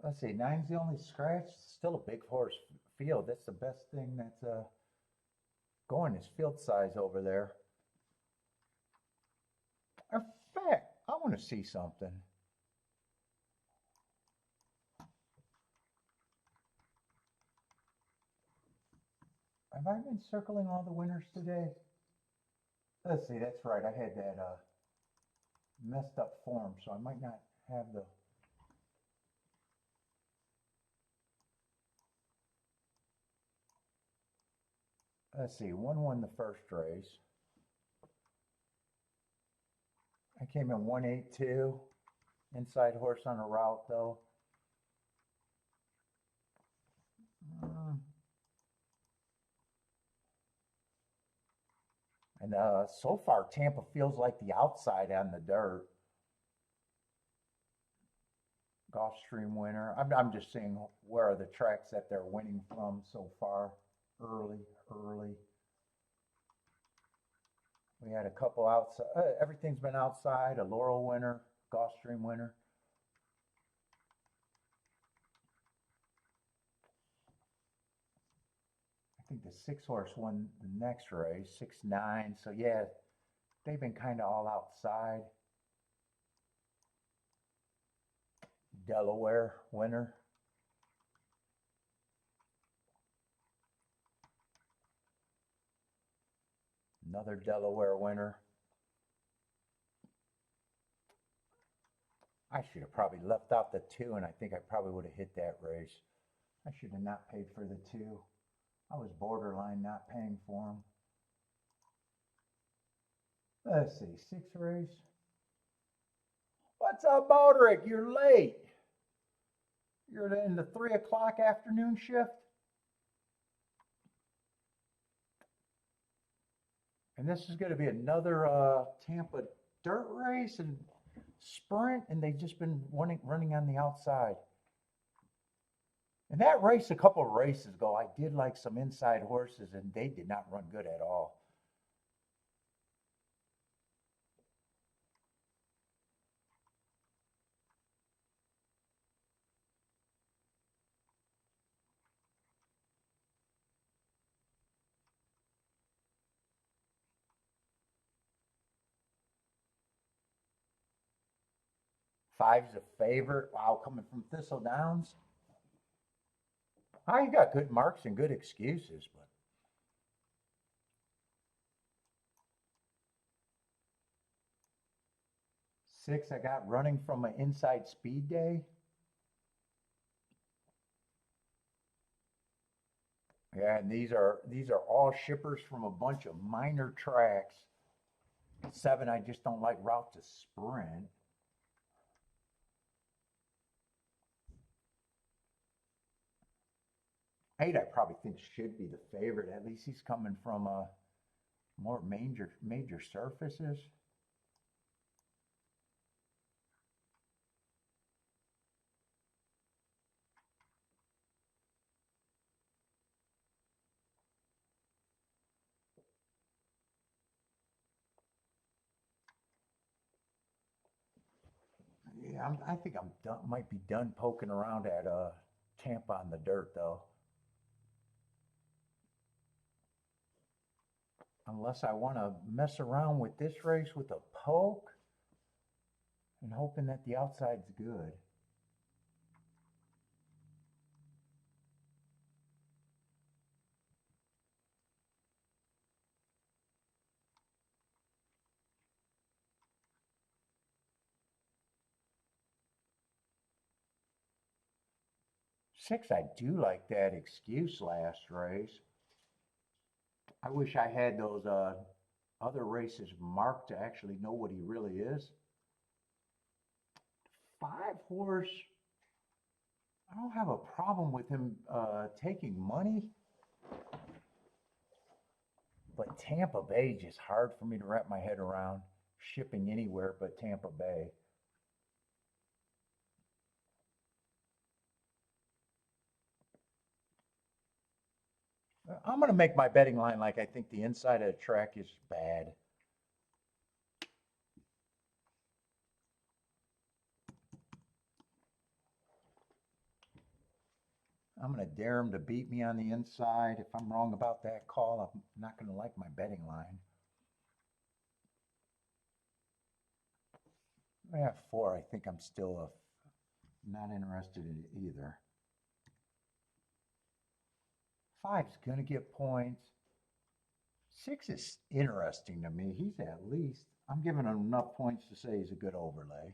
Let's see, 9's the only scratch. Still a big horse field. That's the best thing that's going is field size over there. In fact, I want to see something. Have I been circling all the winners today? Let's see, that's right. I had that messed up form, so I might not have the. Let's see, one won the first race. I came in 182. Inside horse on a route, though. Mm, And so far, Tampa feels like the outside on the dirt. Gulfstream winner. I'm just seeing where are the tracks that they're winning from so far. Early. We had a couple outside. Everything's been outside. A Laurel winner, Gulfstream winner. I think the 6 horse won the next race, 6-9. So yeah, they've been kind of all outside. Delaware winner. Another Delaware winner. I should have probably left out the 2, and I think I probably would have hit that race. I should have not paid for the 2. I was borderline not paying for them. Let's see, 6 race. What's up, Baldrick? You're late. You're in the 3 o'clock afternoon shift? And this is going to be another Tampa dirt race and sprint, and they've just been running on the outside. And that race, a couple of races ago, I did like some inside horses, and they did not run good at all. Five's a favorite. Wow, coming from Thistle Downs. Oh, you got good marks and good excuses, but 6 I got running from an inside speed day. Yeah, and these are all shippers from a bunch of minor tracks. 7 I just don't like route to sprint. 8 I probably think should be the favorite. At least he's coming from more major surfaces. Yeah, I think I'm done. Might be done poking around at Tampa on the dirt though, unless I want to mess around with this race with a poke and hoping that the outside's good. Six, I do like that excuse last race. I wish I had those other races marked to actually know what he really is. 5 horse, I don't have a problem with him taking money, but Tampa Bay is just hard for me to wrap my head around shipping anywhere but Tampa Bay. I'm going to make my betting line like I think the inside of the track is bad. I'm going to dare him to beat me on the inside. If I'm wrong about that call, I'm not going to like my betting line. I have 4. I think I'm still not interested in it either. 5's going to get points. 6 is interesting to me. He's at least, I'm giving him enough points to say he's a good overlay.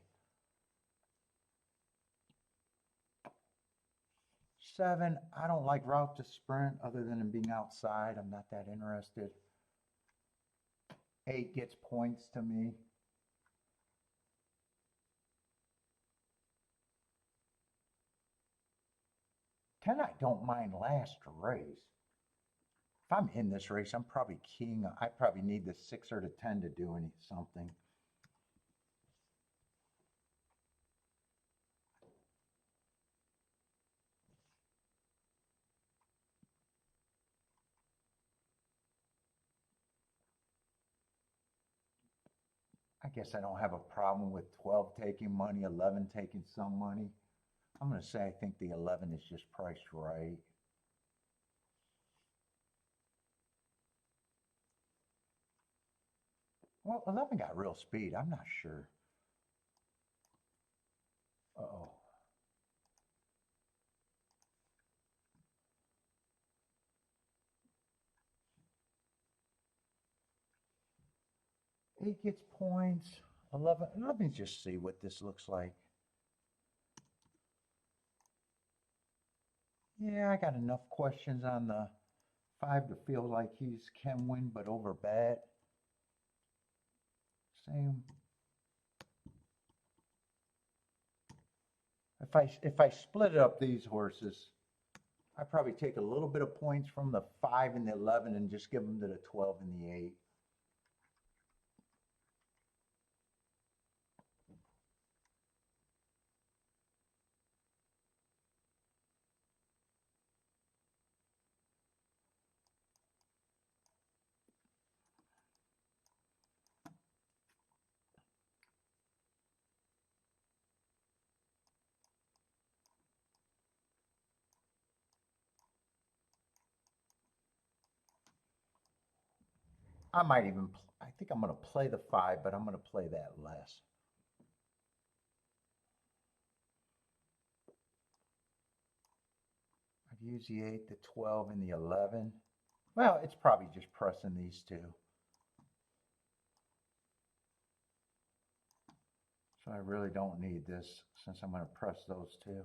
7, I don't like route to sprint other than him being outside. I'm not that interested. 8 gets points to me. 10, I don't mind last race. I'm in this race, I'm probably keying. I probably need the 6 or the 10 to do something. I guess I don't have a problem with 12 taking money, 11 taking some money. I'm going to say I think the 11 is just priced right. Well, 11 got real speed. I'm not sure. Uh-oh. Eight gets points. 11. Let me just see what this looks like. Yeah, I got enough questions on the 5 to feel like he's can win, but over bet. Same. If I split up these horses, I probably take a little bit of points from the 5 and the 11 and just give them to the 12 and the 8. I might even, I think I'm going to play the 5, but I'm going to play that less. I've used the 8, the 12, and the 11. Well, it's probably just pressing these two. So I really don't need this since I'm going to press those two.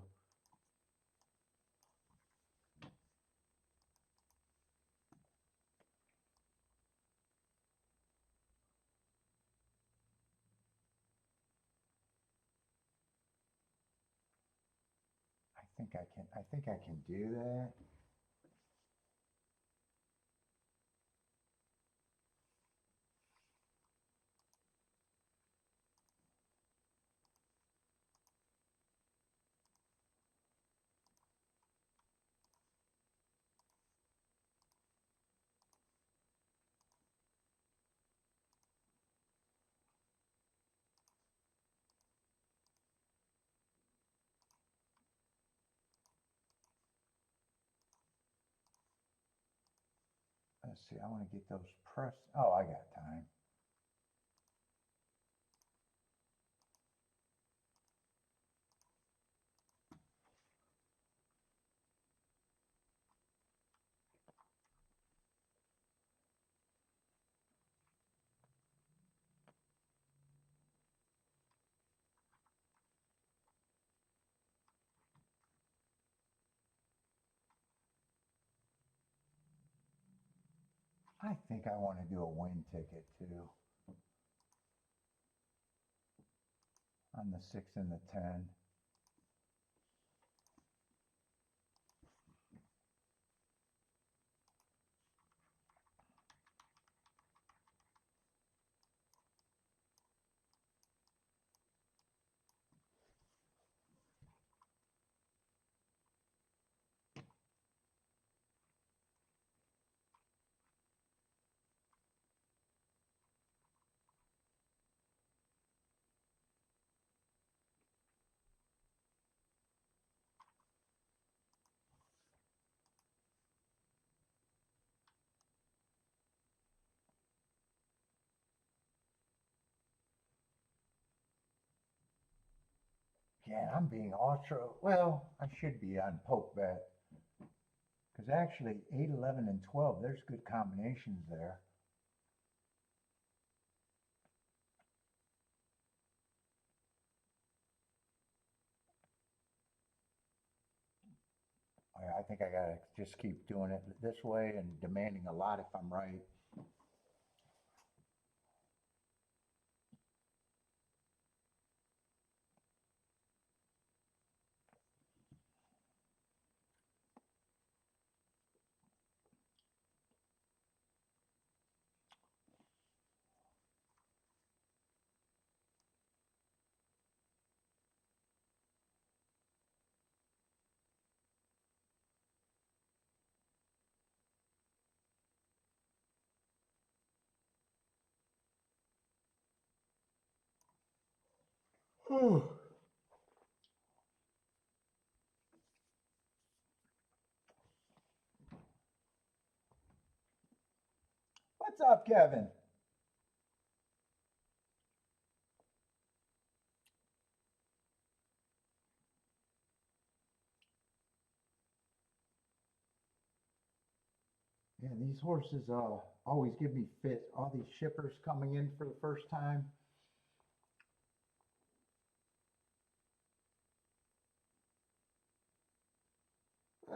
I think I can do that. Let's see, I want to get those pressed. Oh, I got time. I think I want to do a win ticket too. On the 6 and the 10. Yeah, I'm being ultra, well, I should be on poke bet. Because actually, 8, 11, and 12, there's good combinations there. I think I gotta just keep doing it this way and demanding a lot if I'm right. What's up, Kevin? Yeah, these horses always give me fits. All these shippers coming in for the first time.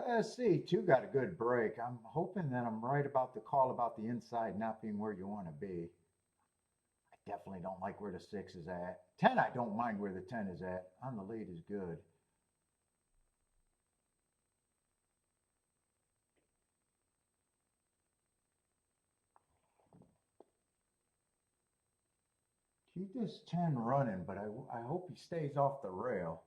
Let's see, two got a good break. I'm hoping that I'm right about the call about the inside not being where you want to be. I definitely don't like where the six is at. 10, I don't mind where the 10 is at. On the lead is good. Keep this 10 running, but I hope he stays off the rail.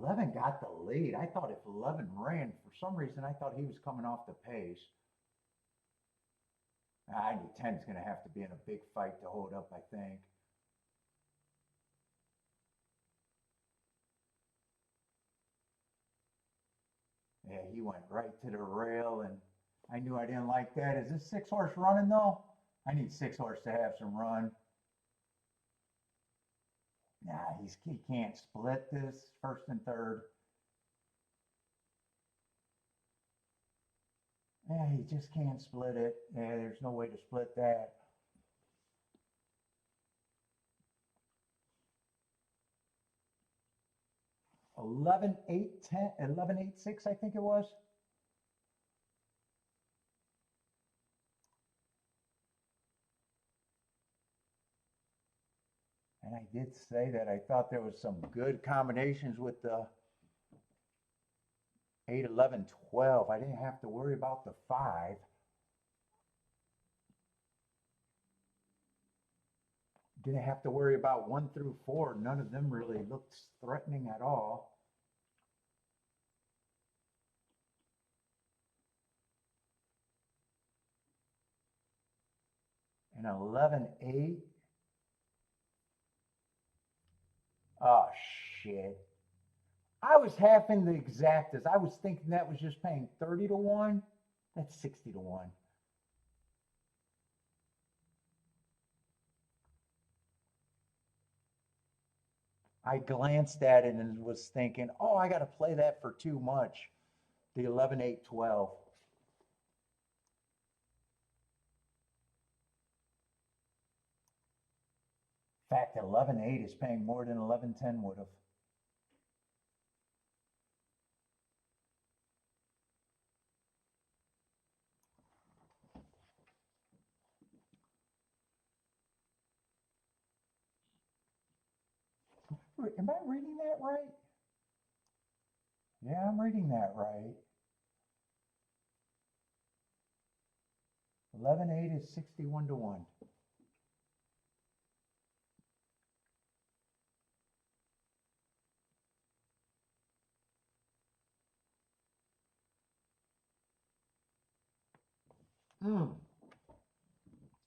11 got the lead. I thought if 11 ran, for some reason, I thought he was coming off the pace. I knew 10 is going to have to be in a big fight to hold up, I think. Yeah, he went right to the rail, and I knew I didn't like that. Is this six horse running, though? I need six horse to have some run. Nah, he can't split this first and third. Yeah, he just can't split it. Yeah, there's no way to split that. 11, 8, 10, 11, 8, 6, I think it was. And I did say that I thought there was some good combinations with the 8, 11, 12. I didn't have to worry about the 5. Didn't have to worry about 1 through 4. None of them really looked threatening at all. And 11, 8. Oh, shit. I was half in the exactas. I was thinking that was just paying 30 to 1. That's 60 to 1. I glanced at it and was thinking, oh, I got to play that for too much. The 11, 8, 12. In fact, 11, 8 is paying more than 11, 10 would have. Wait, am I reading that right? Yeah, I'm reading that right. 11, 8 is 61 to 1. Mm.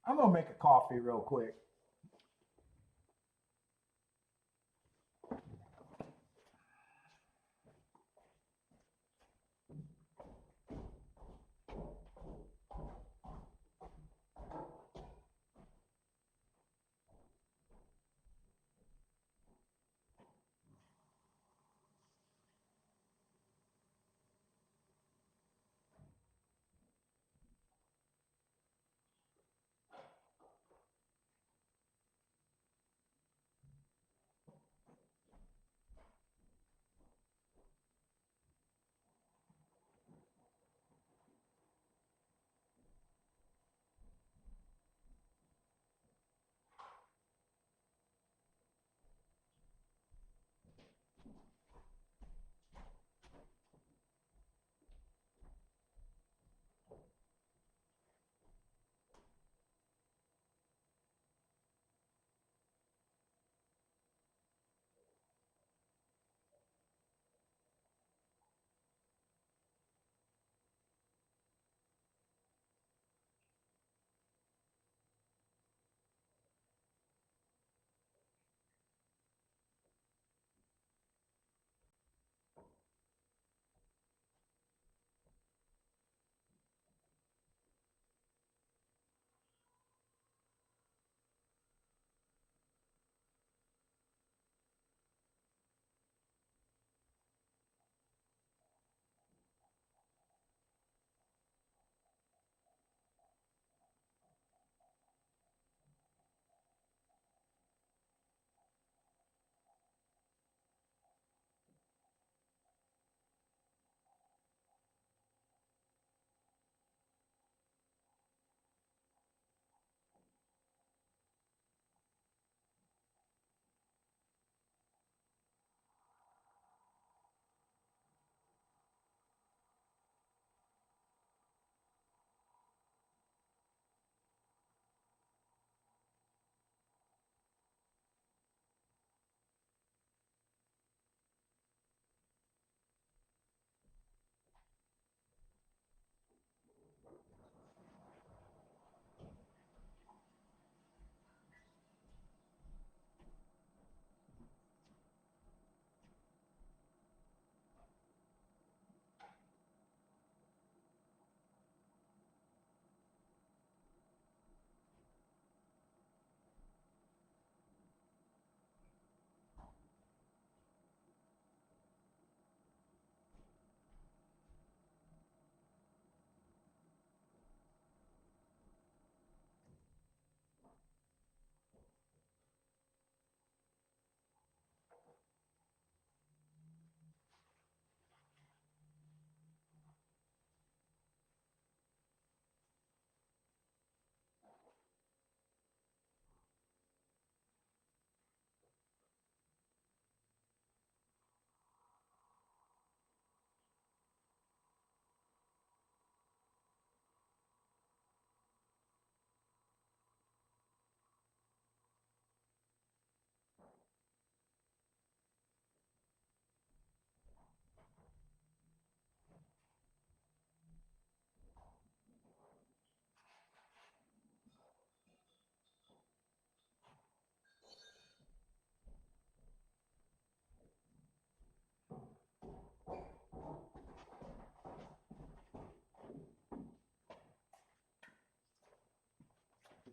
I'm going to make a coffee real quick.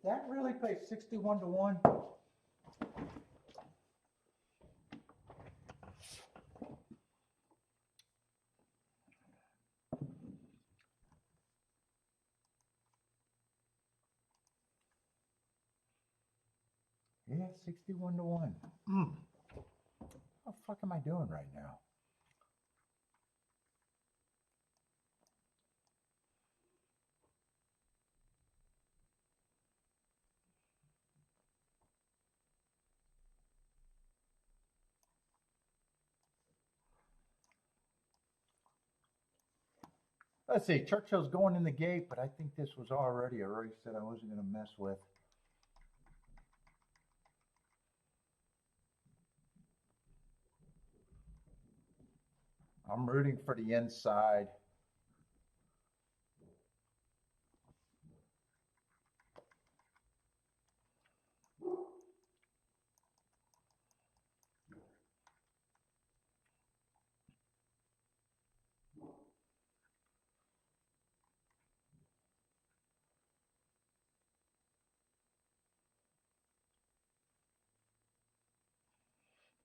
that really pay 61 to 1? Yeah, 61 to 1. What the fuck am I doing right now? Let's see, Churchill's going in the gate, but I think this was already a race that I wasn't going to mess with. I'm rooting for the inside.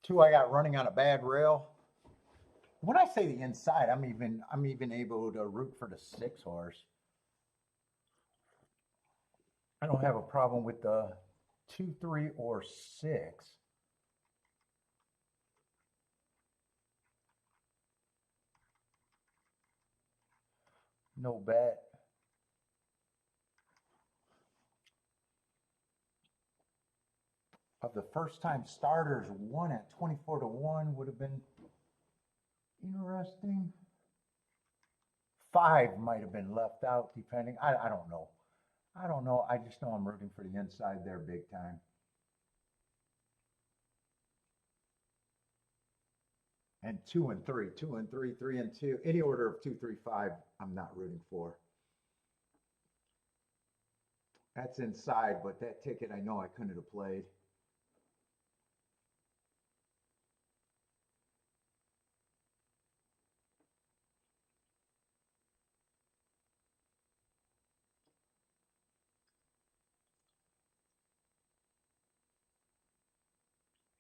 Two I got running on a bad rail. When I say the inside, I'm even able to root for the 6 horse. I don't have a problem with the 2, 3, or 6. No bet. Of the first time starters, 1 at 24 to 1 would have been interesting. 5 might have been left out, depending. I don't know. I don't know. I just know I'm rooting for the inside there big time. And 2 and 3, 2 and 3, 3 and 2. Any order of 2, 3, 5, I'm not rooting for. That's inside, but that ticket I know I couldn't have played.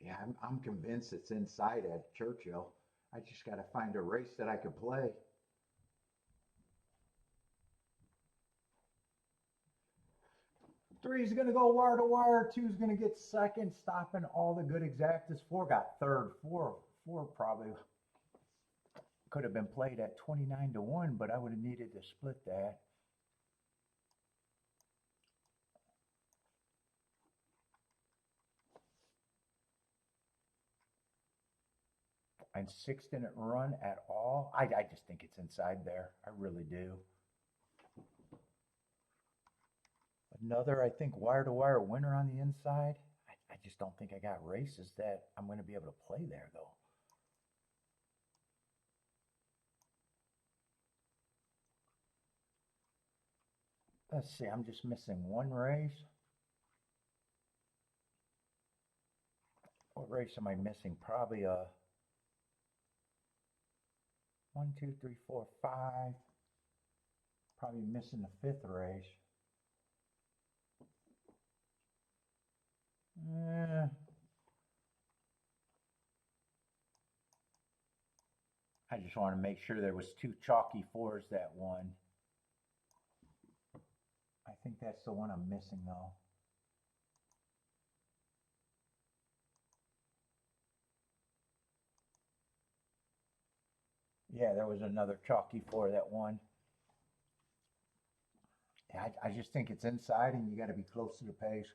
Yeah, I'm convinced it's inside at Churchill. I just got to find a race that I could play. Three's going to go wire to wire. Two's going to get second, stopping all the good exactas. 4 got third. Four probably could have been played at 29 to 1, but I would have needed to split that. And 6 didn't run at all. I just think it's inside there. I really do. Another, I think, wire-to-wire winner on the inside. I just don't think I got races that I'm going to be able to play there, though. Let's see, I'm just missing 1 race. What race am I missing? Probably a 1, 2, 3, 4, 5. Probably missing the 5th race. I just want to make sure there was 2 chalky 4s that won. I think that's the one I'm missing, though. Yeah, there was another chalky 4 that won. Yeah, I just think it's inside, and you got to be close to the pace.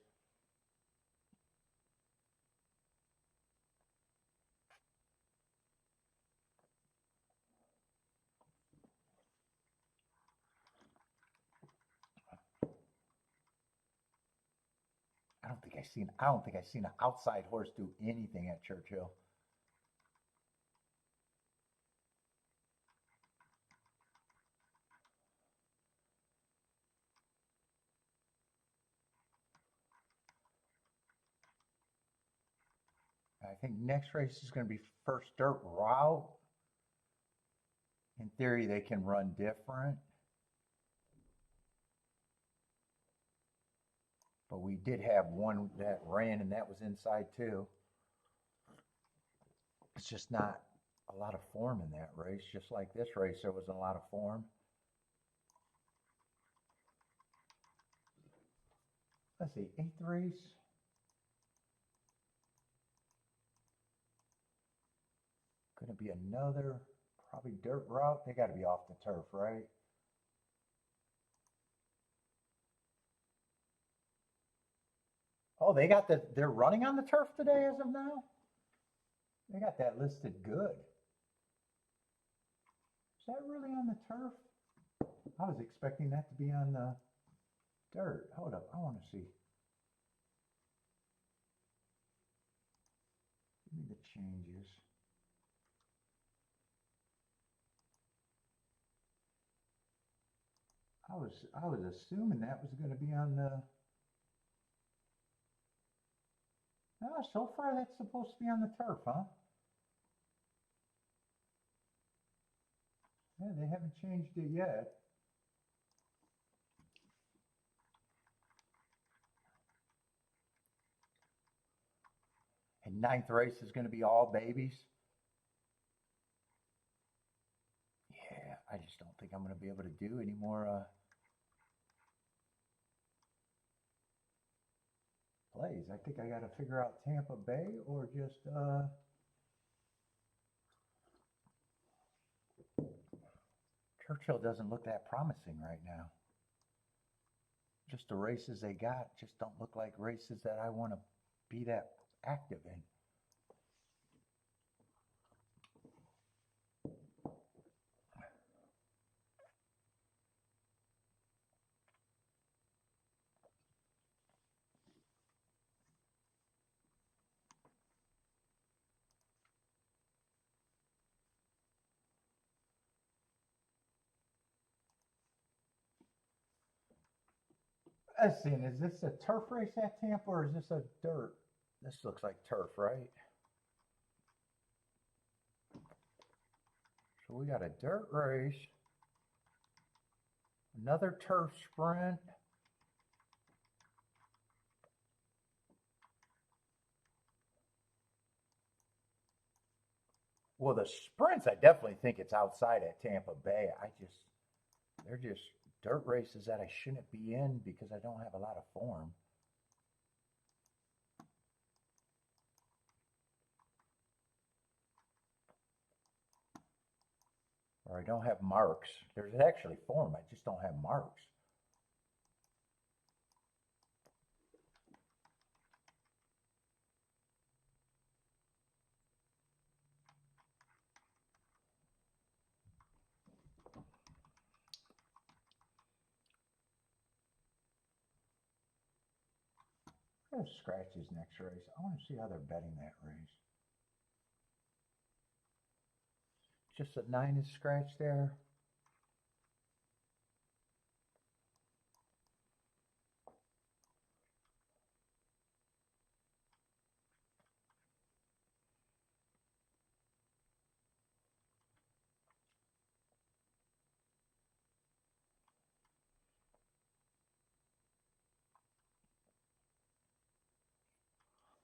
I don't think I've seen an outside horse do anything at Churchill. I think next race is going to be first dirt route. In theory, they can run different. But we did have one that ran, and that was inside too. It's just not a lot of form in that race. Just like this race, there wasn't a lot of form. Let's see, 8th race. Going to be another probably dirt route. They got to be off the turf, right? Oh, they're running on the turf today as of now? They got that listed good. Is that really on the turf? I was expecting that to be on the dirt. Hold up, I want to see. Give me the changes. I was assuming that was going to be on the. Oh, so far that's supposed to be on the turf, huh? Yeah, they haven't changed it yet. And 9th race is going to be all babies. Yeah, I just don't think I'm going to be able to do any more plays. I think I got to figure out Tampa Bay or just Churchill doesn't look that promising right now. Just the races they got just don't look like races that I want to be that active in. Let's see, is this a turf race at Tampa or is this a dirt? This looks like turf, right? So we got a dirt race, another turf sprint. Well, the sprints, I definitely think it's outside at Tampa Bay. They're just dirt races that I shouldn't be in because I don't have a lot of form. Or I don't have marks. There's actually form, I just don't have marks. I have scratches next race. I want to see how they're betting that race. Just a 9 is scratched there.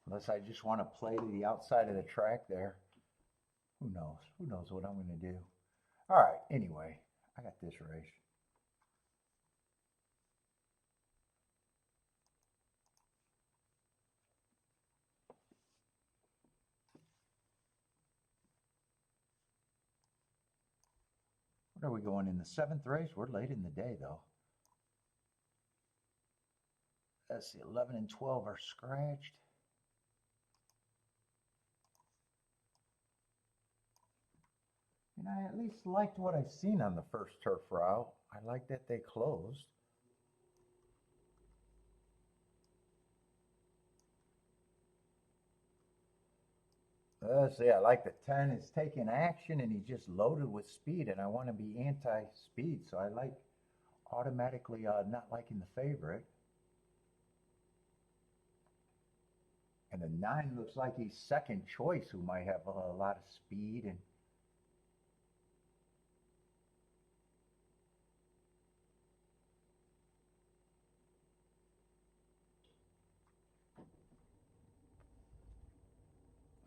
Unless I just want to play to the outside of the track there. Who knows? Who knows what I'm going to do? All right, anyway, I got this race. What are we going in the 7th race? We're late in the day, though. Let's see, 11 and 12 are scratched. And I at least liked what I seen on the first turf route. I like that they closed. Let's see, I like the 10 is taking action and he's just loaded with speed, and I want to be anti-speed, so I like automatically not liking the favorite. And the 9 looks like he's second choice, who might have a lot of speed. And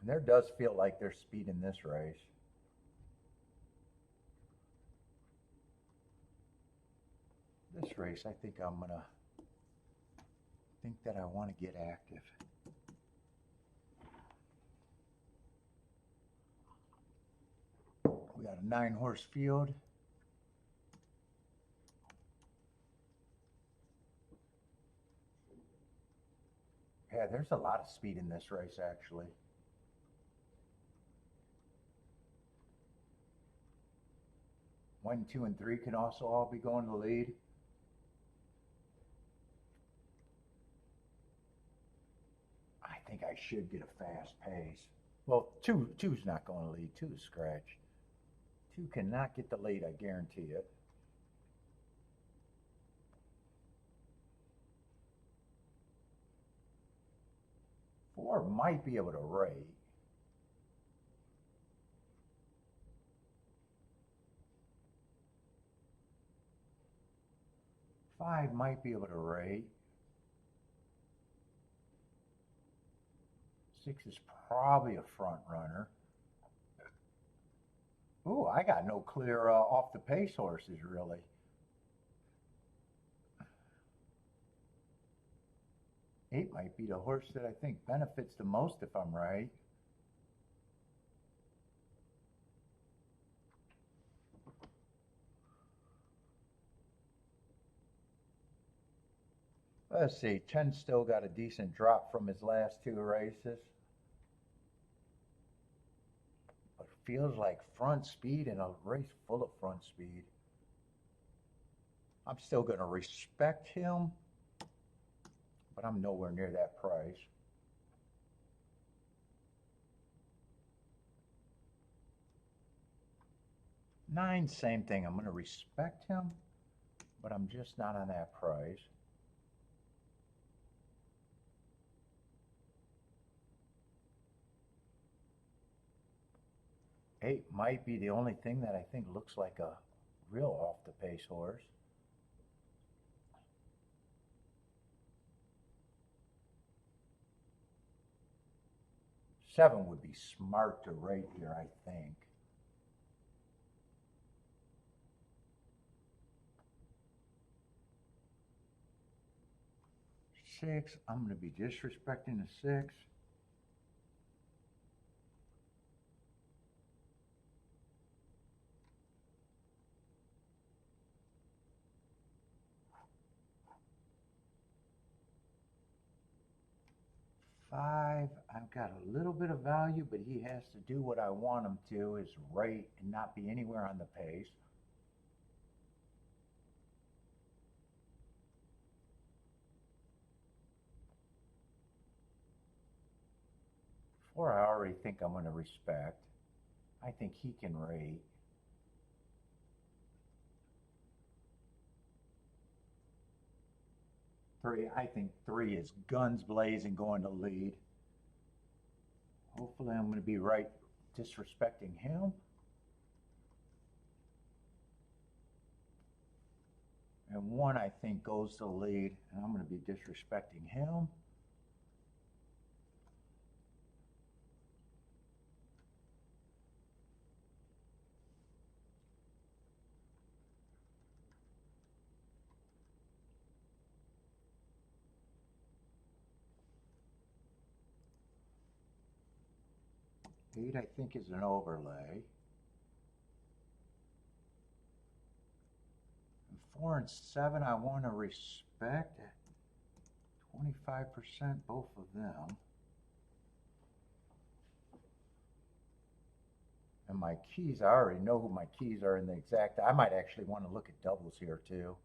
And there does feel like there's speed in this race. This race, I think I'm gonna think that I want to get active. We got a 9-horse field. Yeah, there's a lot of speed in this race, actually. One, two, and three can also all be going to the lead. I think I should get a fast pace. Well, two's not going to lead. Two is scratched. Two cannot get the lead, I guarantee it. Four might be able to rate. Five might be able to rate. Six is probably a front runner. Ooh, I got no clear off the pace horses, really. Eight might be the horse that I think benefits the most if I'm right. Let's see, 10 still got a decent drop from his last two races. But feels like front speed in a race full of front speed. I'm still going to respect him, but I'm nowhere near that price. 9, same thing. I'm going to respect him, but I'm just not on that price. Eight might be the only thing that I think looks like a real off-the-pace horse. Seven would be smart to rate here, I think. Six, I'm going to be disrespecting the six. Five, I've got a little bit of value, but he has to do what I want him to, is rate and not be anywhere on the pace. Four, I already think I'm going to respect. I think he can rate. Three, I think three is guns blazing going to lead. Hopefully I'm going to be right disrespecting him. And one, I think, goes to lead, and I'm going to be disrespecting him. Eight, I think, is an overlay. And four and seven, I want to respect. 25%, both of them. And my keys, I already know who my keys are in the exact. I might actually want to look at doubles here too.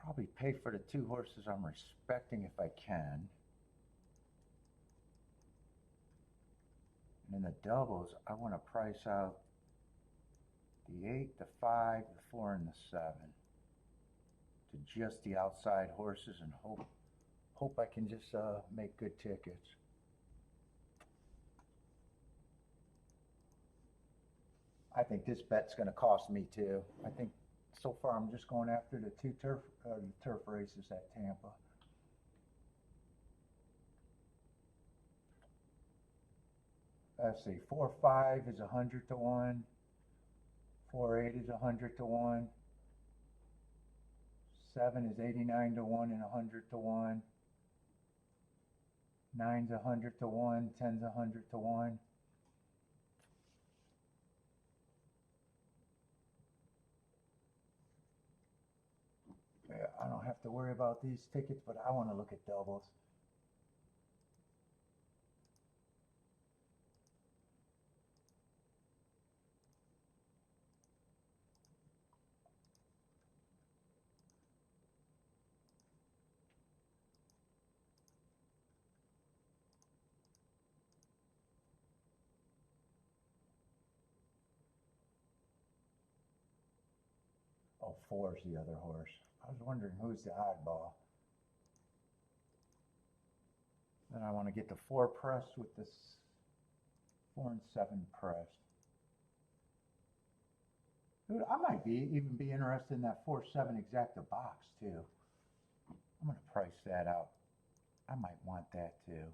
Probably pay for the two horses I'm respecting if I can. And in the doubles, I want to price out the 8, the 5, the 4, and the 7 to just the outside horses and hope I can just make good tickets. I think this bet's going to cost me too. I think so far I'm just going after the turf races at Tampa. Let's see, 4-5 is 100 to 1. 4-8 is 100 to 1. 7 is 89 to 1 and 100 to 1. 9's 100 to 1. 10's 100 to 1. Yeah, I don't have to worry about these tickets, but I want to look at doubles. Oh, 4's the other horse. I was wondering who's the oddball. Then I want to get the 4 pressed with this 4 and 7 pressed. Dude, I might even be interested in that 4-7 exacta box too. I'm going to price that out. I might want that too.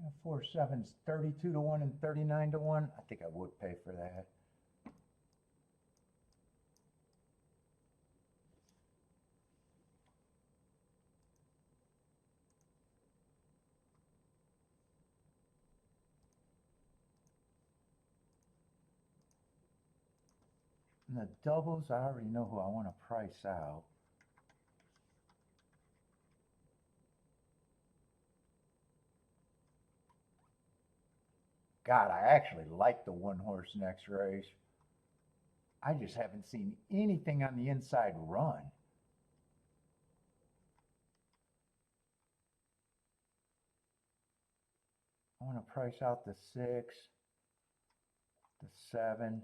Yeah, 4-7's 32 to 1 and 39 to 1. I think I would pay for that. And the doubles, I already know who I want to price out. God, I actually like the 1 horse next race. I just haven't seen anything on the inside run. I want to price out the 6, the 7,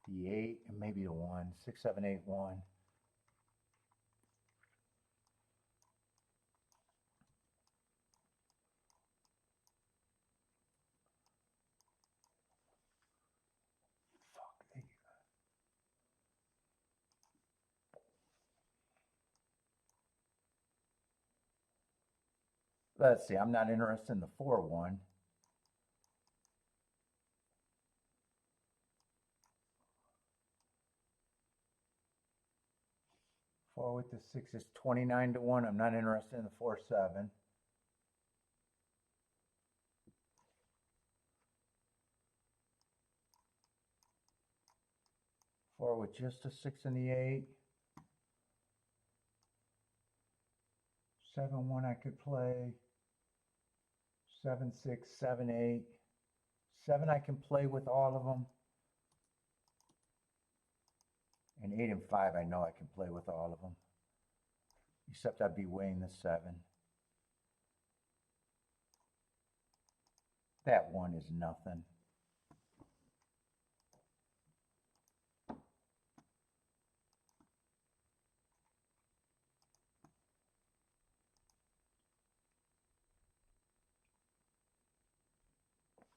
the 8, and maybe the 1. 6, 7, 8, 1. Let's see, I'm not interested in the 4-1. 4 with the 6 is 29 to 1. I'm not interested in the 4-7. 4 with just a 6 and the 8. 7-1 I could play. 7-6, 7-8. 7 I can play with all of them. And 8 and 5 I know I can play with all of them. Except I'd be weighing the 7. That 1 is nothing.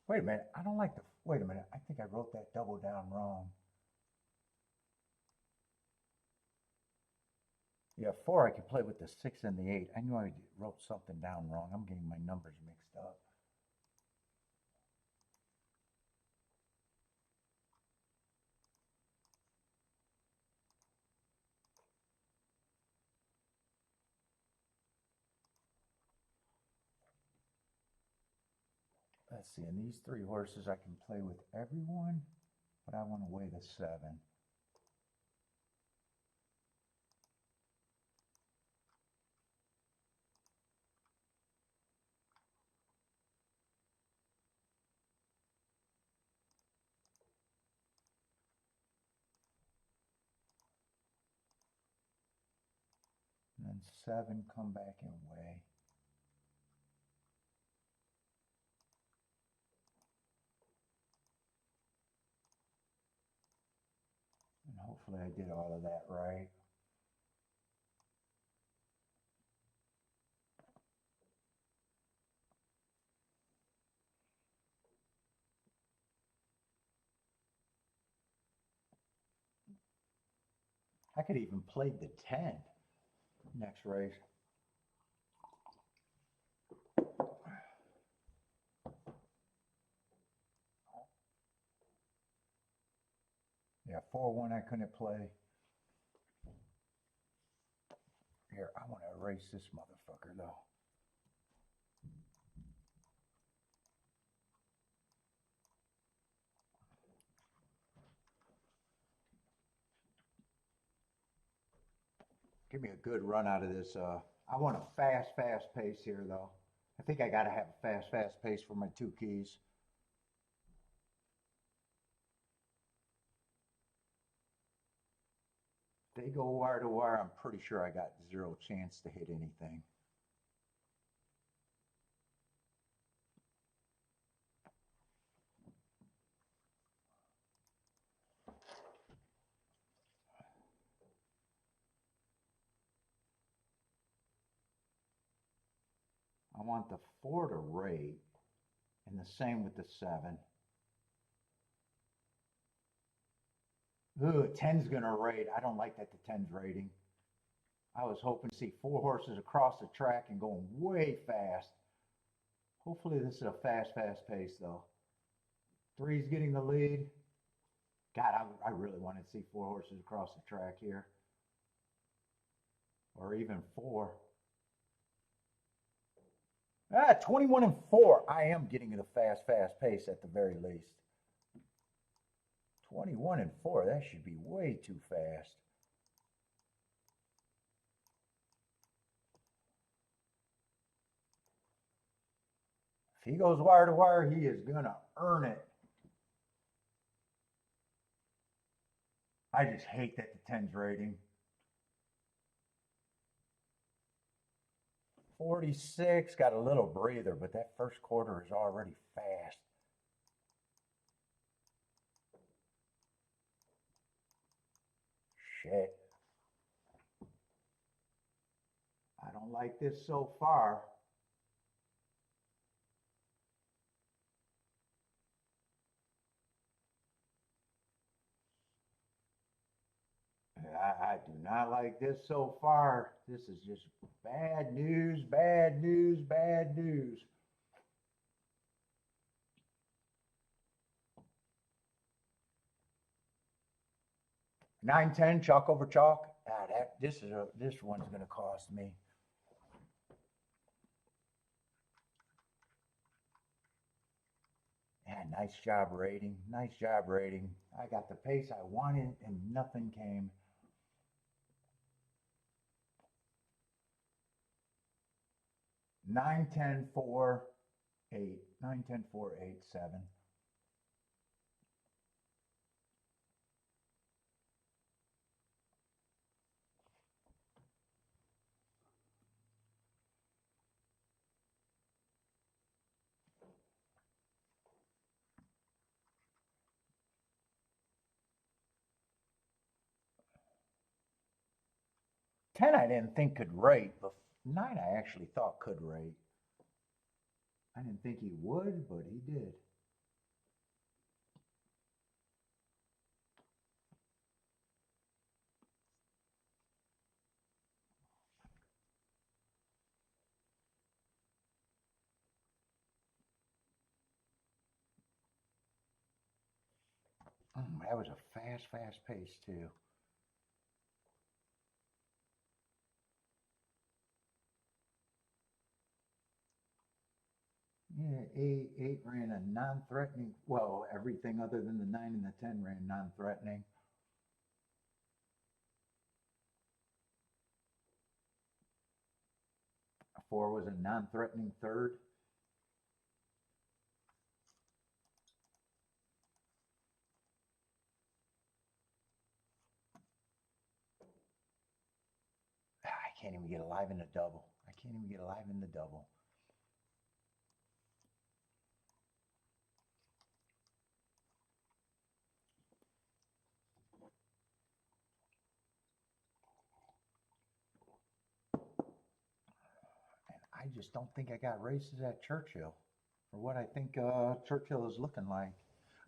Wait a minute, I don't like the, wait a minute, I think I wrote that double down wrong. Yeah, 4 I could play with the 6 and the 8. I knew I wrote something down wrong. I'm getting my numbers mixed up. Let's see, in these 3 horses I can play with everyone, but I want to weigh the 7. And then 7 come back and weigh. And hopefully I did all of that right. I could even play the 10 next race. Yeah, 4-1 I couldn't play. Here, I want to erase this motherfucker though. Give me a good run out of this. I want a fast pace here though. I think I got to have a fast pace for my 2 keys. If they go wire to wire, I'm pretty sure I got 0 chance to hit anything. I want the 4 to rate, and the same with the 7. Ooh, 10's gonna rate. I don't like that the 10's rating. I was hoping to see 4 horses across the track and going way fast. Hopefully this is a fast pace though. 3's getting the lead. God, I really wanted to see 4 horses across the track here. Or even 4. 21 and 4. I am getting the fast pace at the very least. 21 and 4. That should be way too fast. If he goes wire to wire, he is going to earn it. I just hate that the 10's rating. 46, got a little breather, but that first quarter is already fast. Shit. I don't like this so far. I do not like this so far. This is just bad news, bad news, bad news. $9.10 chalk over chalk. This one's going to cost me. Yeah, nice job rating. Nice job rating. I got the pace I wanted and nothing came. Nine, 10, 4, 8. 9, 10, 4, 8, 7. Ten I didn't think could rate, but 9 I actually thought could rate. I didn't think he would, but he did. That was a fast pace too. Yeah, 8 ran a non-threatening. Well, everything other than the 9 and the 10 ran non-threatening. A 4 was a non-threatening third. I can't even get alive in the double. I can't even get alive in the double. I just don't think I got races at Churchill for what I think Churchill is looking like.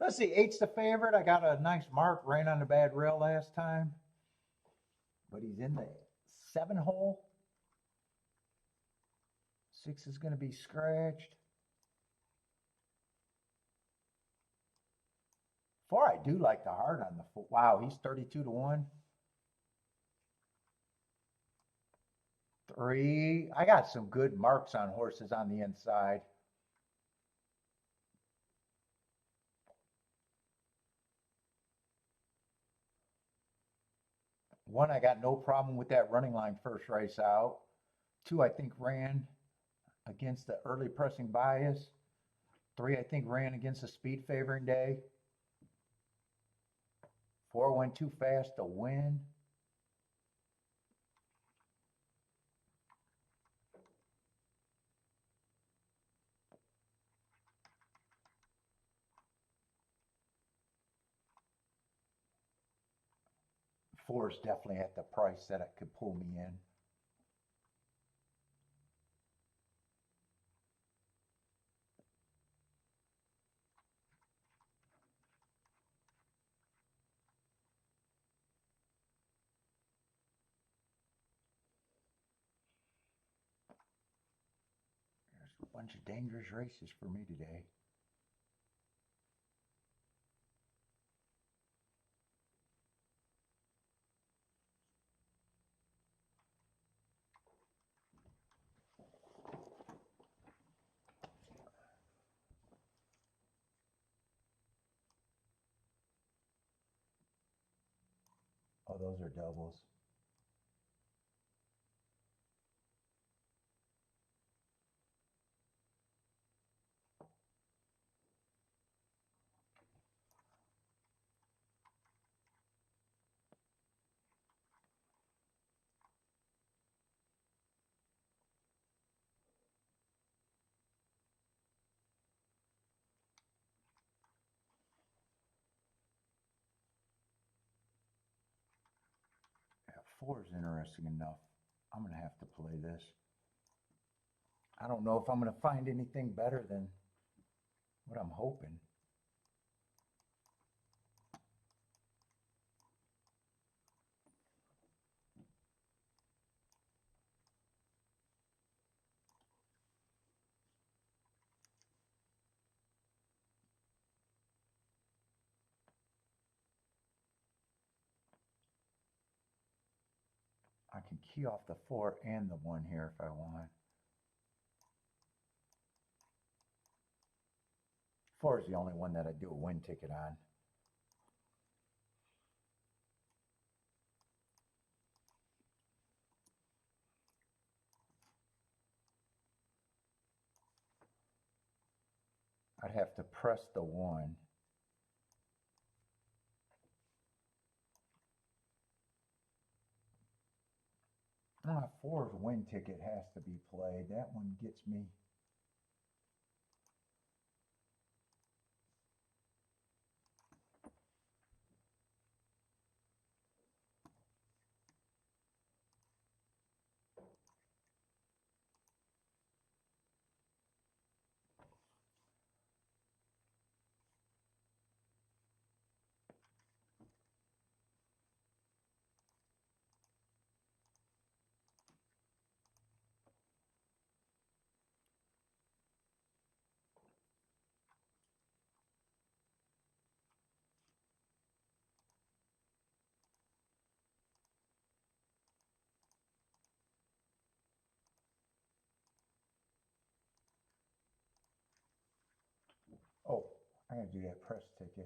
Let's see, 8's the favorite. I got a nice mark, ran on the bad rail last time. but he's in the 7 hole. 6 is going to be scratched. 4, I do like the heart on the 4. Wow, he's 32 to 1. 3, I got some good marks on horses on the inside. 1, I got no problem with that running line first race out. 2, I think ran against the early pressing bias. 3, I think ran against the speed favoring day. 4 went too fast to win. Four is definitely at the price that it could pull me in. There's a bunch of dangerous races for me today. Oh, those are doubles. Yeah, 4 is interesting enough. I'm going to have to play this. I don't know if I'm going to find anything better than what I'm hoping. I can key off the 4 and the 1 here if I want. 4 is the only one that I do a win ticket on. I'd have to press the 1. Ah, 4's win ticket has to be played. That one gets me. Oh, I gotta do that press ticket.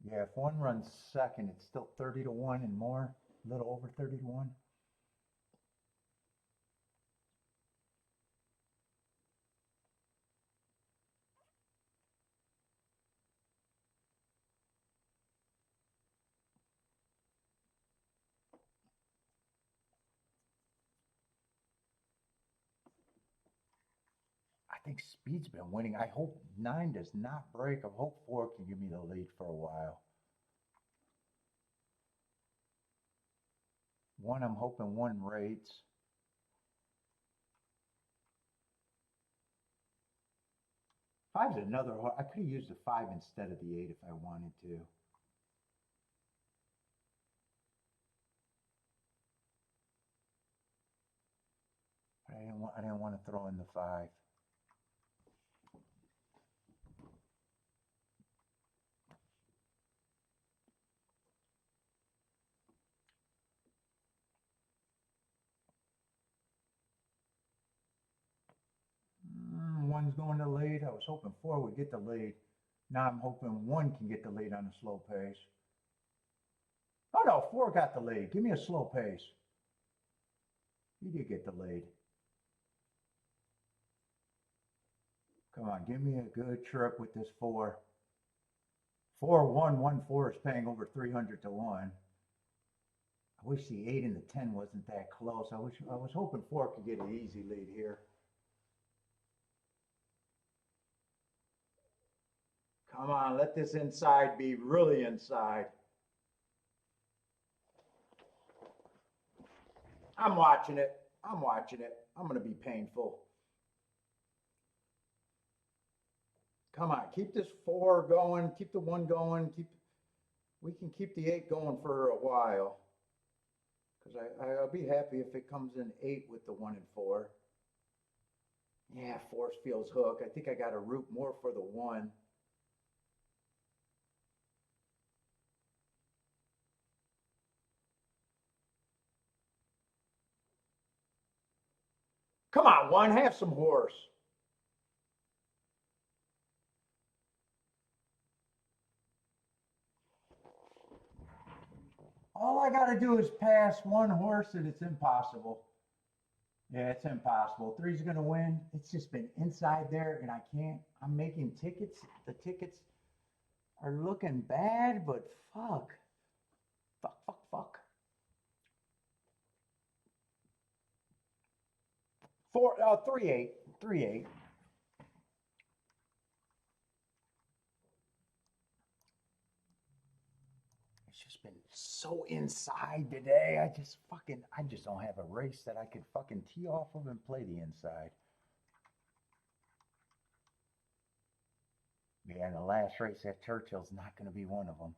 Yeah, if 1 runs second, it's still 30 to 1 and more, a little over 30 to 1. I think speed's been winning. I hope 9 does not break. I hope 4 can give me the lead for a while. 1, I'm hoping 1 rates. Five's another. I could have used the 5 instead of the 8 if I wanted to. But I didn't want to throw in the 5. One's going to lead. I was hoping 4 would get the lead. Now I'm hoping 1 can get the lead on a slow pace. Oh no, 4 got the lead. Give me a slow pace. He did get the lead. Come on, give me a good trip with this 4. 4, 1, 1, 4 is paying over 300 to 1. I wish the 8 and the 10 wasn't that close. I was hoping 4 could get an easy lead here. Come on, let this inside be really inside. I'm watching it. I'm watching it. I'm going to be painful. Come on, keep this 4 going. Keep the 1 going. We can keep the 8 going for a while. Because I'll be happy if it comes in 8 with the 1 and 4. Yeah, 4 feels hook. I think I got to root more for the 1. Come on, 1, have some horse. All I got to do is pass 1 horse and it's impossible. Yeah, it's impossible. 3's going to win. It's just been inside there and I can't. I'm making tickets. The tickets are looking bad, but fuck. Fuck. 3, 8. 3, 8. It's just been so inside today. I just don't have a race that I could fucking tee off of and play the inside. Yeah, and the last race at Churchill's not going to be one of them.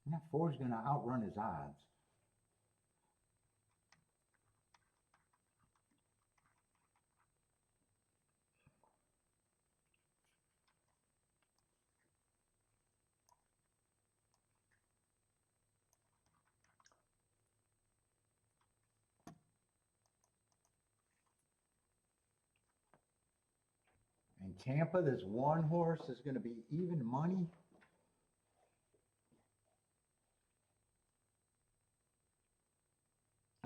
And that 4's going to outrun his odds. In Tampa, this 1 horse is going to be even money.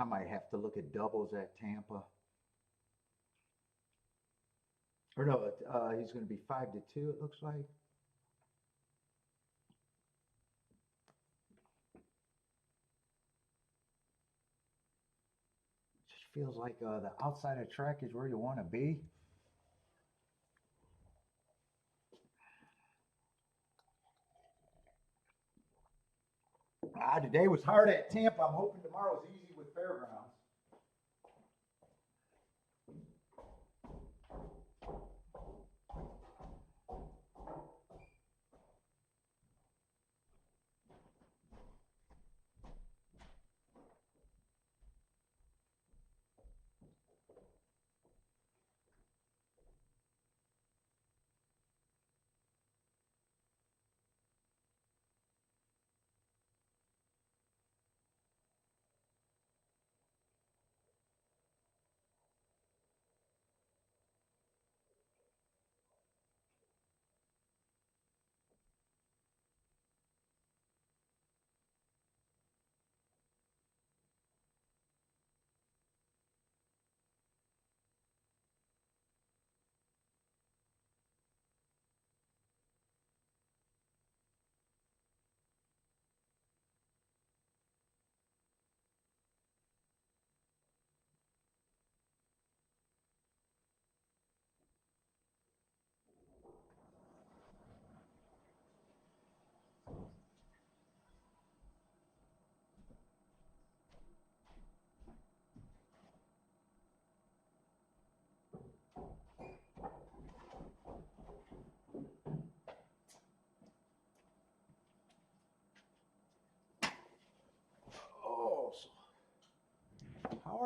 I might have to look at doubles at Tampa. Or no, he's going to be 5 to 2, it looks like. It just feels like the outside of track is where you want to be. Today was hard at Tampa. I'm hoping tomorrow's easy with Fairgrounds.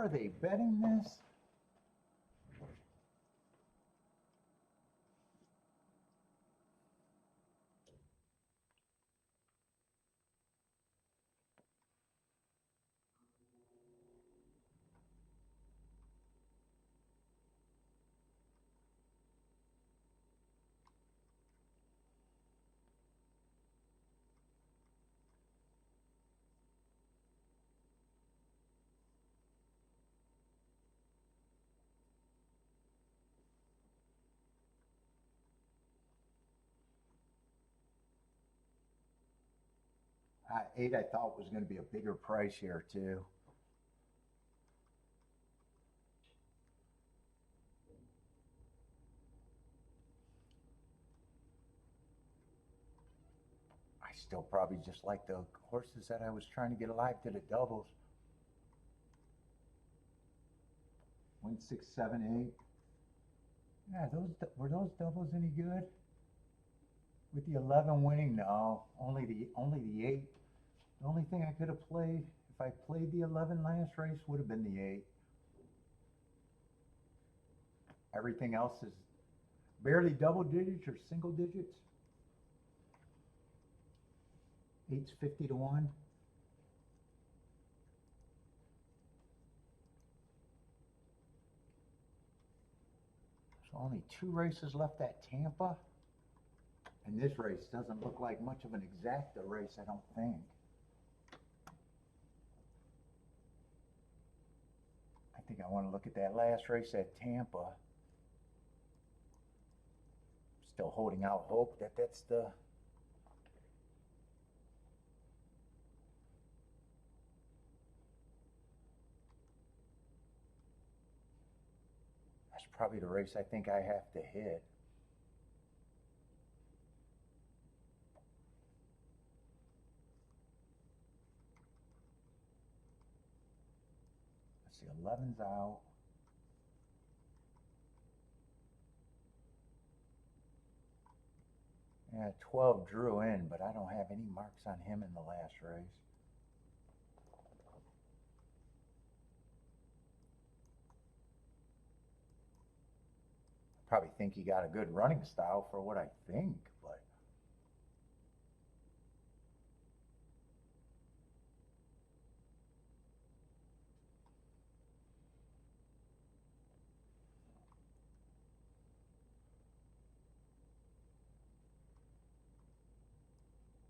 are they betting this? Eight, I thought was going to be a bigger price here too. I still probably just like the horses that I was trying to get alive to the doubles. 1, 6, 7, 8. Yeah, were those doubles any good? With the 11 winning, no. Only the 8. The only thing I could have played, if I played the 11 last race, would have been the 8. Everything else is barely double digits or single digits. 8's 50 to 1. So only 2 races left at Tampa. And this race doesn't look like much of an exacta race, I don't think. I think I want to look at that last race at Tampa. Still holding out hope that that's the... That's probably the race I think I have to hit. Let's see, 11's out. Yeah, 12 drew in, but I don't have any marks on him in the last race. Probably think he got a good running style for what I think, but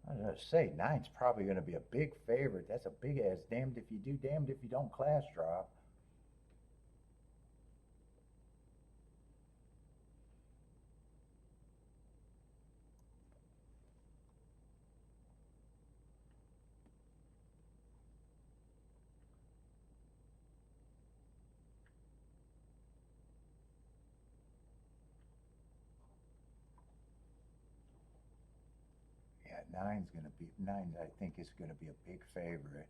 I was going to say, 9's probably going to be a big favorite. That's a big ass damned if you do, damned if you don't class drop. Yeah, 9's going to be, 9 I think is going to be a big favorite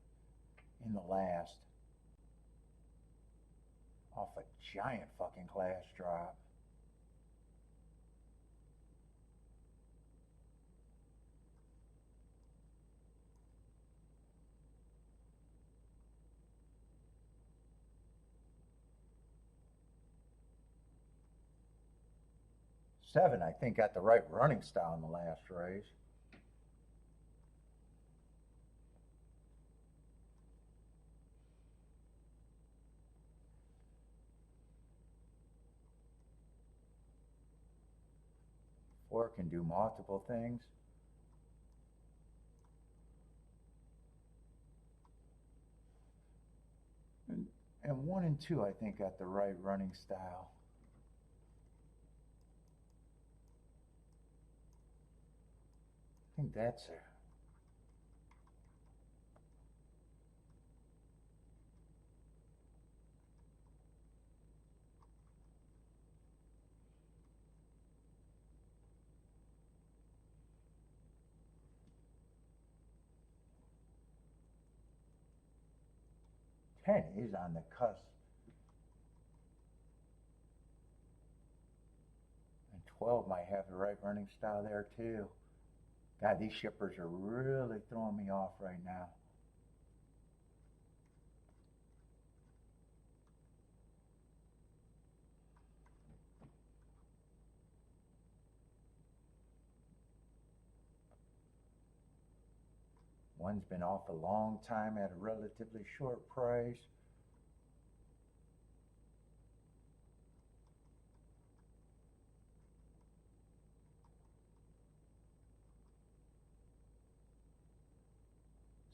in the last. Off a giant fucking class drop. Seven, I think, got the right running style in the last race. Four can do multiple things. And 1 and 2, I think, got the right running style. I think that's it. Ten is on the cusp. And 12 might have the right running style there too. God, these shippers are really throwing me off right now. One's been off a long time at a relatively short price.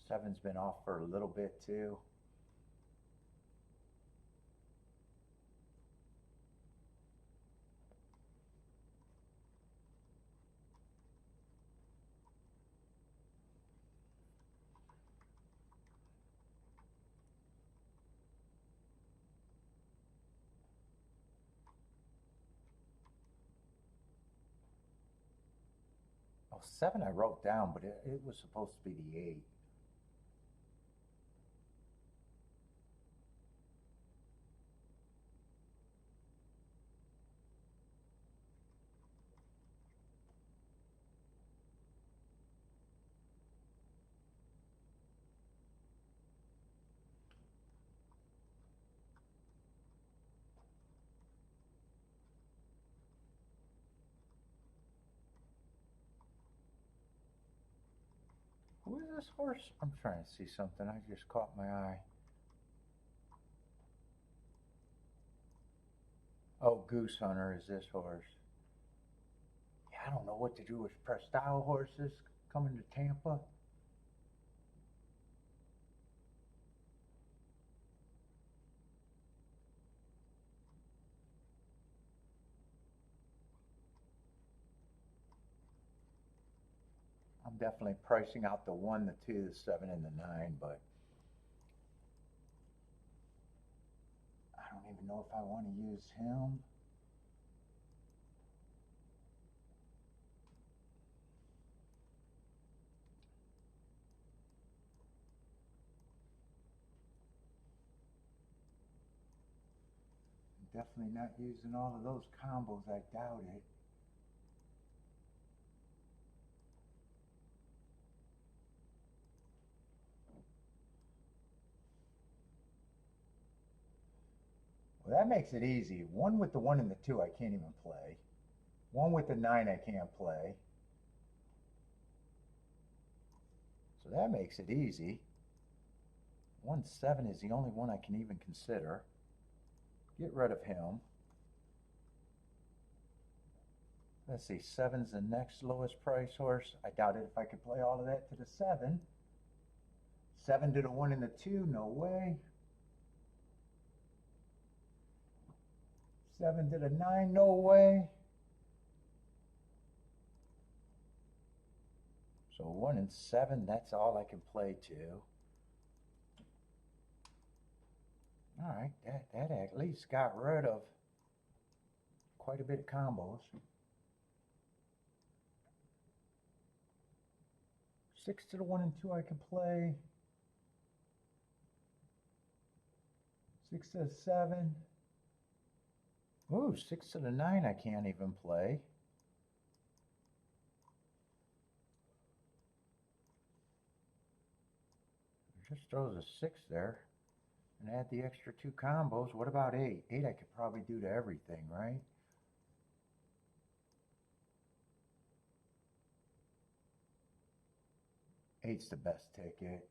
Seven's been off for a little bit too. Oh, seven I wrote down, but it was supposed to be the eight. Who is this horse? I'm trying to see something. I just caught my eye. Oh, Goose Hunter is this horse. Yeah, I don't know what to do with press style horses coming to Tampa. I'm definitely pricing out the one, the two, the seven, and the nine, but I don't even know if I want to use him. I'm definitely not using all of those combos. I doubt it. Well, that makes it easy. One with the one and the two, I can't even play. One with the nine, I can't play. So that makes it easy. 1-7 is the only one I can even consider. Get rid of him. Let's see, seven's the next lowest price horse. I doubt it if I could play all of that to the seven. Seven to the one and the two, no way. Seven to the nine, no way. So 1 and 7, that's all I can play to. All right, that at least got rid of quite a bit of combos. 6 to the 1 and 2 I can play. 6 to the 7. Ooh, 6 to the 9 I can't even play. Just throws a 6 there. And add the extra 2 combos. What about 8? 8 I could probably do to everything, right? Eight's the best ticket.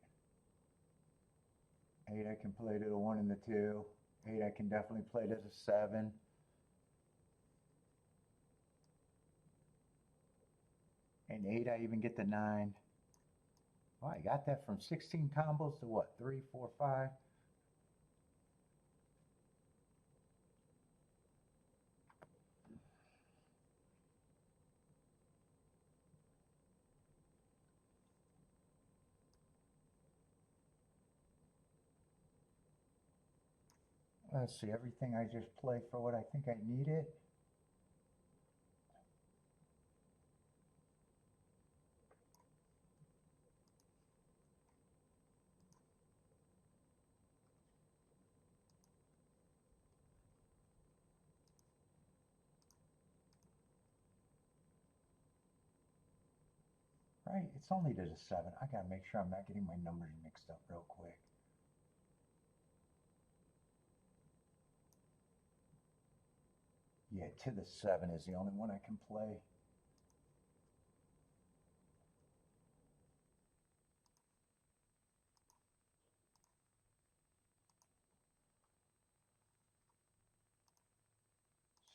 8 I can play to the 1 and the 2. 8 I can definitely play to the 7. And 8 I even get the 9. Well, I got that from 16 combos to what? 3, 4, 5? Let's see, everything I just played for what I think I need it. Right, it's only to the 7. I gotta make sure I'm not getting my numbers mixed up real quick. Yeah, to the 7 is the only one I can play.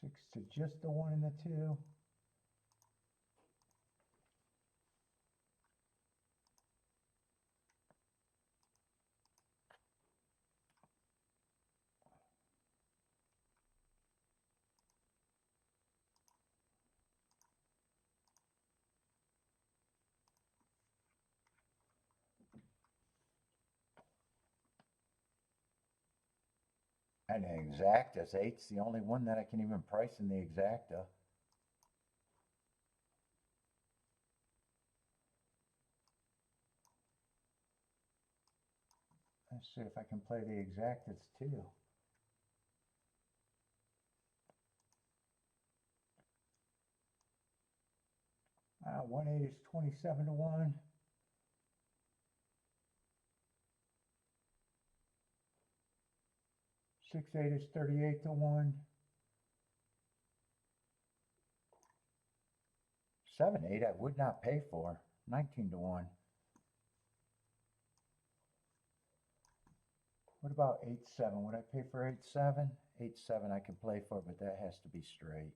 6 to just the 1 and the 2. And the exactas, 8's the only one that I can even price in the exacta. Let's see if I can play the exactas too. 1/8 is 27 to 1. 6/8 is 38 to 1. 7/8 I would not pay for. 19 to 1. What about 8/7? Would I pay for 8/7? 8/7 I can play for, but that has to be straight.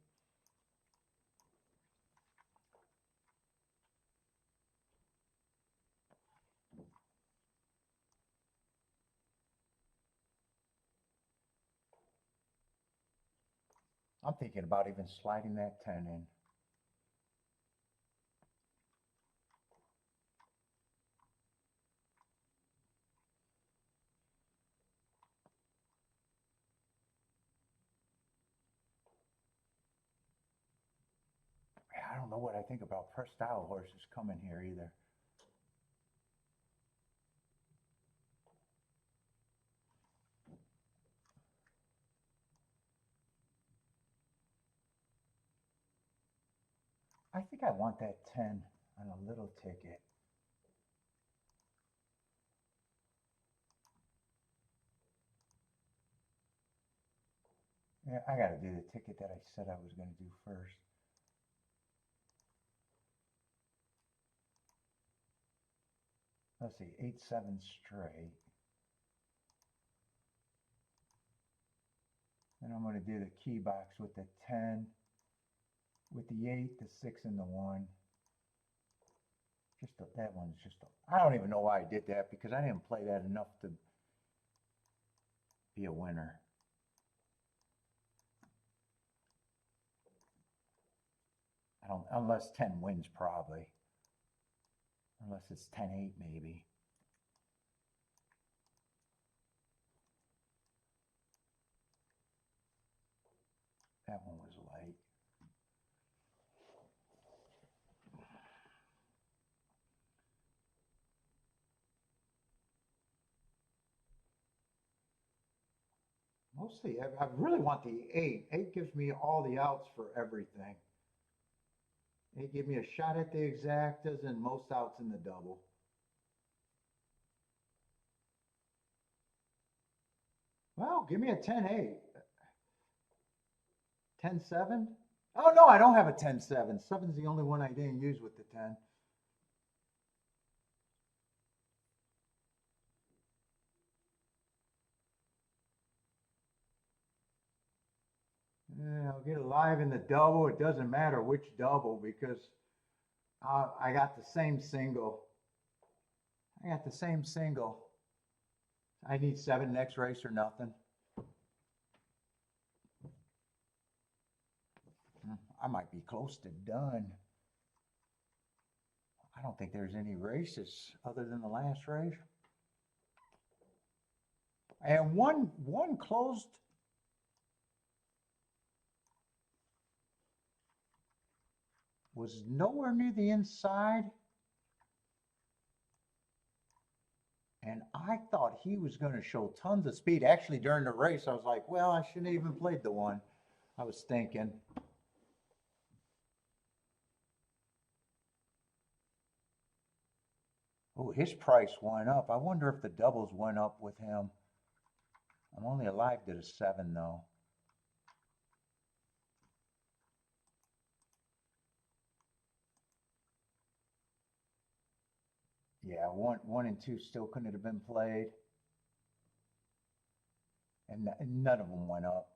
I'm thinking about even sliding that 10 in. I don't know what I think about press style horses coming here either. I think I want that 10 on a little ticket. Yeah, I got to do the ticket that I said I was going to do first. Let's see, 8/7 straight. Then I'm going to do the key box with the 10, with the 8, the 6, and the 1. That one's just, I don't even know why I did that, because I didn't play that enough to be a winner. Unless 10 wins probably. Unless it's 10/8 maybe. That one was light. Mostly, I really want the 8. 8 gives me all the outs for everything. 8 gives me a shot at the exactas and most outs in the double. Well, give me a 10/8. 10/7? Oh, no, I don't have a 10/7. 7's the only one I didn't use with the 10. Yeah, I'll get alive in the double. It doesn't matter which double, because I got the same single. I got the same single. I need 7 next race or nothing. I might be close to done. I don't think there's any races other than the last race. And one closed. Was nowhere near the inside. And I thought he was going to show tons of speed. Actually, during the race, I was like, well, I shouldn't have even played the one. I was thinking. Oh, his price went up. I wonder if the doubles went up with him. I'm only alive to the 7, though. Yeah, 1 and 2 still couldn't have been played. And none of them went up.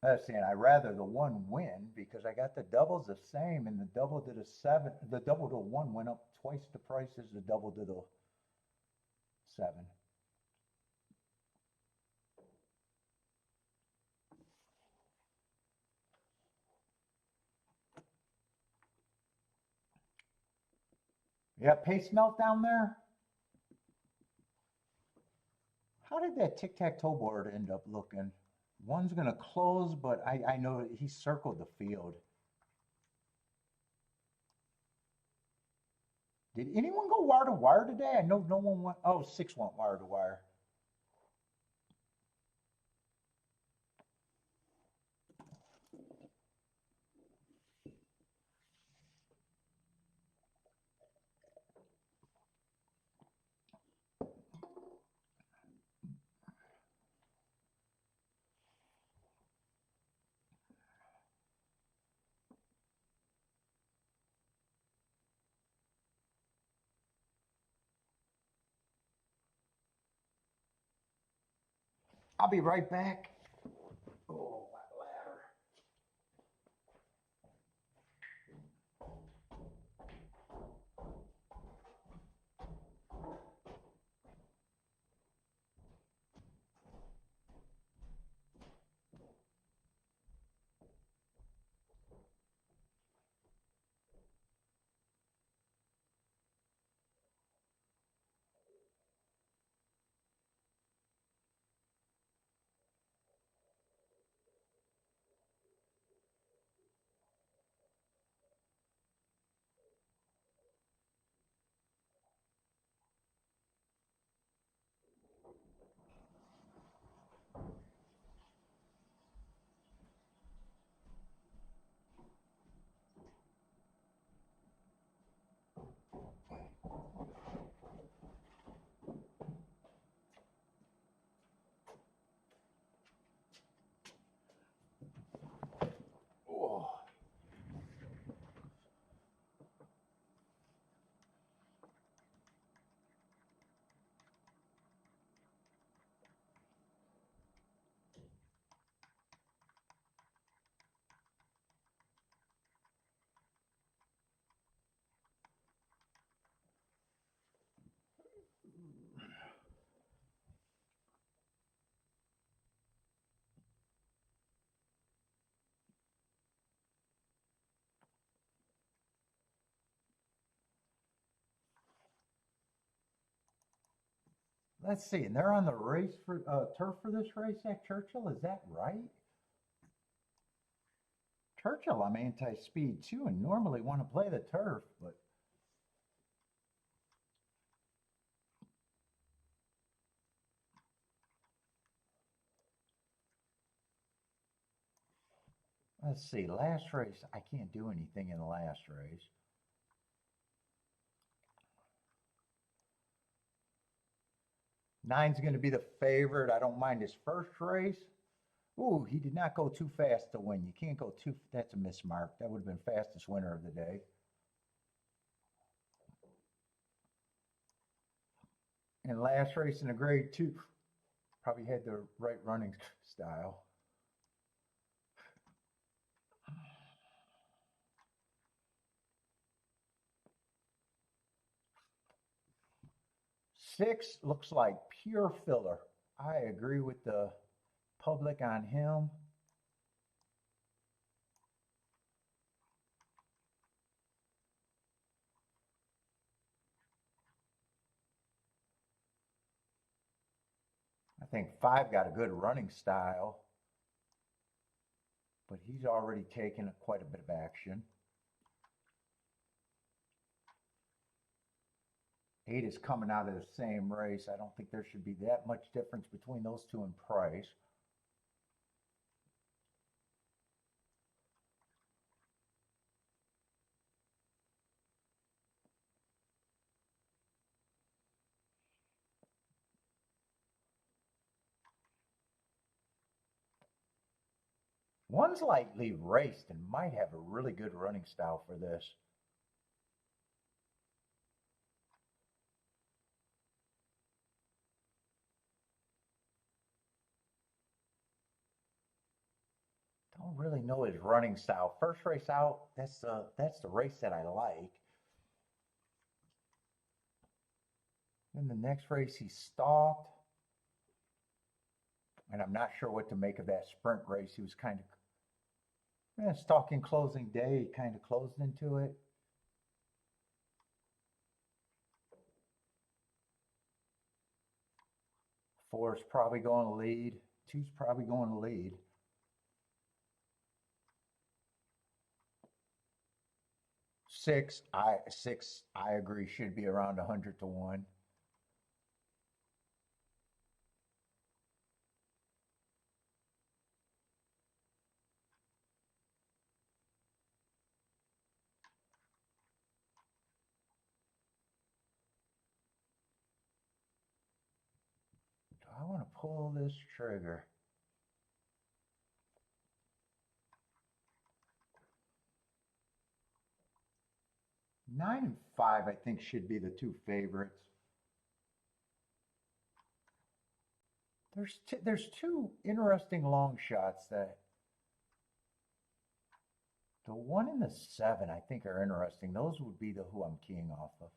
Let's see, and I rather the one win because I got the doubles the same, and the double to the seven, the double to one went up twice the price as the double to the seven. Yeah, pace melt down there. How did that tic-tac-toe board end up looking? One's gonna close, but I know he circled the field. Did anyone go wire to wire today? I know no one went. Oh, six went wire to wire. I'll be right back. Oh, my ladder. Oh. Let's see, and they're on the race for turf for this race at Churchill. Is that right? Churchill, I'm anti-speed too, and normally want to play the turf, but let's see. Last race, I can't do anything in the last race. Nine's going to be the favorite. I don't mind his first race. Ooh, he did not go too fast to win. You can't go too. That's a mismark. That would have been fastest winner of the day. And last race in the grade two, probably had the right running style. Six looks like pure filler. I agree with the public on him. I think five got a good running style, but he's already taken quite a bit of action. Eight is coming out of the same race. I don't think there should be that much difference between those two in price. One's lightly raced and might have a really good running style for this. don't really know his running style. First race out, that's the race that I like. Then the next race he stalked, and I'm not sure what to make of that sprint race. He was kind of stalking closing day. He kind of closed into it. Four's probably going to lead. Two's probably going to lead. Six, I agree, should be around 100 to 1. Do I want to pull this trigger? 9 and 5, I think, should be the two favorites. There's two interesting long shots that the 1 and the 7 I think are interesting. Those would be the who I'm keying off of.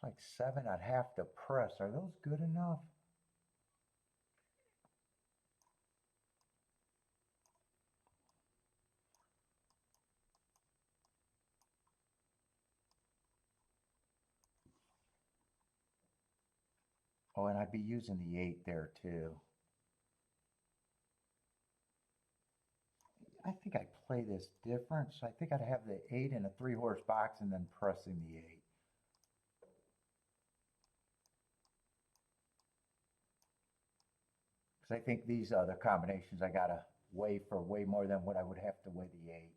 Looks like 7 I'd have to press. Are those good enough? Oh, and I'd be using the 8 there too. I think I'd play this different. So I think I'd have the 8 in a 3-horse box and then pressing the 8. Because I think these other combinations I gotta weigh for way more than what I would have to weigh the 8.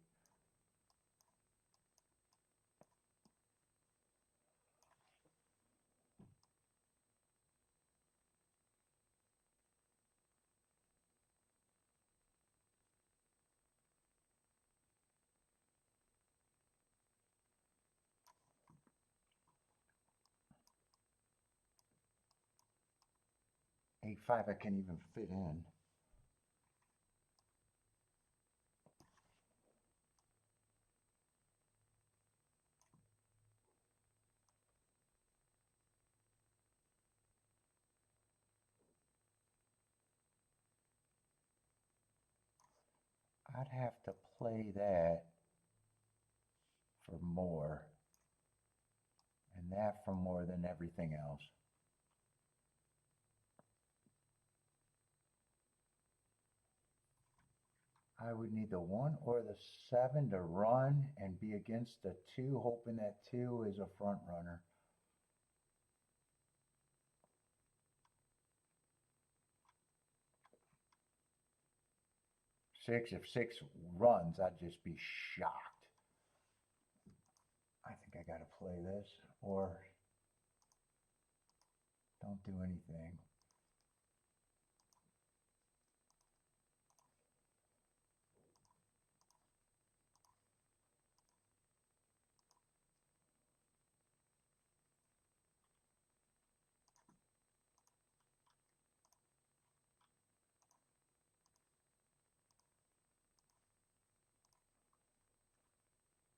A5 I can't even fit in. I'd have to play that for more, and that for more than everything else. I would need the 1 or the 7 to run and be against the 2, hoping that 2 is a front runner. If 6 runs, I'd just be shocked. I think I gotta play this or don't do anything.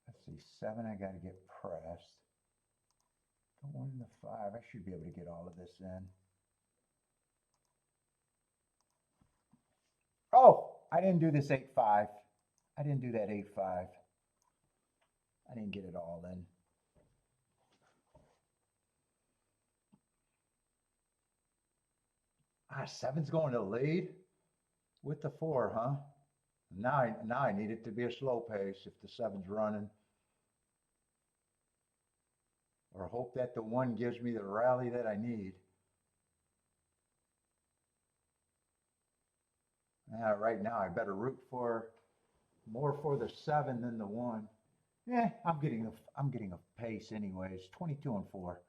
Let's see, 7 I gotta get pressed. The 1 and the 5, I should be able to get all of this in. Oh, I didn't do this 8-5. I didn't do that 8-5. I didn't get it all in. Ah, 7's going to lead with the 4, huh? Now I need it to be a slow pace if the 7's running. Or hope that the 1 gives me the rally that I need. Right now I better root for more for the 7 than the 1. Yeah, I'm getting a pace anyways. 22 and 4.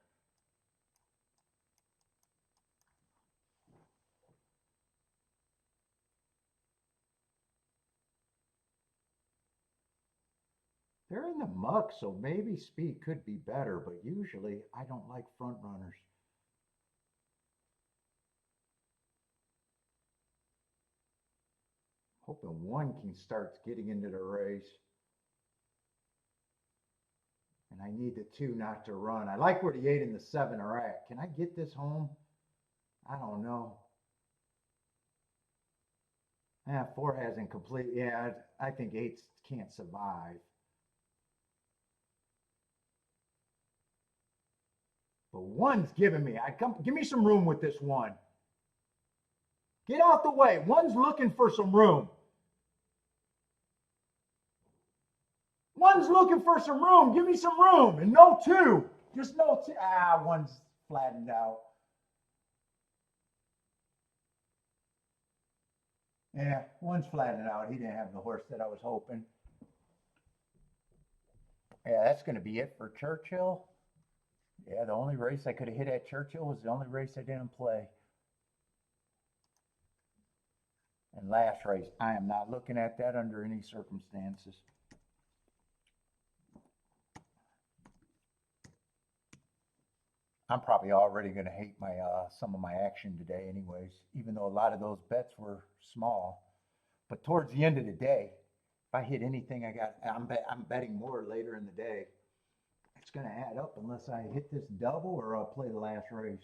They're in the muck, so maybe speed could be better, but usually I don't like front runners. Hoping one can start getting into the race. And I need the 2 not to run. I like where the 8 and the 7 are at. Can I get this home? I don't know. Yeah, 4 hasn't complete. Yeah, I think 8 can't survive. But 1's giving me. Give me some room with this 1. Get out the way. 1's looking for some room. 1's looking for some room. Give me some room. And no 2. Just no 2. 1's flattened out. Yeah, 1's flattened out. He didn't have the horse that I was hoping. Yeah, that's going to be it for Churchill. Yeah, the only race I could have hit at Churchill was the only race I didn't play. And last race, I am not looking at that under any circumstances. I'm probably already going to hate my some of my action today anyways, even though a lot of those bets were small. But towards the end of the day, if I hit anything, I'm betting more later in the day. It's going to add up unless I hit this double or I'll play the last race.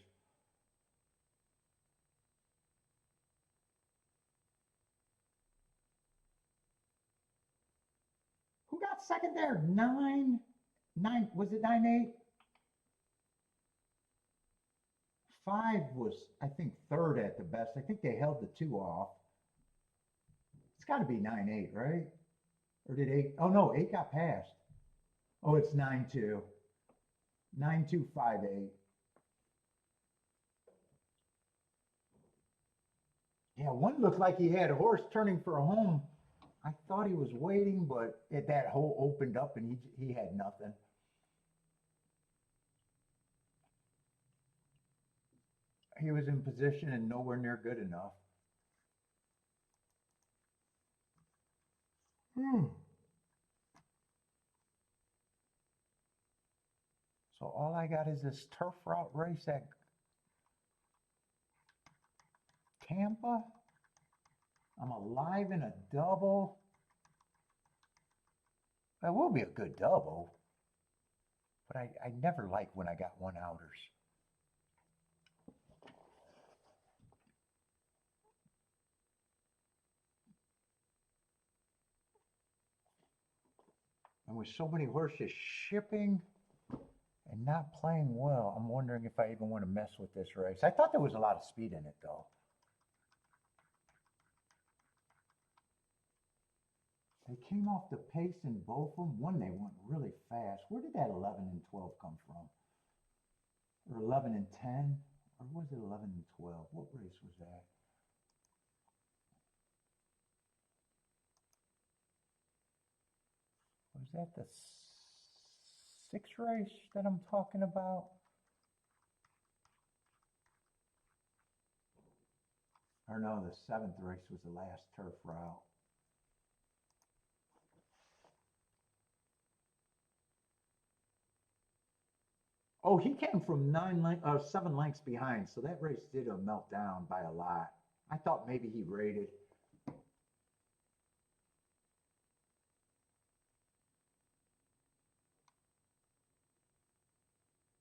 Who got second there? 9, was it 9-8? 5 was, I think, third at the best. I think they held the 2 off. It's got to be 9-8, right? Or did 8? Oh, no, 8 got passed. Oh, it's 9-2. 9-2, 5-8. Yeah, 1 looked like he had a horse turning for a home. I thought he was waiting, but that hole opened up and he had nothing. He was in position and nowhere near good enough. So all I got is this turf route race at Tampa. I'm alive in a double. That will be a good double. But I never like when I got 1-outers. And with so many horses shipping and not playing well, I'm wondering if I even want to mess with this race. I thought there was a lot of speed in it, though. They came off the pace in both of them. One, they went really fast. Where did that 11 and 12 come from? Or 11 and 10? Or was it 11 and 12? What race was that? Was that the 6th race that I'm talking about? Or no, the 7th race was the last turf route. Oh, he came from 7 lengths behind, so that race did melt down by a lot. I thought maybe he rated.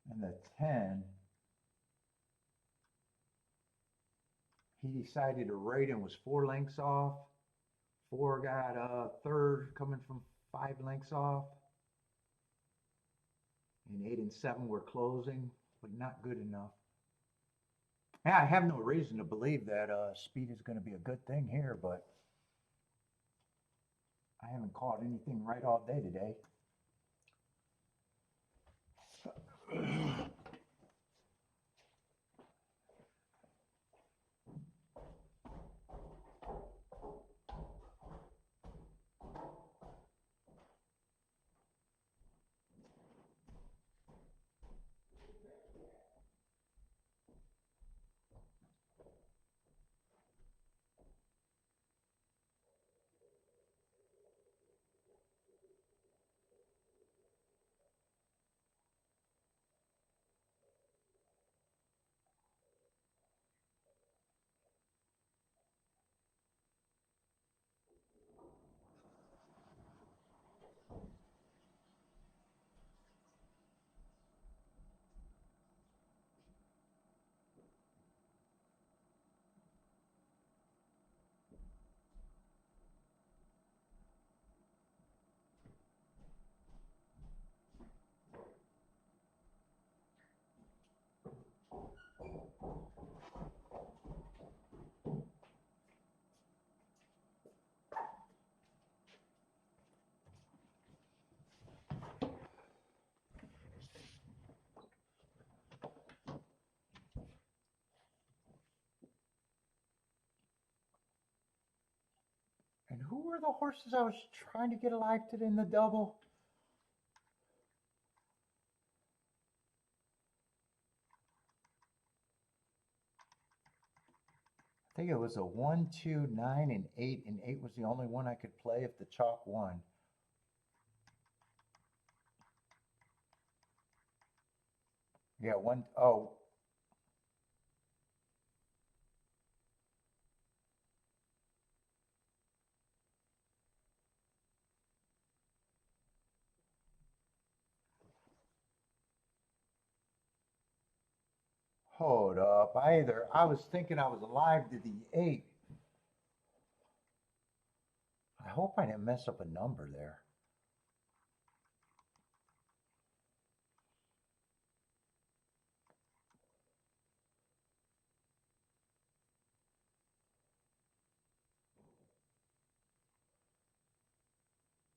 And the 10, he decided to rate and was 4 lengths off. 4 got third coming from 5 lengths off. And 8 and 7 were closing, but not good enough. Yeah, I have no reason to believe that speed is going to be a good thing here, but I haven't caught anything right all day today. who were the horses I was trying to get alive today in the double? I think it was a 1, 2, 9, and 8 was the only one I could play if the chalk won. Yeah, one, oh, hold up. I was thinking I was alive to the 8. I hope I didn't mess up a number there.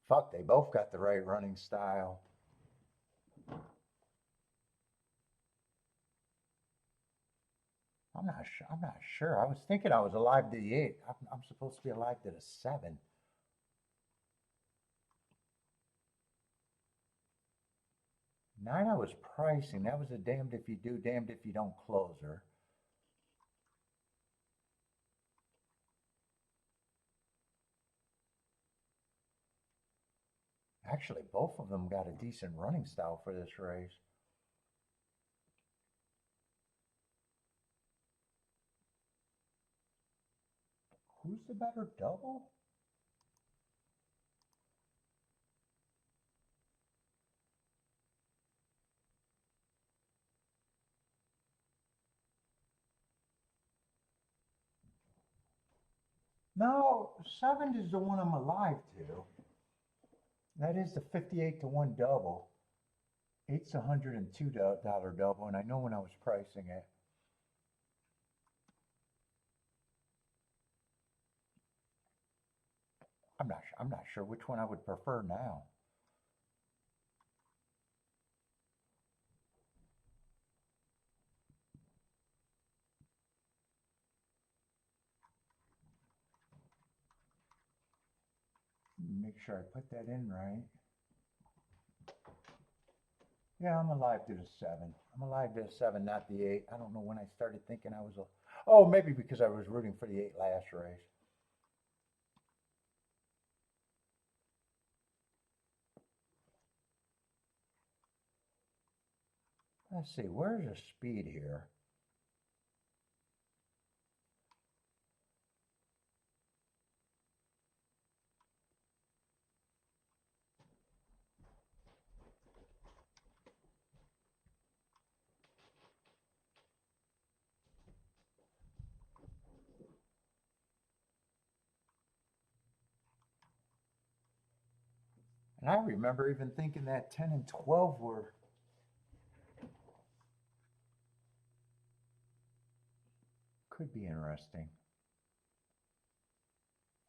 Fuck, they both got the right running style. I'm not sure. I was thinking I was alive to the 8. I'm supposed to be alive to the 7. 9 I was pricing. That was a damned if you do, damned if you don't closer. Actually, both of them got a decent running style for this race. Who's the better double? No, 7 is the one I'm alive to. That is the 58 to 1 double. 8's a $102 double, and I know when I was pricing it. I'm not sure which one I would prefer now. Make sure I put that in right. Yeah, I'm alive to the 7. I'm alive to the 7, not the 8. I don't know when I started thinking I was a. Oh, maybe because I was rooting for the 8 last race. Let's see, where's the speed here? And I remember even thinking that 10 and 12 were. Could be interesting.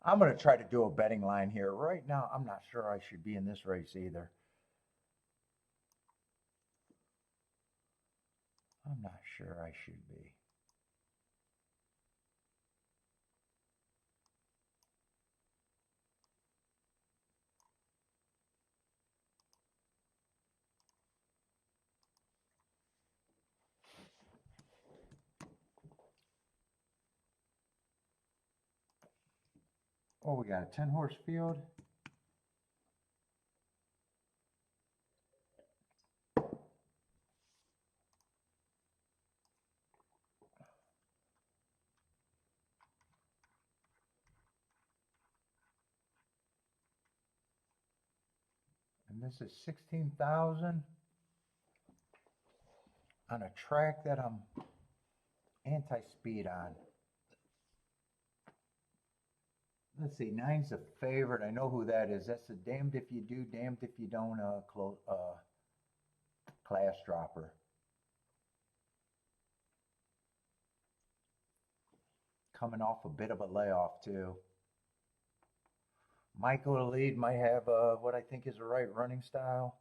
I'm going to try to do a betting line here. Right now, I'm not sure I should be in this race either. I'm not sure I should be. Oh, we got a 10 horse field. And this is 16,000 on a track that I'm anti-speed on. Let's see, 9's a favorite. I know who that is. That's the damned if you do, damned if you don't class dropper. Coming off a bit of a layoff too. Michael the lead might have what I think is the right running style.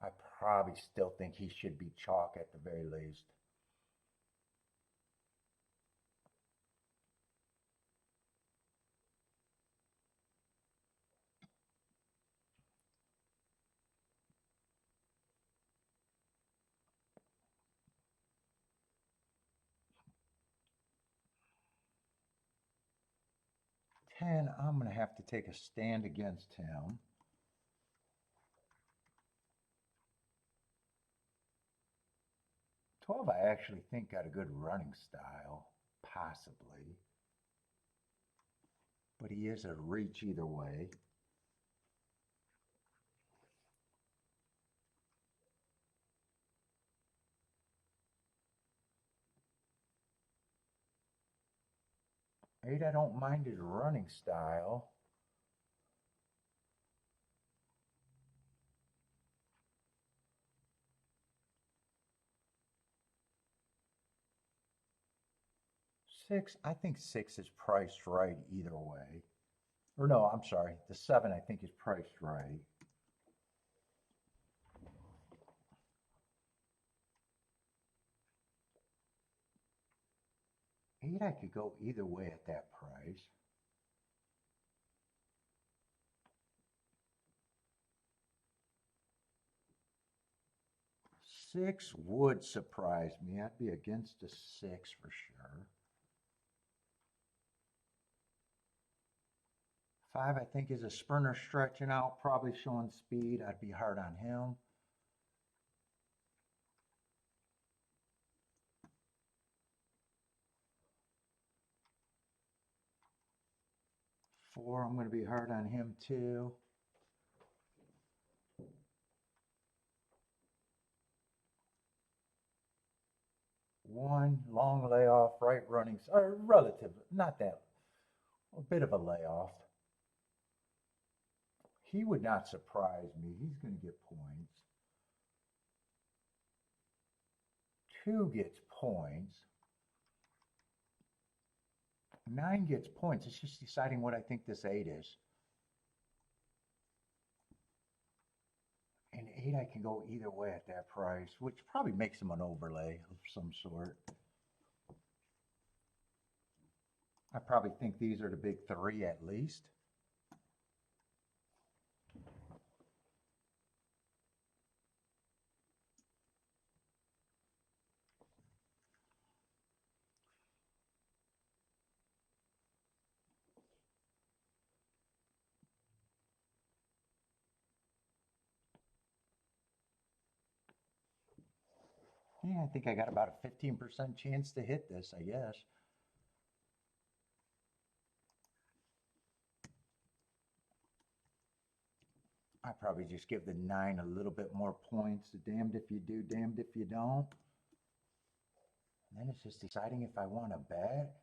I probably still think he should be chalk at the very least. 10, I'm going to have to take a stand against him. 12, I actually think got a good running style, possibly. But he is a reach either way. Eight, I don't mind his running style. Six, I think six is priced right either way. Or no, I'm sorry. The 7, I think, is priced right. Eight, I could go either way at that price. Six would surprise me. I'd be against a 6 for sure. 5, I think, is a sprinter stretching out, probably showing speed. I'd be hard on him. 4, I'm going to be hard on him too. 1, long layoff, right running, or relative, not that, a bit of a layoff. He would not surprise me. He's going to get points. 2 gets points. 9 gets points. It's just deciding what I think this 8 is. And 8, I can go either way at that price, which probably makes him an overlay of some sort. I probably think these are the big 3 at least. Yeah, I think I got about a 15% chance to hit this, I guess. I probably just give the 9 a little bit more points. Damned if you do, damned if you don't. And then it's just deciding if I want to bet.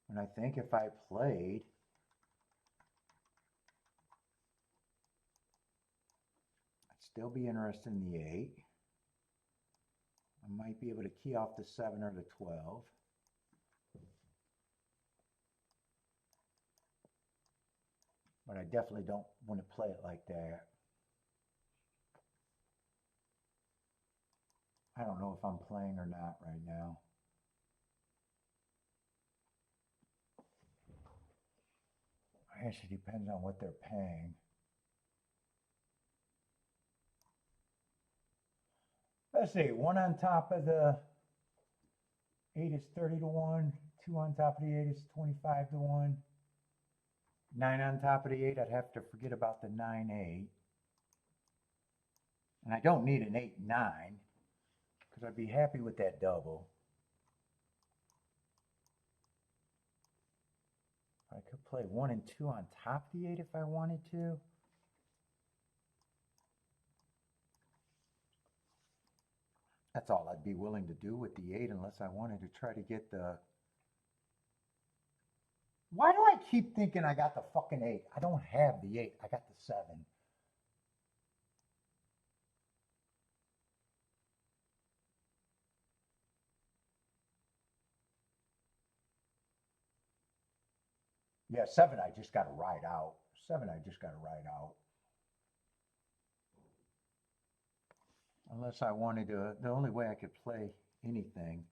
And I think if I played, I'd still be interested in the 8. I might be able to key off the 7 or the 12. But I definitely don't want to play it like that. I don't know if I'm playing or not right now. I guess it depends on what they're paying. Let's see, 1 on top of the 8 is 30 to 1. 2 on top of the 8 is 25 to 1. 9 on top of the 8, I'd have to forget about the 9-8. And I don't need an 8-9 because I'd be happy with that double. I could play 1 and 2 on top of the 8 if I wanted to. That's all I'd be willing to do with the 8 unless I wanted to try to get the... Why do I keep thinking I got the fucking 8? I don't have the 8. I got the 7. Yeah, 7 I just got to ride out. 7 I just got to ride out. Unless I wanted to, the only way I could play anything.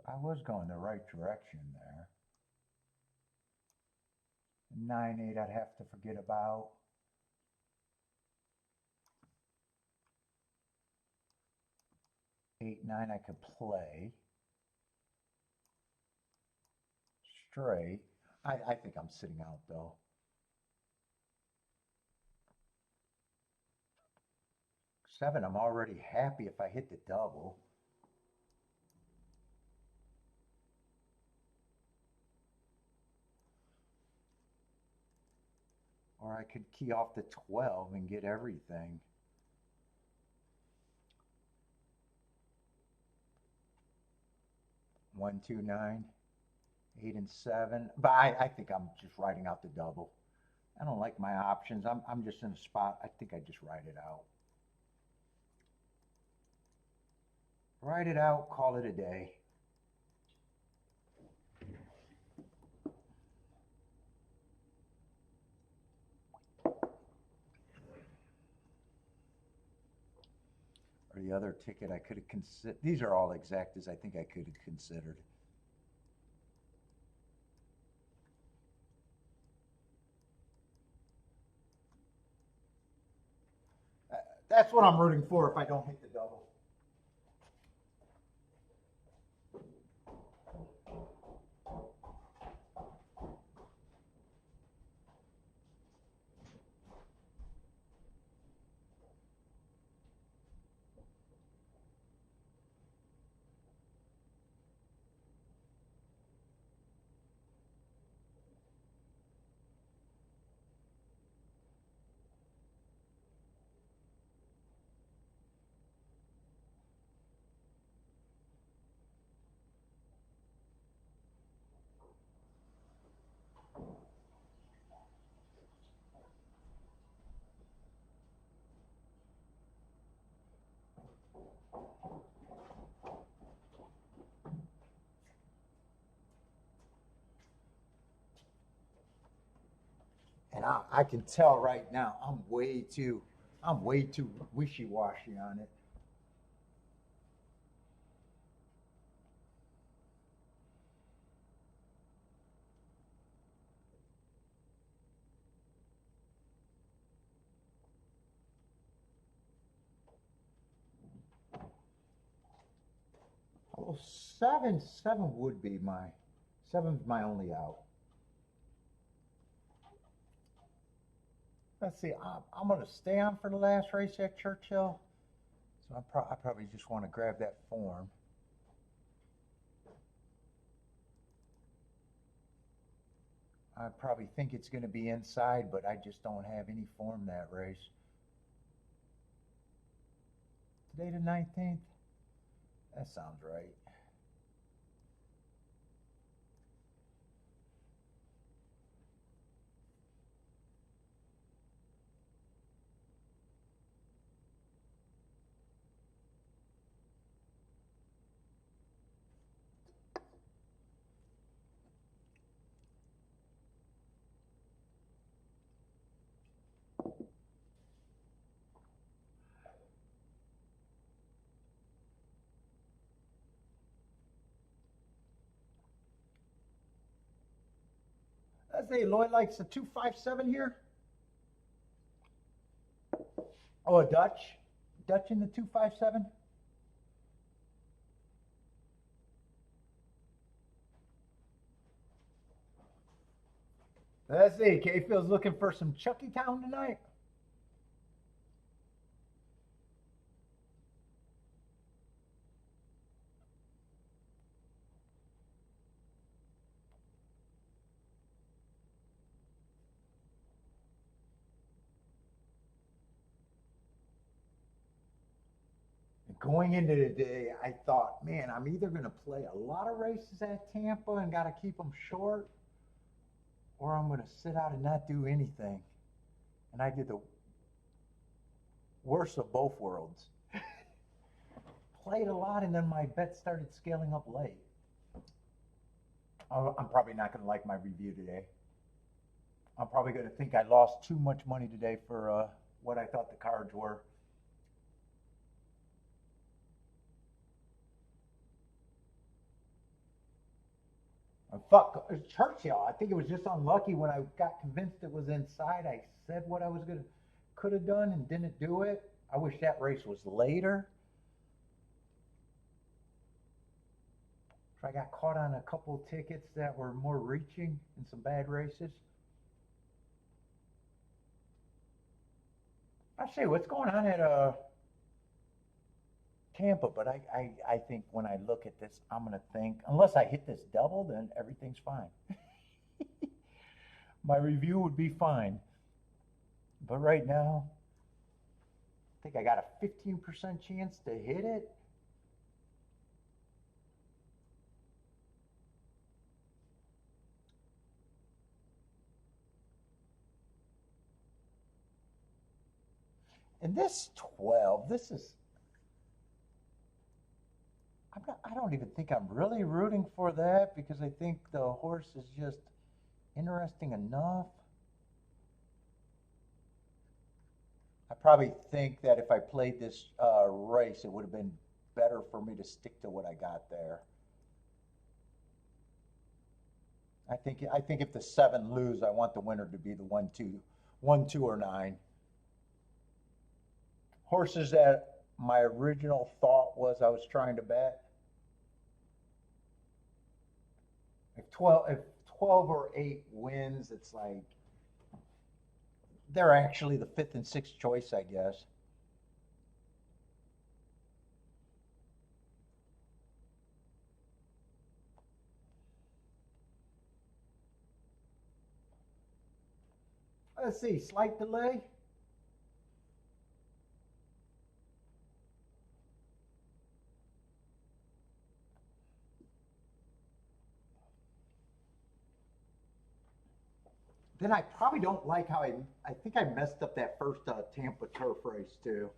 I was going the right direction there. 9-8 I'd have to forget about. 8-9 I could play. Straight. I think I'm sitting out though. 7, I'm already happy if I hit the double. Or I could key off the 12 and get everything. One, 2, 9, 8, and 7. But I think I'm just writing out the double. I don't like my options. I'm just in a spot. I think I just write it out. Write it out, call it a day. Or the other ticket I could have considered. These are all exact as I think I could have considered. That's what I'm rooting for if I don't hit the double. And I can tell right now I'm way too wishy-washy on it. Well, seven would be seven's my only out. Let's see. I'm going to stay on for the last race at Churchill, so I probably just want to grab that form. I probably think it's going to be inside, but I just don't have any form that race. Today the 19th? That sounds right. Let's see, Lloyd likes the 257 here. Oh, a Dutch? Dutch in the 257? Let's see, K-Field's looking for some Chucky Town tonight. Going into the day, I thought, man, I'm either going to play a lot of races at Tampa and got to keep them short, or I'm going to sit out and not do anything. And I did the worst of both worlds. Played a lot, and then my bet started scaling up late. I'm probably not going to like my review today. I'm probably going to think I lost too much money today for what I thought the cards were. Fuck, Churchill. I think it was just unlucky when I got convinced it was inside. I said what I was could have done and didn't do it. I wish that race was later. I got caught on a couple of tickets that were more reaching in some bad races. I say, what's going on at Tampa? But I think when I look at this, I'm going to think, unless I hit this double, then everything's fine. My review would be fine. But right now, I think I got a 15% chance to hit it. And this 12, this is, I don't even think I'm really rooting for that because I think the horse is just interesting enough. I probably think that if I played this race, it would have been better for me to stick to what I got there. I think if the 7 lose, I want the winner to be the 1, 2, 1, 2, or 9. Horses that my original thought was I was trying to bet. If 12 or 8 wins, it's like they're actually the 5th and 6th choice, I guess. Let's see, slight delay. Then I probably don't like how I think I messed up that first Tampa turf race too.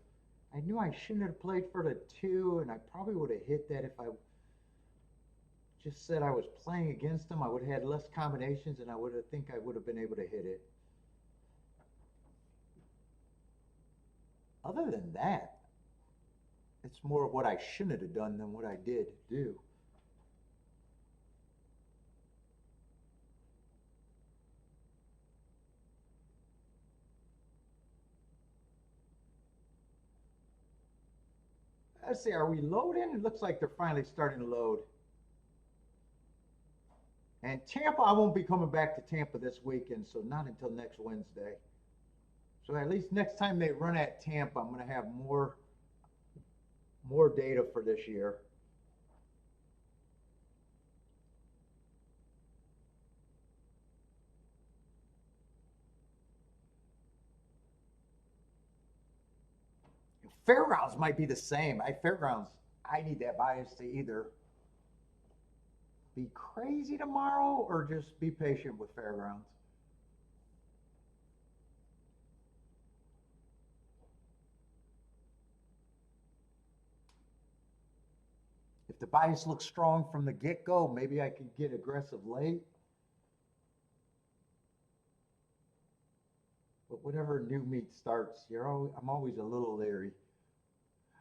I knew I shouldn't have played for the 2, and I probably would have hit that if I just said I was playing against them. I would have had less combinations, and I would have been able to hit it. Other than that, it's more of what I shouldn't have done than what I did do. Let's see, are we loading? It looks like they're finally starting to load. And Tampa, I won't be coming back to Tampa this weekend, so not until next Wednesday. So at least next time they run at Tampa, I'm going to have more data for this year. Fairgrounds might be the same. Fairgrounds, I need that bias to either be crazy tomorrow or just be patient with Fairgrounds. If the bias looks strong from the get-go, maybe I could get aggressive late. But whenever new meet starts, I'm always a little leery.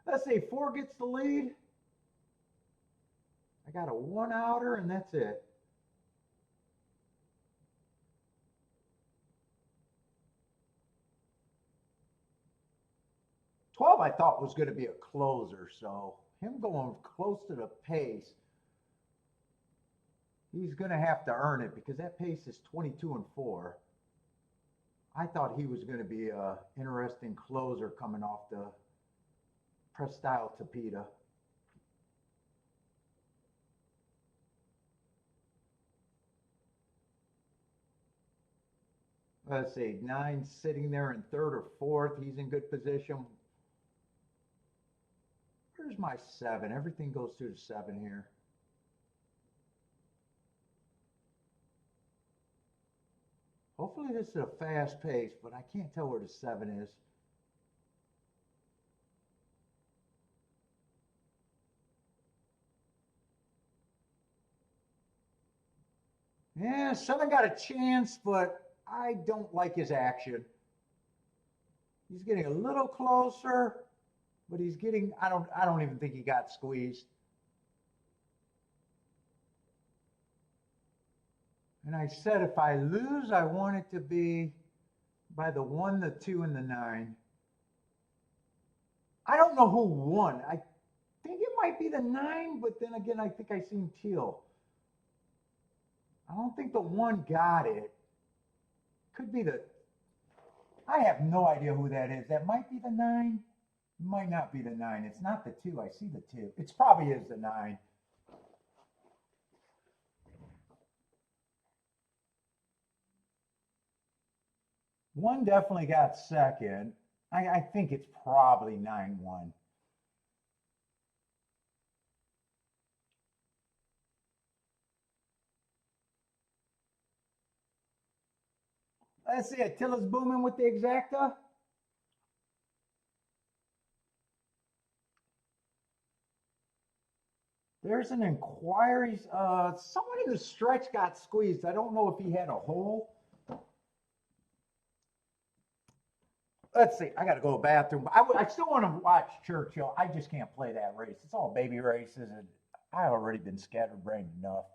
Let's see, 4 gets the lead. I got a 1-outer, and that's it. "12" I thought was going to be a closer, so him going close to the pace, he's going to have to earn it because that pace is 22-4. I thought he was going to be an interesting closer coming off the press style Tapeta. Let's see, 9 sitting there in 3rd or 4th. He's in good position. Where's my 7? Everything goes through the 7 here. Hopefully this is a fast pace, but I can't tell where the 7 is. Yeah, 7 got a chance, but I don't like his action. He's getting a little closer, but he's getting, I don't even think he got squeezed. And I said if I lose, I want it to be by the 1, the 2, and the 9. I don't know who won. I think it might be the 9, but then again, I think I seen teal. I don't think the 1 got it. Could be the... I have no idea who that is. That might be the 9. Might not be the 9. It's not the 2. I see the 2. It probably is the 9. One definitely got second. I think it's probably 9-1. Let's see, Attila's booming with the exacta. There's an inquiry. Someone in the stretch got squeezed. I don't know if he had a hole. Let's see. I got to go to the bathroom. I still want to watch Churchill. I just can't play that race. It's all baby races, and I've already been scatterbrained enough.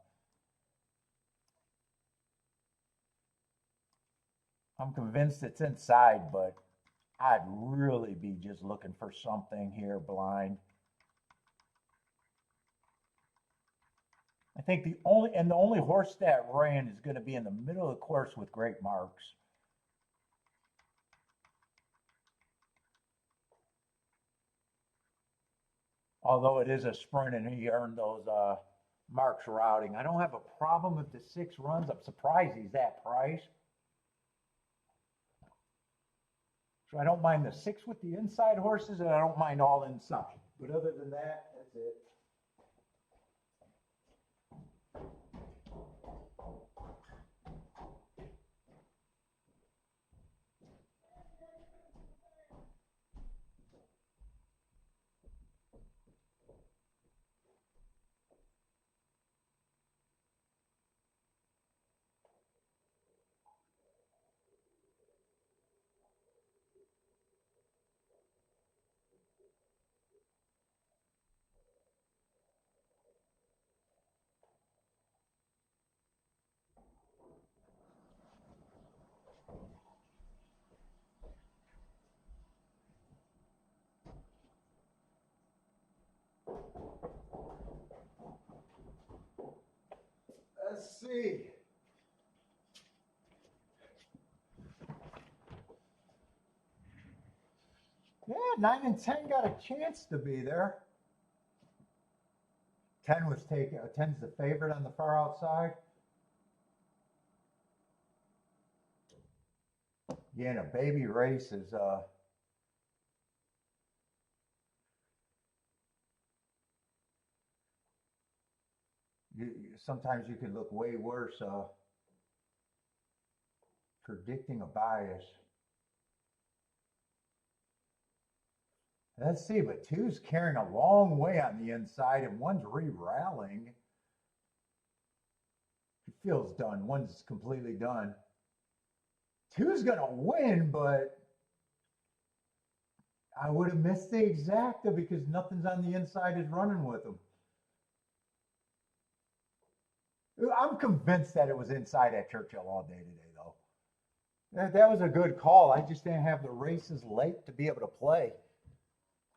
I'm convinced it's inside, but I'd really be just looking for something here blind. I think the only horse that ran is going to be in the middle of the course with great marks. Although it is a sprint and he earned those marks routing. I don't have a problem if the 6 runs. I'm surprised he's that price. So I don't mind the 6 with the inside horses, and I don't mind all inside. But other than that, that's it. Let's see. Yeah, 9 and 10 got a chance to be there. 10 was taken. 10's the favorite on the far outside. Yeah, and a baby race is sometimes you can look way worse predicting a bias. Let's see, but 2's carrying a long way on the inside, and 1's re-rallying. It feels done. 1's completely done. 2's gonna win, but I would have missed the exacta because nothing's on the inside is running with him. I'm convinced that it was inside at Churchill all day today, though. That was a good call. I just didn't have the races late to be able to play.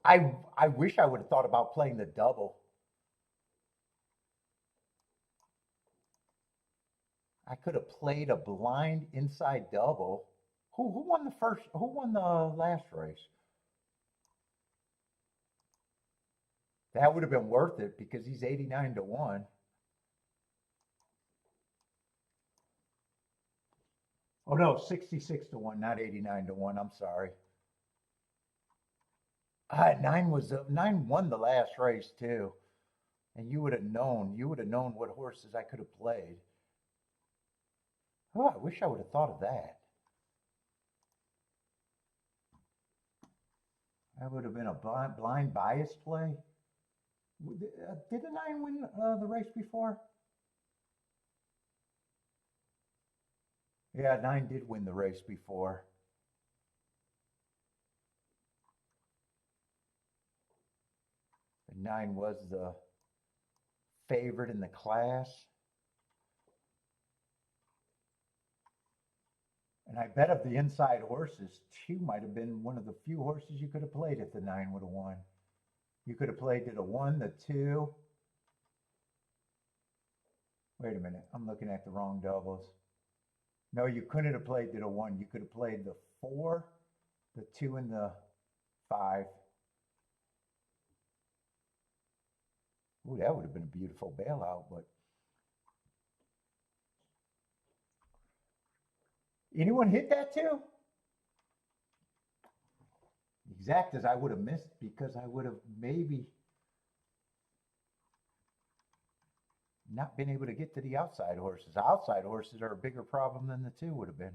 I wish I would have thought about playing the double. I could have played a blind inside double. Who won the first? Who won the last race? That would have been worth it because he's 89-1. Oh no, 66-1, not 89-1. I'm sorry. 9 won the last race too, and you would have known. You would have known what horses I could have played. Oh, I wish I would have thought of that. That would have been a blind bias play. Did the 9 win the race before? Yeah, 9 did win the race before. And 9 was the favorite in the class. And I bet of the inside horses, two might have been one of the few horses you could have played if the 9 would have won. You could have played to the 1, the 2. Wait a minute, I'm looking at the wrong doubles. No, you couldn't have played to the 1. You could have played the 4, the 2, and the 5. Ooh, that would have been a beautiful bailout, but anyone hit that too? Exact as I would have missed because I would have maybe not been able to get to the outside horses. The outside horses are a bigger problem than the 2 would have been.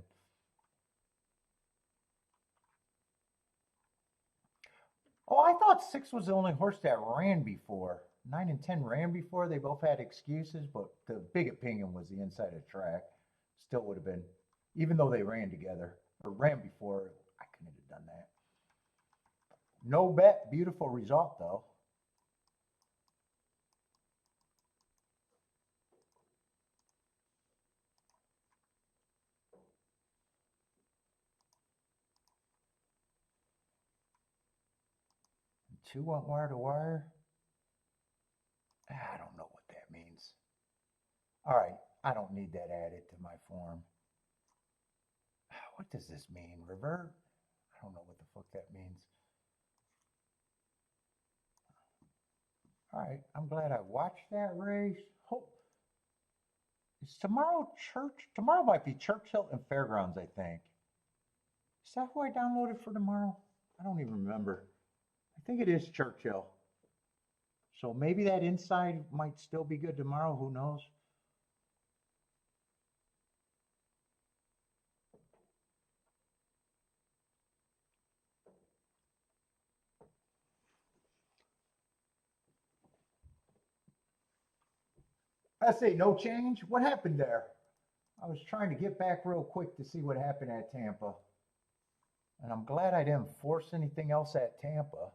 Oh, I thought 6 was the only horse that ran before. 9 and 10 ran before. They both had excuses, but the big opinion was the inside of the track. Still would have been, even though they ran together or ran before, I couldn't have done that. No bet, beautiful result though. Two went wire to wire. I don't know what that means. All right, I don't need that added to my form. What does this mean? Revert? I don't know what the fuck that means. All right, I'm glad I watched that race. Hope is tomorrow church. Tomorrow might be Churchill and Fairgrounds, I think. Is that who I downloaded for tomorrow? I don't even remember. I think it is Churchill. So maybe that inside might still be good tomorrow. Who knows? I say no change. What happened there? I was trying to get back real quick to see what happened at Tampa. And I'm glad I didn't force anything else at Tampa.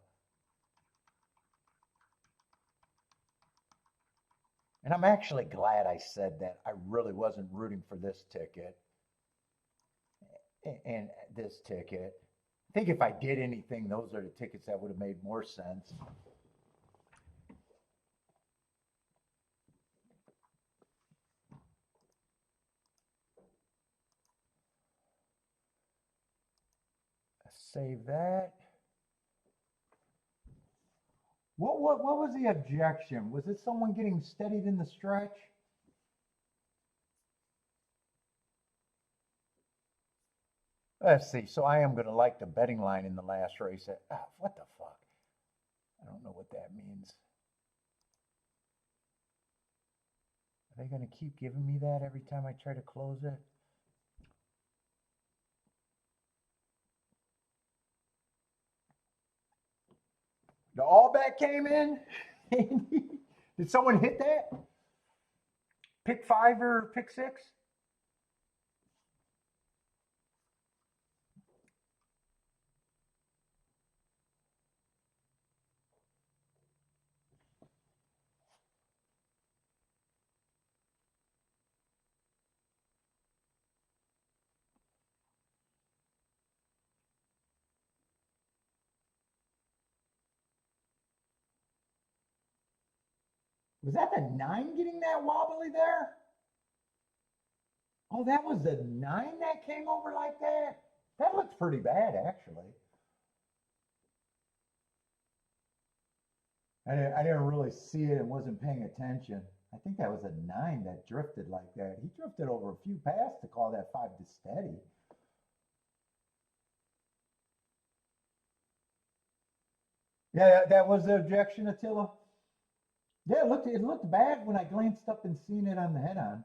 And I'm actually glad I said that. I really wasn't rooting for this ticket and this ticket. I think if I did anything, those are the tickets that would have made more sense. Save that. What was the objection? Was it someone getting steadied in the stretch? Let's see. So I am going to like the betting line in the last race. What the fuck? I don't know what that means. Are they going to keep giving me that every time I try to close it? The all bet came in? Did someone hit that? Pick 5 or pick 6? Was that the 9 getting that wobbly there? Oh, that was the 9 that came over like that? That looks pretty bad, actually. I didn't really see it and wasn't paying attention. I think that was a 9 that drifted like that. He drifted over a few paths to call that 5 to steady. Yeah, that was the objection, Attila. Yeah, it looked bad when I glanced up and seen it on the head on.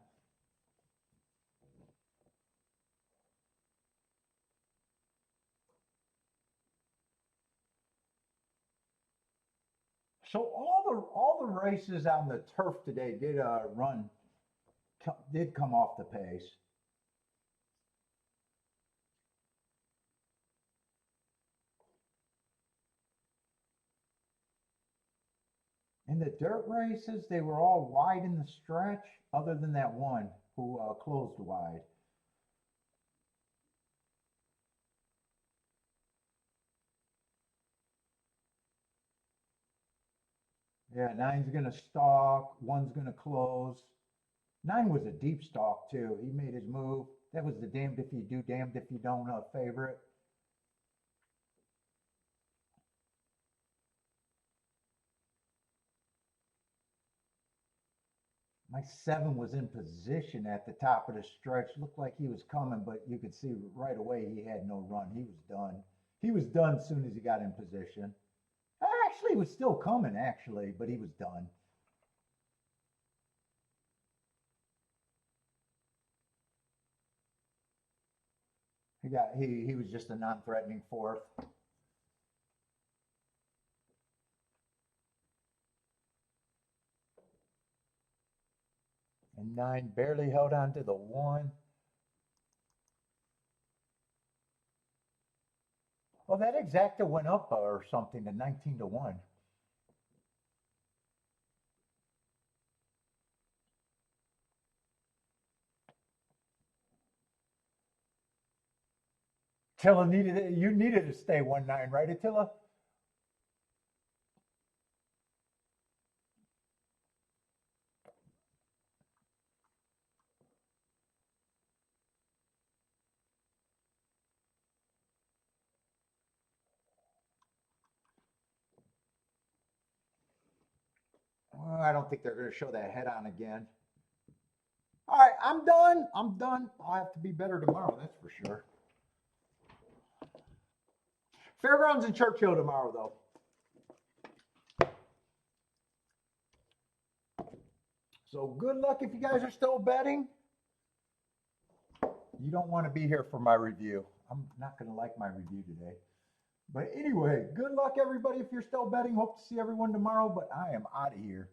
So all the races on the turf today did come off the pace. In the dirt races, they were all wide in the stretch, other than that one who closed wide. Yeah, nine's gonna stalk, one's gonna close. Nine was a deep stalk too. He made his move. That was the damned if you do, damned if you don't favorite. My seven was in position at the top of the stretch. Looked like he was coming, but you could see right away he had no run. He was done. He was done as soon as he got in position. Actually, he was still coming, actually, but he was done. He was just a non-threatening fourth. And nine barely held on to the one. Well, that exacta went up or something to 19 to 1. Attila needed it. You needed to stay 1-9, right, Attila? Well, I don't think they're going to show that head on again. All right, I'm done. I'm done. I'll have to be better tomorrow, that's for sure. Fairgrounds in Churchill tomorrow, though. So good luck if you guys are still betting. You don't want to be here for my review. I'm not going to like my review today. But anyway, good luck, everybody, if you're still betting. Hope to see everyone tomorrow, but I am out of here.